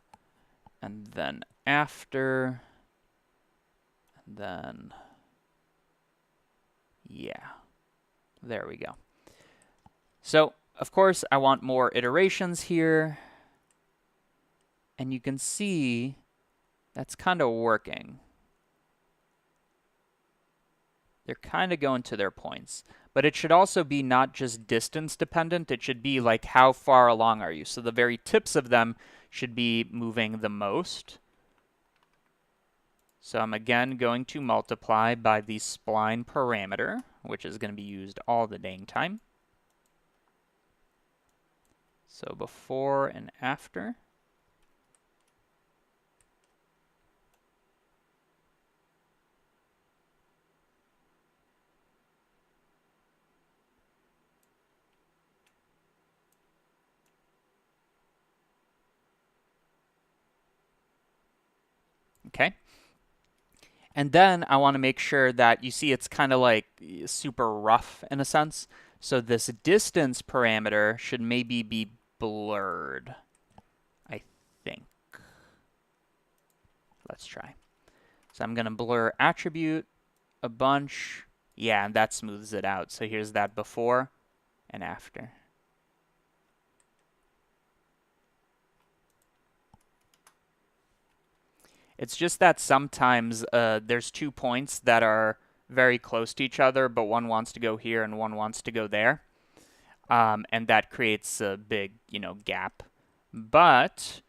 and then after, and then, yeah. There we go. So, of course, I want more iterations here. And you can see that's kind of working. They're kind of going to their points. But it should also be not just distance dependent. It should be like how far along are you. So the very tips of them should be moving the most. So I'm again going to multiply by the spline parameter, which is going to be used all the dang time. So before and after. Okay. And then I want to make sure that you see it's kind of like super rough in a sense. So this distance parameter should maybe be blurred, I think. Let's try. So I'm going to blur attribute a bunch. Yeah, and that smooths it out. So here's that before and after. It's just that sometimes there's 2 points that are very close to each other, but one wants to go here and one wants to go there. And that creates a big, gap. But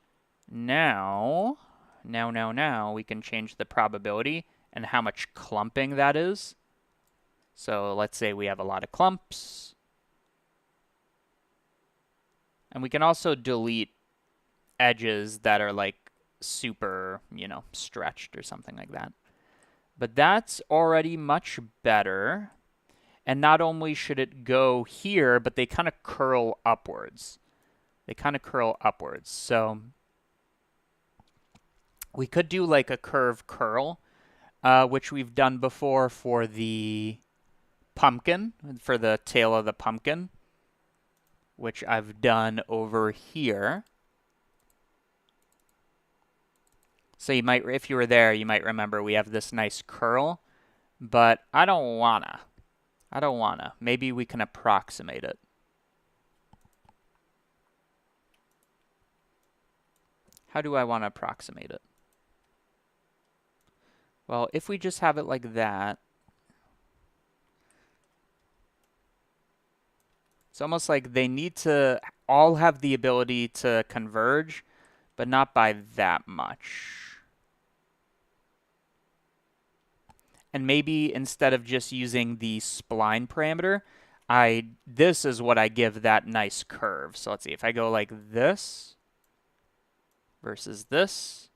now, we can change the probability and how much clumping that is. So let's say we have a lot of clumps. And we can also delete edges that are like super, stretched or something like that. But that's already much better. And not only should it go here, but they kind of curl upwards. So we could do like a curve curl, which we've done before for the pumpkin, for the tail of the pumpkin, which I've done over here. So you might, if you were there, you might remember we have this nice curl, but I don't wanna. Maybe we can approximate it. How do I want to approximate it? Well, if we just have it like that, it's almost like they need to all have the ability to converge, but not by that much. And maybe instead of just using the spline parameter, this is what I give that nice curve. So let's see, if I go like this versus this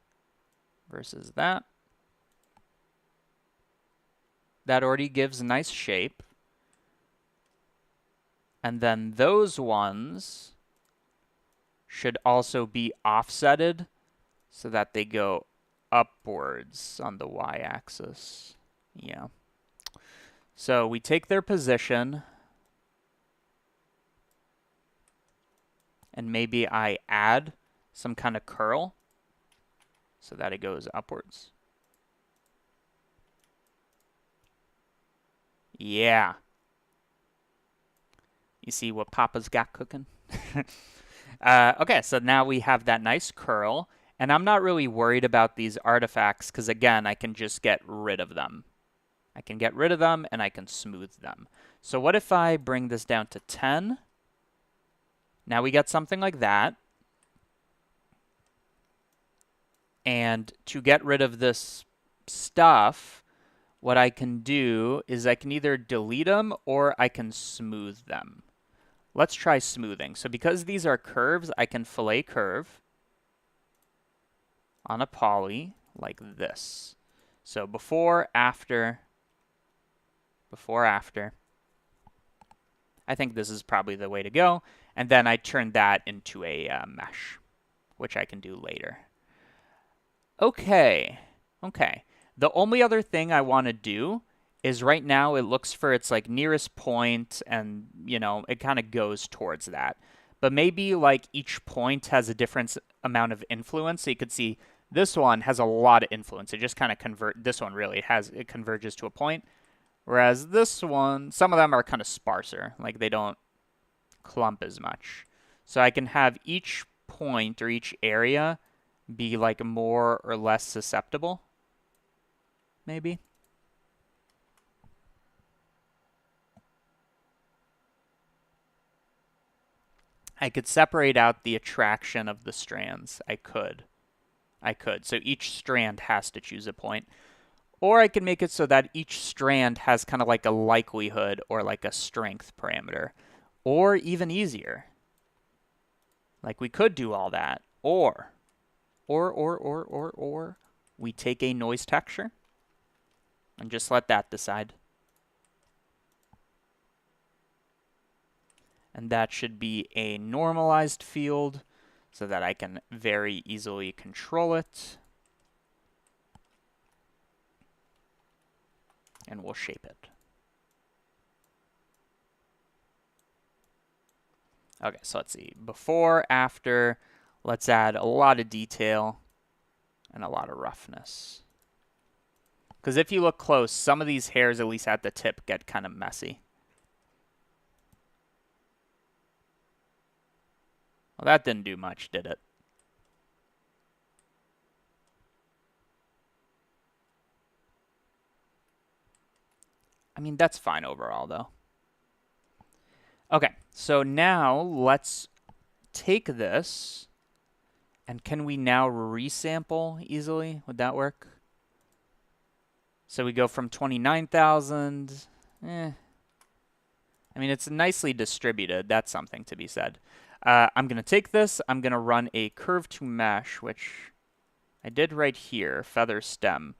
versus that, that already gives a nice shape. And then those ones should also be offsetted so that they go upwards on the y-axis. Yeah. So we take their position, and maybe I add some kind of curl so that it goes upwards. Yeah. You see what Papa's got cooking? Okay, so now we have that nice curl, and I'm not really worried about these artifacts because, again, I can just get rid of them. I can get rid of them, and I can smooth them. So what if I bring this down to 10? Now we got something like that. And to get rid of this stuff, what I can do is I can either delete them or I can smooth them. Let's try smoothing. So because these are curves, I can fillet curve on a poly like this. So before, after. I think this is probably the way to go. And then I turn that into a mesh, which I can do later. Okay. The only other thing I want to do is right now it looks for its like nearest point and, it kind of goes towards that. But maybe like each point has a different amount of influence. So you could see this one has a lot of influence. It just kind of this one really it converges to a point. Whereas this one, some of them are kind of sparser. Like they don't clump as much. So I can have each point or each area be like more or less susceptible. Maybe. I could separate out the attraction of the strands. I could. So each strand has to choose a point. Or I can make it so that each strand has kind of like a likelihood or like a strength parameter. Or even easier. Like we could do all that. Or we take a noise texture and just let that decide. And that should be a normalized field so that I can very easily control it. And we'll shape it. Okay, so let's see. Before, after, let's add a lot of detail and a lot of roughness. Because if you look close, some of these hairs, at least at the tip, get kind of messy. Well, that didn't do much, did it? I mean, that's fine overall, though. Okay, so now let's take this, and can we now resample easily? Would that work? So we go from 29,000. I mean, it's nicely distributed. That's something to be said. I'm going to take this. I'm going to run a curve to mesh, which I did right here, feather stem.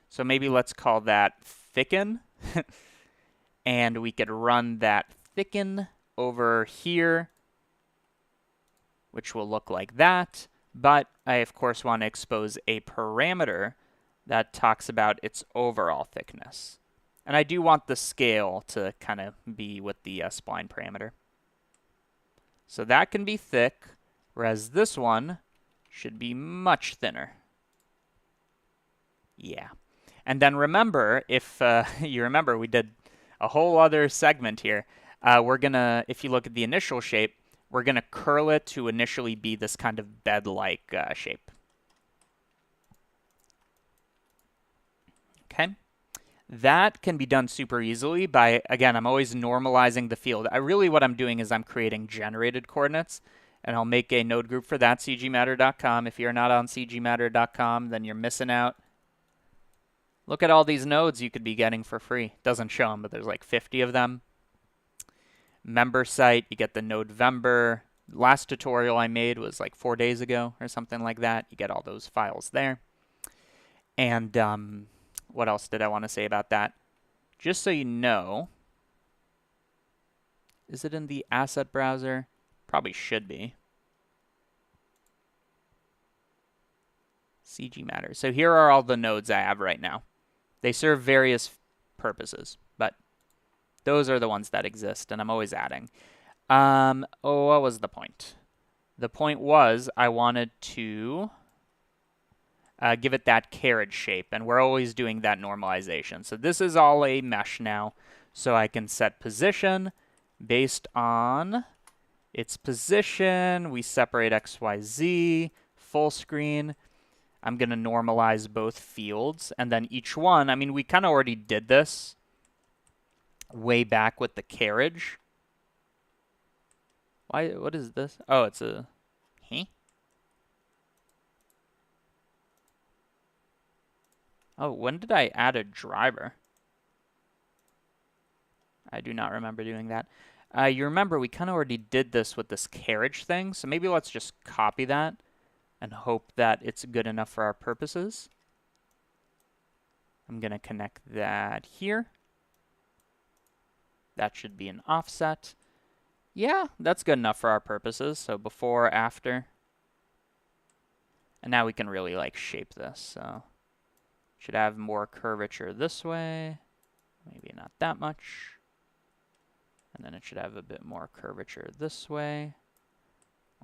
So maybe let's call that thicken. And we could run that thicken over here, which will look like that. But I, of course, want to expose a parameter that talks about its overall thickness. And I do want the scale to kind of be with the spline parameter. So that can be thick, whereas this one should be much thinner. Yeah. And then remember, if you remember, we did a whole other segment here. We're going to, if you look at the initial shape, we're going to curl it to initially be this kind of bed-like shape. Okay. That can be done super easily by, again, I'm always normalizing the field. What I'm doing is I'm creating generated coordinates, and I'll make a node group for that, cgmatter.com. If you're not on cgmatter.com, then you're missing out. Look at all these nodes you could be getting for free. Doesn't show them, but there's like 50 of them. Member site, you get the Nodevember. Last tutorial I made was like 4 days ago or something like that. You get all those files there. And what else did I want to say about that? Just so you know, is it in the asset browser? Probably should be. CG Matter. So here are all the nodes I have right now. They serve various purposes, but those are the ones that exist, and I'm always adding. What was the point? The point was I wanted to give it that carriage shape, and we're always doing that normalization. So this is all a mesh now, so I can set position based on its position. We separate X, Y, Z, full screen. I'm going to normalize both fields, and then each one, I mean, we kind of already did this way back with the carriage. What is this? Oh, it's a, Oh, when did I add a driver? I do not remember doing that. You remember we kind of already did this with this carriage thing, so maybe let's just copy that and hope that it's good enough for our purposes. I'm going to connect that here. That should be an offset. Yeah, that's good enough for our purposes. So before, after. And now we can really like shape this. So should have more curvature this way. Maybe not that much. And then it should have a bit more curvature this way.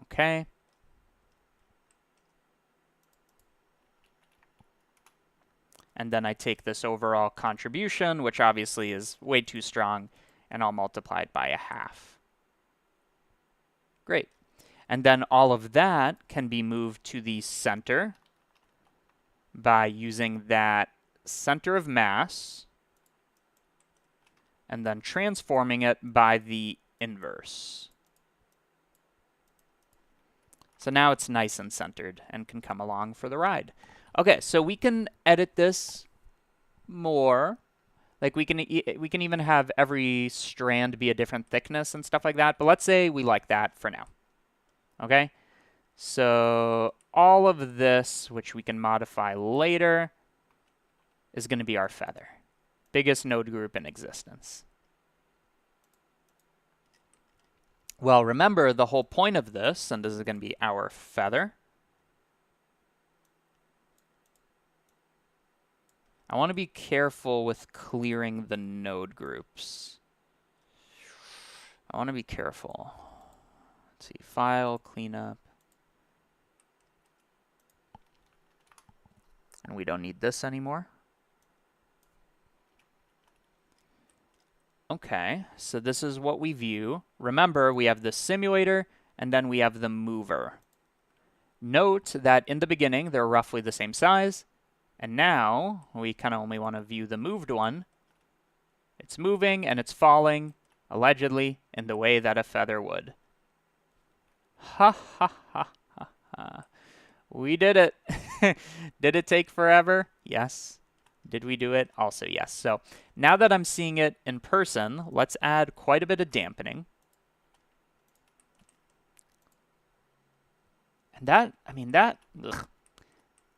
Okay. And then I take this overall contribution, which obviously is way too strong, and I'll multiply it by 1/2. Great. And then all of that can be moved to the center by using that center of mass and then transforming it by the inverse. So now it's nice and centered and can come along for the ride. Okay, so we can edit this more. Like we can even have every strand be a different thickness and stuff like that. But let's say we like that for now. Okay? So all of this, which we can modify later, is going to be our feather. Biggest node group in existence. Well, remember the whole point of this, and this is going to be our feather. I want to be careful with clearing the node groups. I want to be careful. Let's see, file, cleanup. And we don't need this anymore. Okay, so this is what we view. Remember, we have the simulator and then we have the mover. Note that in the beginning, they're roughly the same size, and now we kind of only want to view the moved one. It's moving and it's falling, allegedly, in the way that a feather would. Ha ha ha ha ha. We did it. Did it take forever? Yes. Did we do it? Also yes. So now that I'm seeing it in person, let's add quite a bit of dampening. And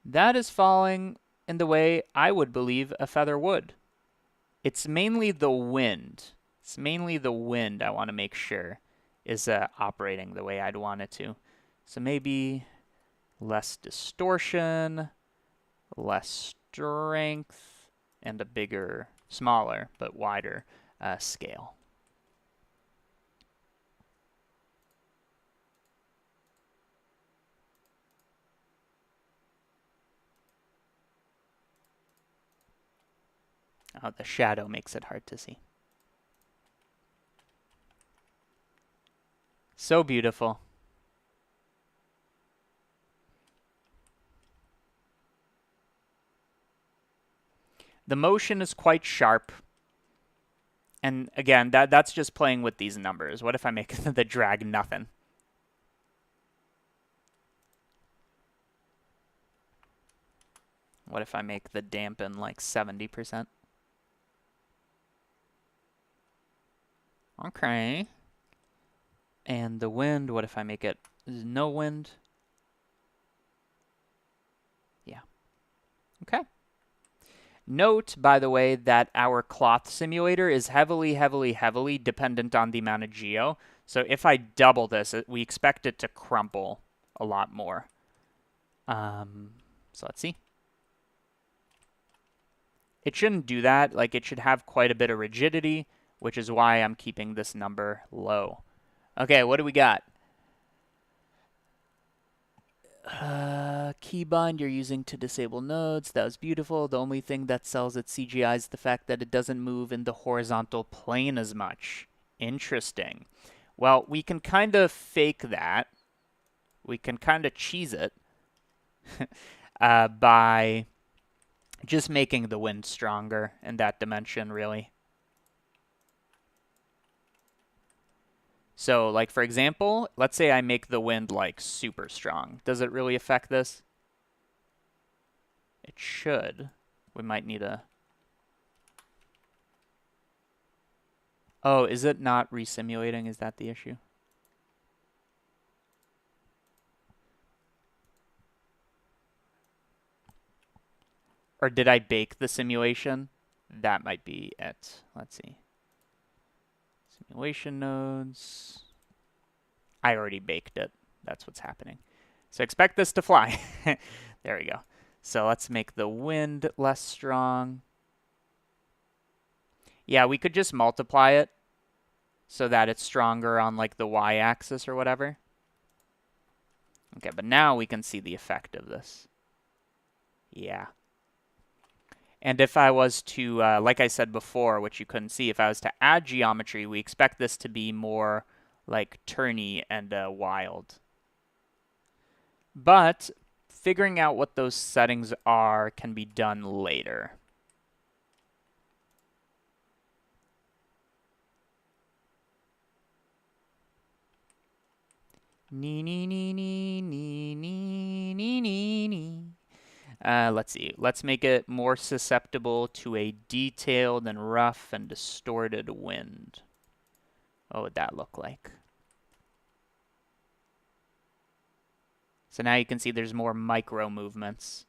that is falling in the way I would believe a feather would. It's mainly the wind. It's mainly the wind I want to make sure is operating the way I'd want it to. So maybe less distortion, less strength, and a bigger, smaller, but wider scale. Oh, the shadow makes it hard to see. So beautiful. The motion is quite sharp. And again, that's just playing with these numbers. What if I make the drag nothing? What if I make the dampen like 70%? Okay. And the wind, what if I make it no wind? Yeah. Okay. Note, by the way, that our cloth simulator is heavily, heavily, heavily dependent on the amount of geo. So if I double this, we expect it to crumple a lot more. So let's see. It shouldn't do that. Like, it should have quite a bit of rigidity, which is why I'm keeping this number low. Okay, what do we got? Keybind you're using to disable nodes. That was beautiful. The only thing that sells at CGI is the fact that it doesn't move in the horizontal plane as much. Interesting. Well, we can kind of fake that. We can kind of cheese it by just making the wind stronger in that dimension, really. So, like, for example, let's say I make the wind, like, super strong. Does it really affect this? It should. We might need a... Oh, is it not resimulating? Is that the issue? Or did I bake the simulation? That might be it. Let's see. Simulation nodes. I already baked it. That's what's happening. So expect this to fly. There we go. So let's make the wind less strong. Yeah, we could just multiply it so that it's stronger on like the y-axis or whatever. Okay, but now we can see the effect of this. Yeah. And if I was to, like I said before, which you couldn't see, if I was to add geometry, we expect this to be more like turny and wild. But figuring out what those settings are can be done later. Let's see. Let's make it more susceptible to a detailed and rough and distorted wind. What would that look like? So now you can see there's more micro movements.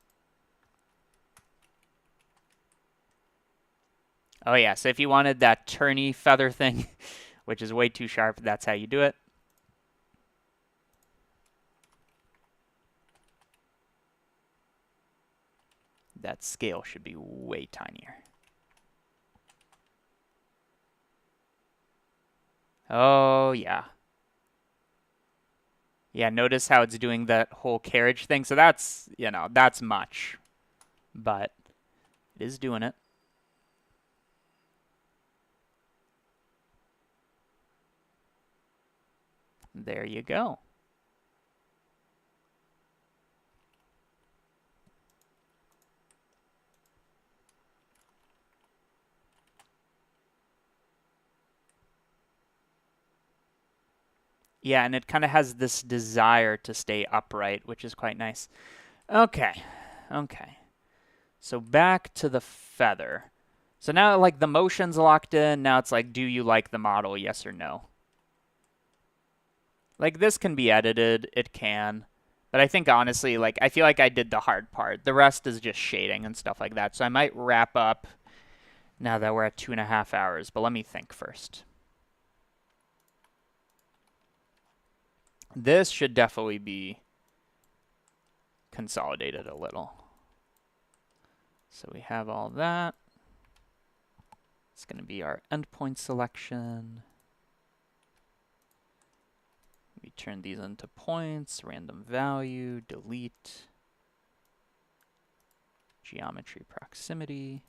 Oh yeah, so if you wanted that turny feather thing, which is way too sharp, that's how you do it. That scale should be way tinier. Oh yeah. Yeah, notice how it's doing that whole carriage thing. So that's, you know, that's much. But it is doing it. There you go. Yeah, and it kind of has this desire to stay upright, which is quite nice. Okay, okay. So back to the feather. So now like the motion's locked in, now it's like, do you like the model, yes or no? Like this can be edited, it can. But I think honestly, like I feel like I did the hard part. The rest is just shading and stuff like that. So I might wrap up now that we're at 2.5 hours, but let me think first. This should definitely be consolidated a little. So we have all that. It's going to be our endpoint selection. We turn these into points, random value, delete, geometry proximity.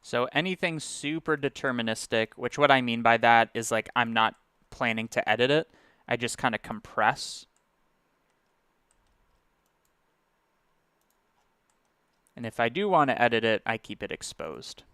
So anything super deterministic, which what I mean by that is like I'm not planning to edit it. I just kind of compress. And if I do want to edit it, I keep it exposed.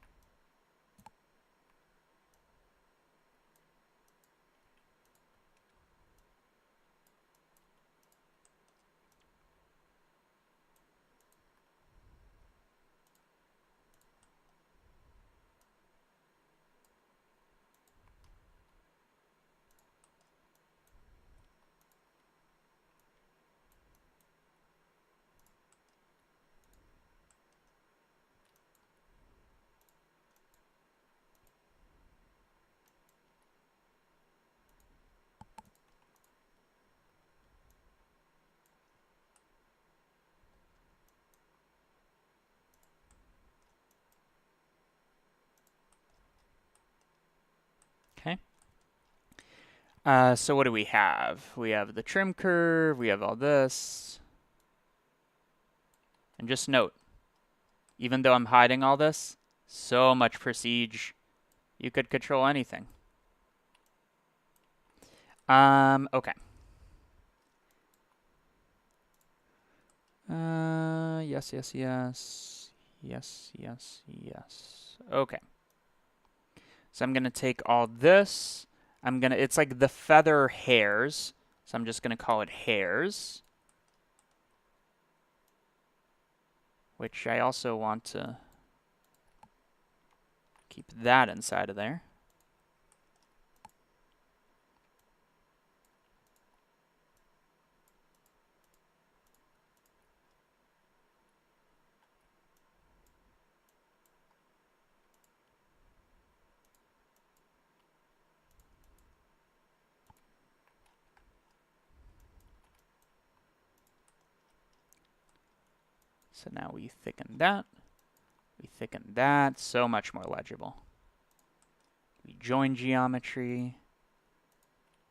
Okay. So what do we have? We have the trim curve, we have all this. And just note, even though I'm hiding all this, so much procedure, you could control anything. Okay. Yes, yes, yes. Yes, yes, yes. Okay. So I'm going to take all this. It's like the feather hairs. So I'm just going to call it hairs. Which I also want to keep that inside of there. So now we thicken that. We thicken that. So much more legible. We join geometry.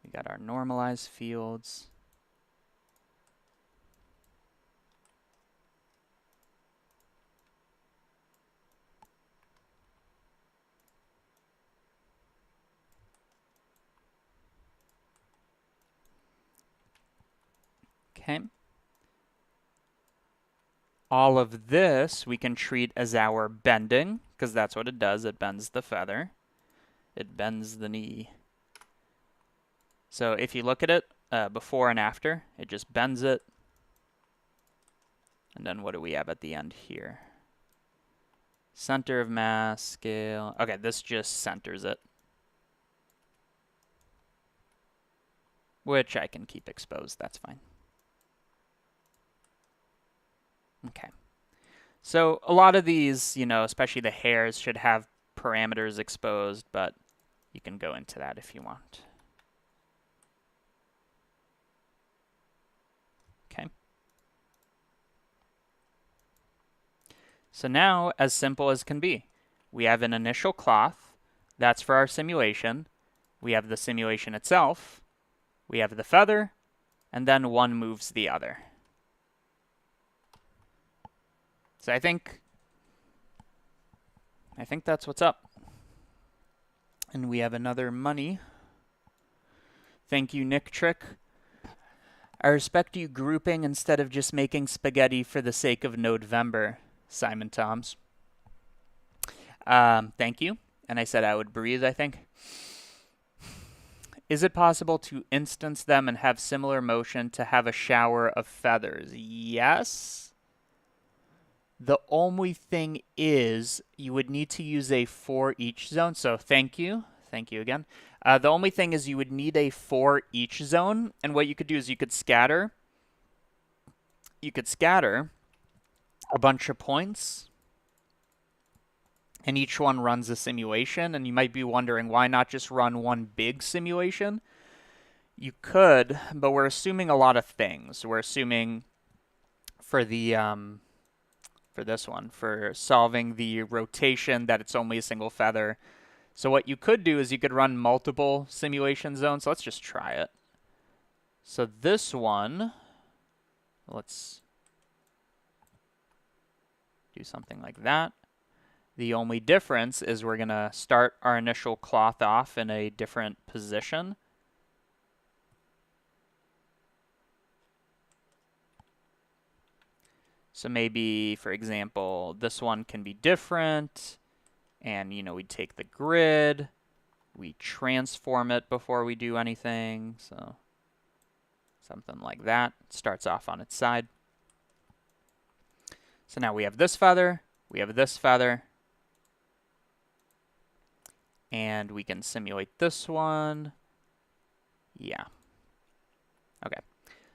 We got our normalized fields. Okay. All of this we can treat as our bending, because that's what it does. It bends the feather. It bends the knee. So if you look at it before and after, it just bends it. And then what do we have at the end here? Center of mass, scale. Okay, this just centers it. Which I can keep exposed, that's fine. Okay. So a lot of these, especially the hairs, should have parameters exposed, but you can go into that if you want. Okay. So now, as simple as can be, we have an initial cloth. That's for our simulation. We have the simulation itself. We have the feather, and then one moves the other. So I think that's what's up. And we have another money. Thank you, Nick Trick. I respect you grouping instead of just making spaghetti for the sake of Nodevember, Simon Toms. Thank you. And I said I would breathe, I think. Is it possible to instance them and have similar motion to have a shower of feathers? Yes. The only thing is you would need to use a for each zone. So thank you. Thank you again. The only thing is you would need a for each zone. And what you could do is you could scatter. You could scatter a bunch of points. And each one runs a simulation. And you might be wondering, why not just run one big simulation? You could, but we're assuming a lot of things. We're assuming for the for this one, for solving the rotation, that it's only a single feather. So what you could do is you could run multiple simulation zones. So let's just try it. So this one, let's do something like that. The only difference is we're going to start our initial cloth off in a different position. So maybe, for example, this one can be different. And, you know, we take the grid. We transform it before we do anything. So something like that. It starts off on its side. So now we have this feather. We have this feather. And we can simulate this one. Yeah. Okay.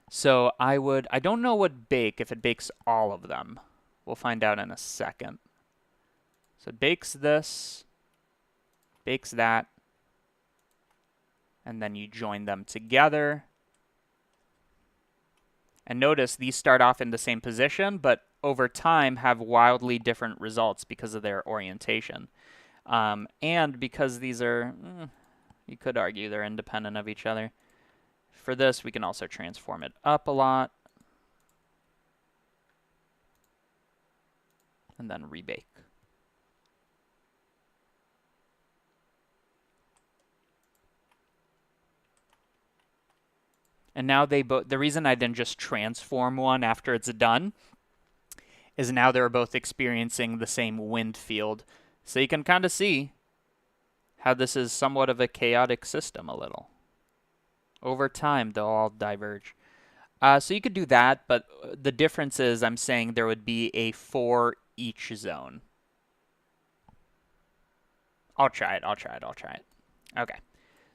So I don't know what bake, if it bakes all of them. We'll find out in a second. So it bakes this, bakes that, and then you join them together. And notice these start off in the same position, but over time have wildly different results because of their orientation. And because these are, you could argue they're independent of each other. For this, we can also transform it up a lot. And then rebake. And now they both, the reason I didn't just transform one after it's done is now they're both experiencing the same wind field. So you can kind of see how this is somewhat of a chaotic system a little. Over time, they'll all diverge. So you could do that, but the difference is I'm saying there would be a for each zone. I'll try it. Okay.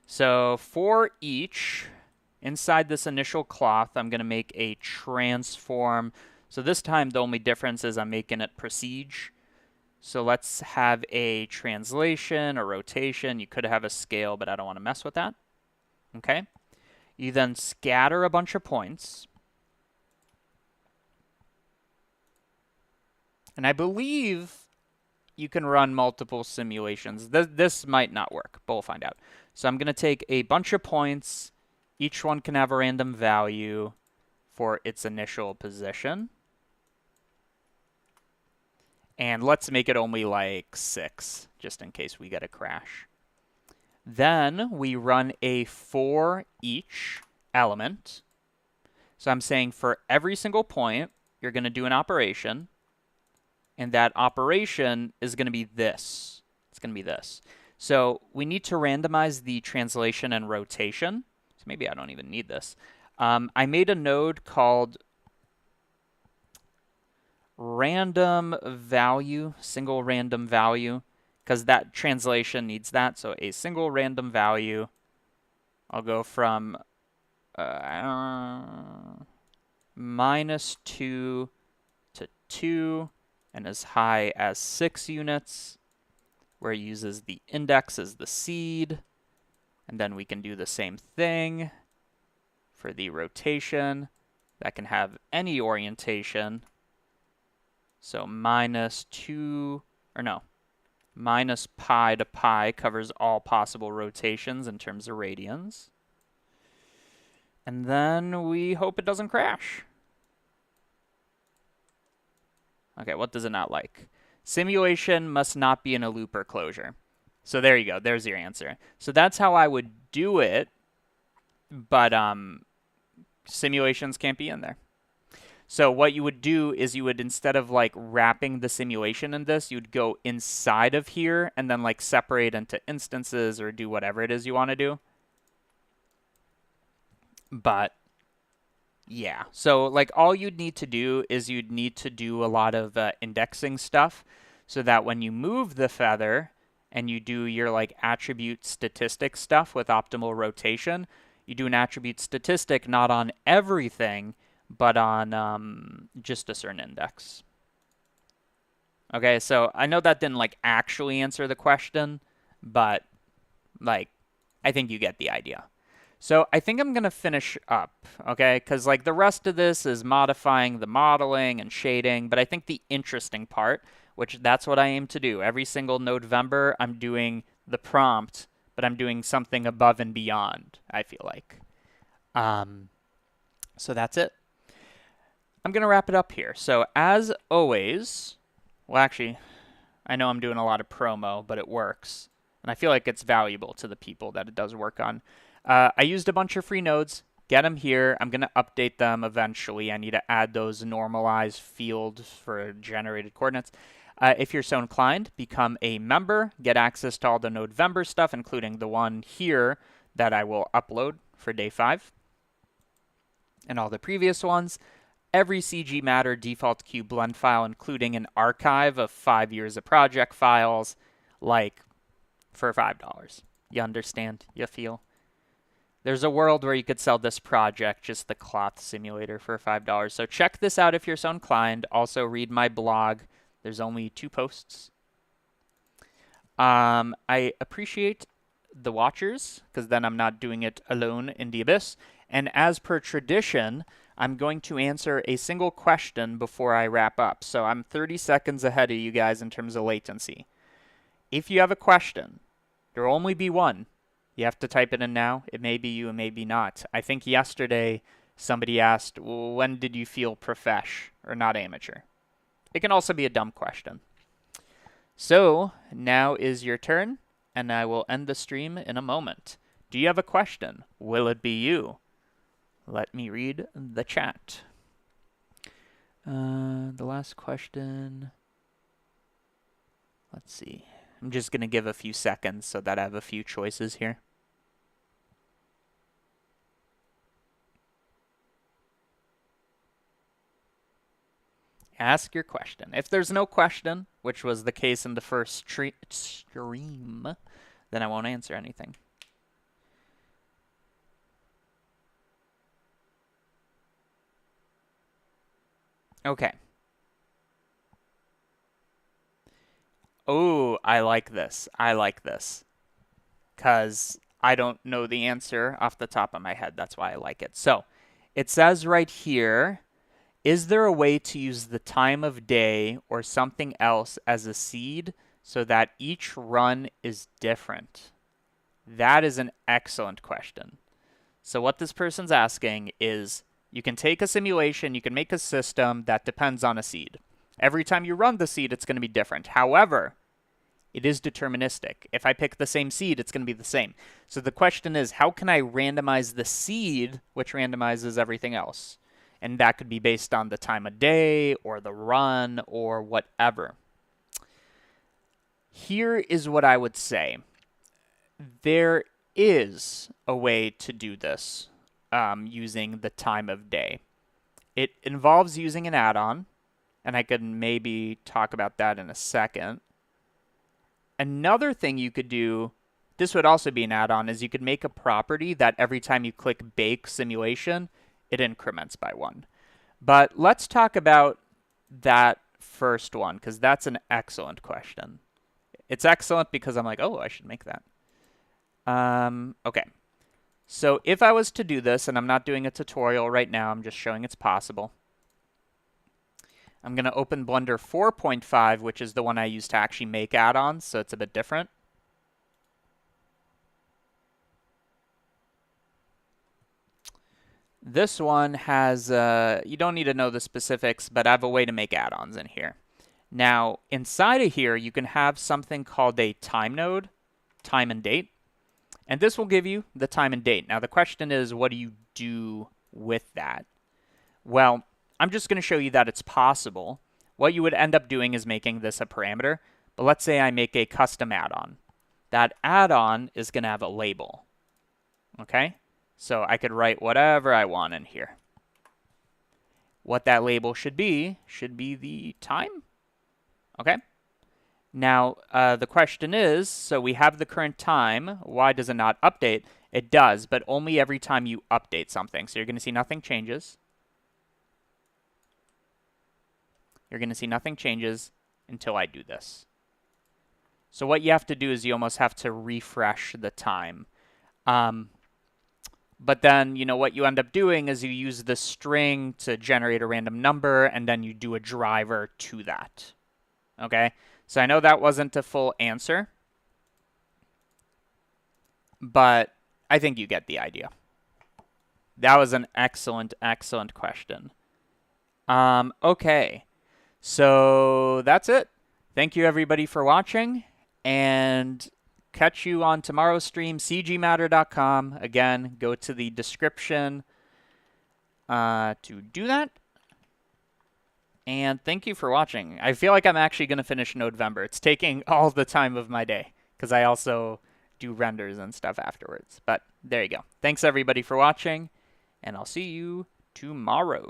So for each, inside this initial cloth, I'm going to make a transform. So this time, the only difference is I'm making it procedure. So let's have a translation, a rotation. You could have a scale, but I don't want to mess with that. Okay. You then scatter a bunch of points. And I believe you can run multiple simulations. This might not work, but we'll find out. So I'm going to take a bunch of points. Each one can have a random value for its initial position. And let's make it only like 6, just in case we get a crash. Then we run a for each element. So I'm saying for every single point, you're going to do an operation. And that operation is going to be this. It's going to be this. So we need to randomize the translation and rotation. So maybe I don't even need this. I made a node called random value, single random value, because that translation needs that. So a single random value. I'll go from -2 to 2 and as high as 6 units, where it uses the index as the seed. And then we can do the same thing for the rotation. That can have any orientation. So -2, or no, minus pi to pi covers all possible rotations in terms of radians. And then we hope it doesn't crash. Okay, what does it not like? Simulation must not be in a loop or closure. So there you go. There's your answer. So that's how I would do it, but simulations can't be in there. So what you would do is you would, instead of like wrapping the simulation in this, you'd go inside of here and then like separate into instances or do whatever it is you want to do. But yeah, so like all you'd need to do is you'd need to do a lot of indexing stuff so that when you move the feather and you do your like attribute statistic stuff with optimal rotation, you do an attribute statistic not on everything, but on just a certain index. Okay, so I know that didn't like actually answer the question, but like I think you get the idea. So I think I'm going to finish up, okay? Because like the rest of this is modifying the modeling and shading, but I think the interesting part, which that's what I aim to do. Every single Nodevember, I'm doing the prompt, but I'm doing something above and beyond, I feel like. So that's it. I'm going to wrap it up here. So as always, well, actually, I know I'm doing a lot of promo, but it works. And I feel like it's valuable to the people that it does work on. I used a bunch of free nodes. Get them here. I'm going to update them eventually. I need to add those normalized fields for generated coordinates. If you're so inclined, become a member. Get access to all the Nodevember stuff, including the one here that I will upload for day 5. And all the previous ones. Every CG Matter default queue blend file, including an archive of 5 years of project files, like for $5. You understand? You feel? There's a world where you could sell this project, just the cloth simulator, for $5. So check this out if you're so inclined. Also read my blog. There's only 2 posts. I appreciate the watchers, because then I'm not doing it alone in the abyss. And as per tradition, I'm going to answer a single question before I wrap up. So I'm 30 seconds ahead of you guys in terms of latency. If you have a question, there will only be one. You have to type it in now. It may be you, it may be not. I think yesterday somebody asked, well, when did you feel profesh or not amateur? It can also be a dumb question. So now is your turn, and I will end the stream in a moment. Do you have a question? Will it be you? Let me read the chat. The last question. Let's see. I'm just going to give a few seconds so that I have a few choices here. Ask your question. If there's no question, which was the case in the first stream, then I won't answer anything. Okay. Oh, I like this. I like this. Because I don't know the answer off the top of my head. That's why I like it. So, it says right here, is there a way to use the time of day or something else as a seed so that each run is different? That is an excellent question. So what this person's asking is, you can take a simulation, you can make a system that depends on a seed. Every time you run the seed, it's going to be different. However, it is deterministic. If I pick the same seed, it's going to be the same. So the question is, how can I randomize the seed, which randomizes everything else? And that could be based on the time of day or the run or whatever. Here is what I would say. There is a way to do this using the time of day. It involves using an add-on, and I could maybe talk about that in a second. Another thing you could do, this would also be an add-on, is you could make a property that every time you click Bake Simulation, it increments by 1. But let's talk about that first one, because that's an excellent question. It's excellent because I'm like, oh, I should make that. Okay. So if I was to do this, and I'm not doing a tutorial right now, I'm just showing it's possible. I'm going to open Blender 4.5, which is the one I use to actually make add-ons, so it's a bit different. This one has, you don't need to know the specifics, but I have a way to make add-ons in here. Now, inside of here, you can have something called a time node, time and date. And this will give you the time and date. Now, the question is, what do you do with that? Well, I'm just going to show you that it's possible. What you would end up doing is making this a parameter. But let's say I make a custom add-on. That add-on is going to have a label. Okay? So I could write whatever I want in here. What that label should be the time. Okay? Now, the question is, so we have the current time. Why does it not update? It does, but only every time you update something. So you're going to see nothing changes. You're going to see nothing changes until I do this. So what you have to do is you almost have to refresh the time. But then, you know, what you end up doing is you use the string to generate a random number, and then you do a driver to that. Okay? So I know that wasn't a full answer, but I think you get the idea. That was an excellent, excellent question. Okay. So that's it. Thank you, everybody, for watching, and catch you on tomorrow's stream, cgmatter.com. Again, go to the description to do that. And thank you for watching. I feel like I'm actually going to finish Nodevember. It's taking all the time of my day because I also do renders and stuff afterwards. But there you go. Thanks, everybody, for watching, and I'll see you tomorrow.